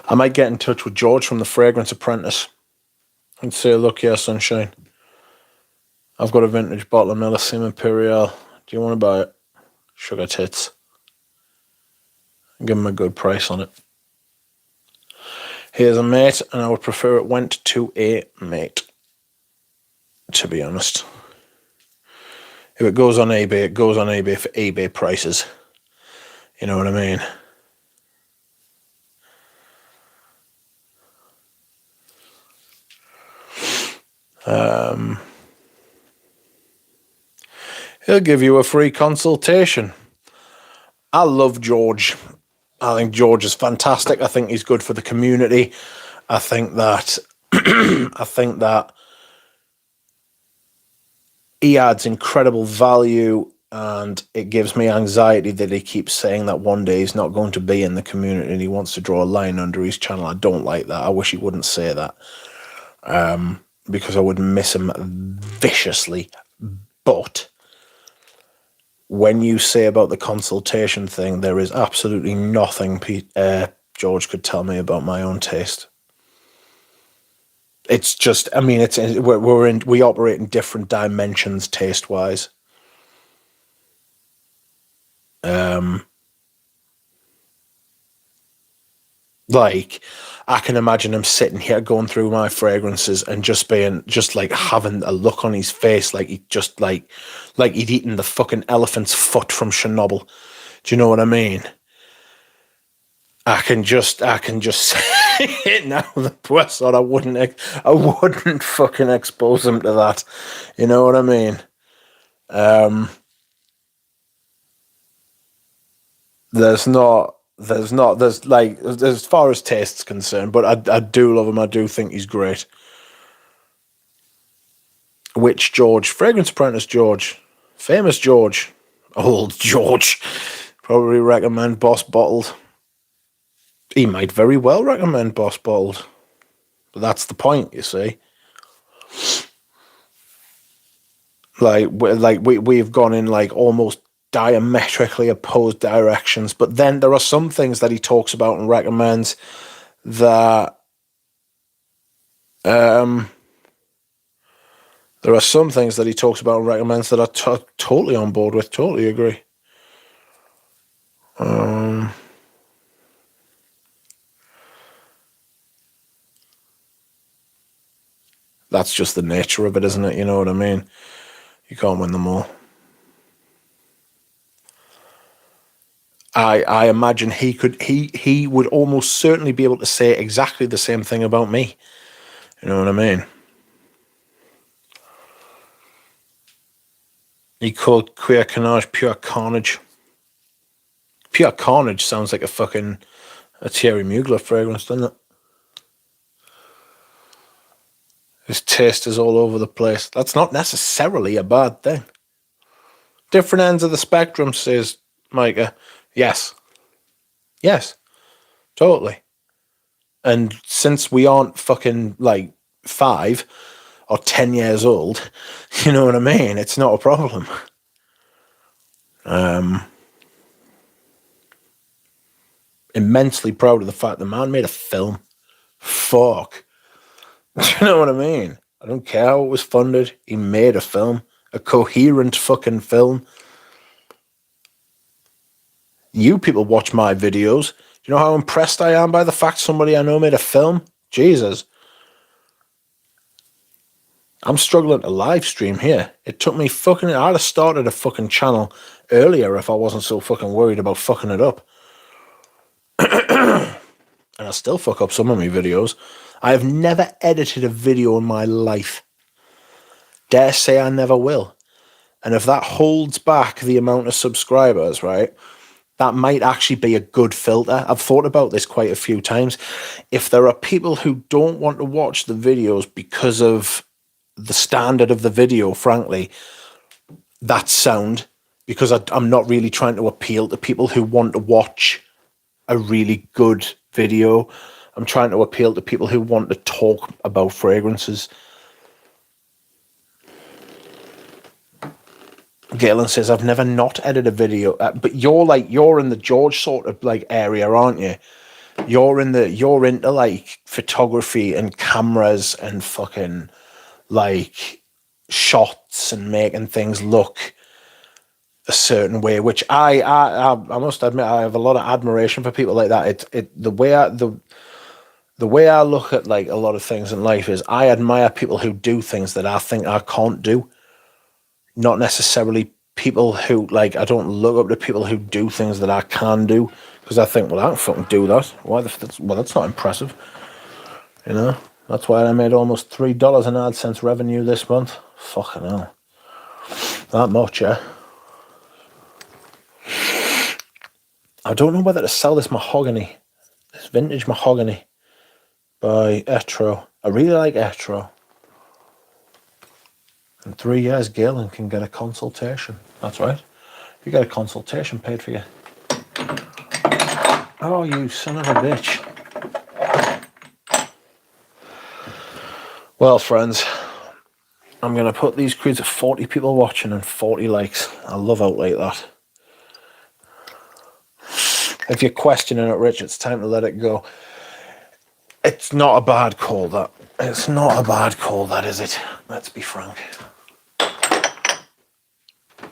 I might get in touch with George from the Fragrance Apprentice and say, look here, sunshine, I've got a vintage bottle of Millesime Imperial. Do you want to buy it? Sugar tits. Give him a good price on it. Here's a mate, and I would prefer it went to a mate, to be honest. If it goes on eBay, it goes on eBay for eBay prices. You know what I mean? He'll give you a free consultation. I love George. I think George is fantastic. I think he's good for the community. I think that he adds incredible value, and it gives me anxiety that he keeps saying that one day he's not going to be in the community and he wants to draw a line under his channel. I don't like that. I wish he wouldn't say that, because I would miss him viciously. But when you say about the consultation thing, there is absolutely nothing George could tell me about my own taste. It's just, I mean, we operate in different dimensions taste wise. Like, I can imagine him sitting here going through my fragrances and just having a look on his face like he'd eaten the fucking elephant's foot from Chernobyl. Do you know what I mean? I can just say it now. The press on, I wouldn't fucking expose him to that. You know what I mean? There's like, as far as taste's concerned, but I do love him. I do think he's great. Which George? Fragrance Apprentice George. Famous George. Old George. Probably recommend Boss Bottled. He might very well recommend Boss Bottled. But that's the point, you see. We've gone in like almost diametrically opposed directions, but then there are some things that he talks about and recommends that I'm totally on board with, totally agree. That's just the nature of it, isn't it? You know what I mean? You can't win them all. I imagine he would almost certainly be able to say exactly the same thing about me. You know what I mean? He called Queer Carnage Pure Carnage. Pure Carnage sounds like a Thierry Mugler fragrance, doesn't it? His taste is all over the place. That's not necessarily a bad thing. Different ends of the spectrum, says Micah. Yes, totally. And since we aren't fucking like 5 or 10 years old, you know what I mean? It's not a problem. Immensely proud of the fact the man made a film. Fuck. Do you know what I mean? I don't care how it was funded. He made a film. A coherent fucking film. You people watch my videos. Do you know how impressed I am by the fact somebody I know made a film? Jesus. I'm struggling to live stream here. It took me I'd have started a fucking channel earlier if I wasn't so fucking worried about fucking it up. and I still fuck up some of my videos. I have never edited a video in my life. Dare say I never will. And if that holds back the amount of subscribers, right, that might actually be a good filter. I've thought about this quite a few times. If there are people who don't want to watch the videos because of the standard of the video, frankly, that's sound, because I'm not really trying to appeal to people who want to watch a really good video. I'm trying to appeal to people who want to talk about fragrances. Galen says, I've never not edited a video, but you're in the George sort of like area, aren't you? You're into like photography and cameras and fucking like shots and making things look a certain way, which I must admit I have a lot of admiration for people like that. The way I look at like a lot of things in life is I admire people who do things that I think I can't do. Not necessarily people who, like, I don't look up to people who do things that I can do, because I think, well, I don't fucking do that. Why? That's not impressive. You know? That's why I made almost $3 in AdSense revenue this month. Fucking hell. That much, yeah? I don't know whether to sell this mahogany. This vintage mahogany by Etro. I really like Etro. In 3 years, Galen can get a consultation. That's right. You get a consultation paid for you. Oh, you son of a bitch. Well, friends, I'm going to put these creeds at 40 people watching and 40 likes. I love out like that. If you're questioning it, Rich, it's time to let it go. It's not a bad call, that. It's not a bad call, that, is it? Let's be frank.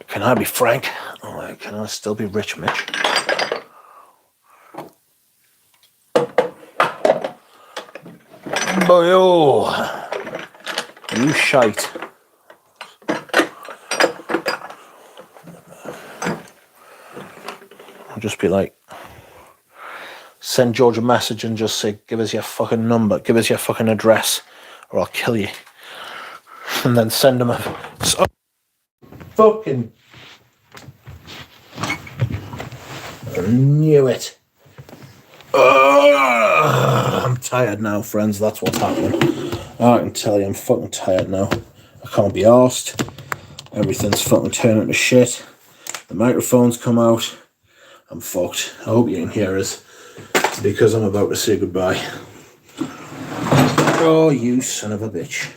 Can I be frank? Oh, can I still be Rich Mitch? Boy, oh, you shite. I'll just be like, send George a message and just say, give us your fucking number, give us your fucking address, or I'll kill you. And then send him a... fucking... I knew it. I'm tired now, friends. That's what's happening. I can tell you, I'm fucking tired now. I can't be arsed. Everything's fucking turning to shit. The microphone's come out. I'm fucked. I hope you can hear us, because I'm about to say goodbye. Oh, you son of a bitch.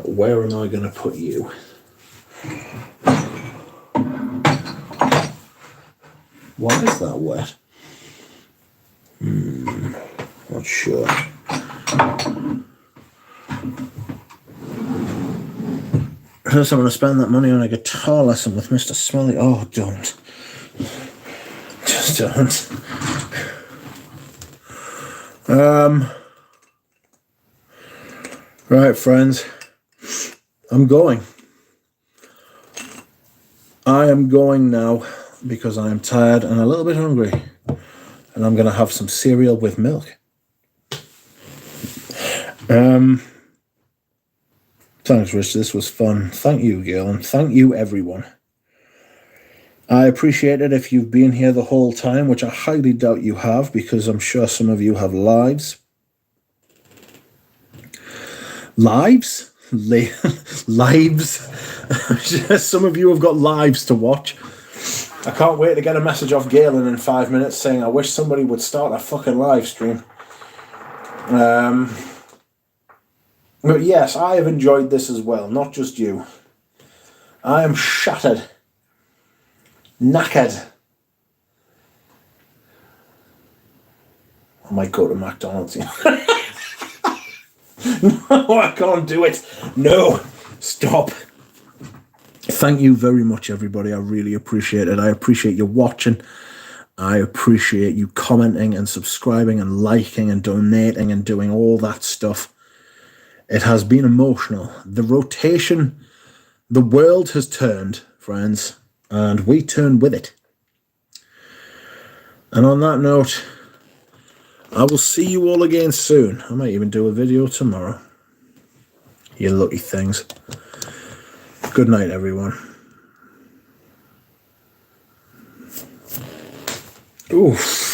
Where am I going to put you? Why is that wet? Not sure. First, I'm going to spend that money on a guitar lesson with Mr. Smelly. Oh, don't. Just don't. Right, friends. I'm going. I am going now because I am tired and a little bit hungry. And I'm going to have some cereal with milk. Thanks, Rich. This was fun. Thank you, Galen. Thank you, everyone. I appreciate it if you've been here the whole time, which I highly doubt you have, because I'm sure some of you have lives. Lives? Lives? Some of you have got lives to watch. I can't wait to get a message off Galen in 5 minutes saying, I wish somebody would start a fucking live stream. But yes, I have enjoyed this as well, not just you. I am shattered. Knackered. I might go to McDonald's. No, I can't do it. No, stop. Thank you very much, everybody. I really appreciate it. I appreciate you watching. I appreciate you commenting and subscribing and liking and donating and doing all that stuff. It has been emotional. The rotation, the world has turned, friends, and we turn with it. And on that note, I will see you all again soon. I might even do a video tomorrow. You lucky things. Good night, everyone. Oof.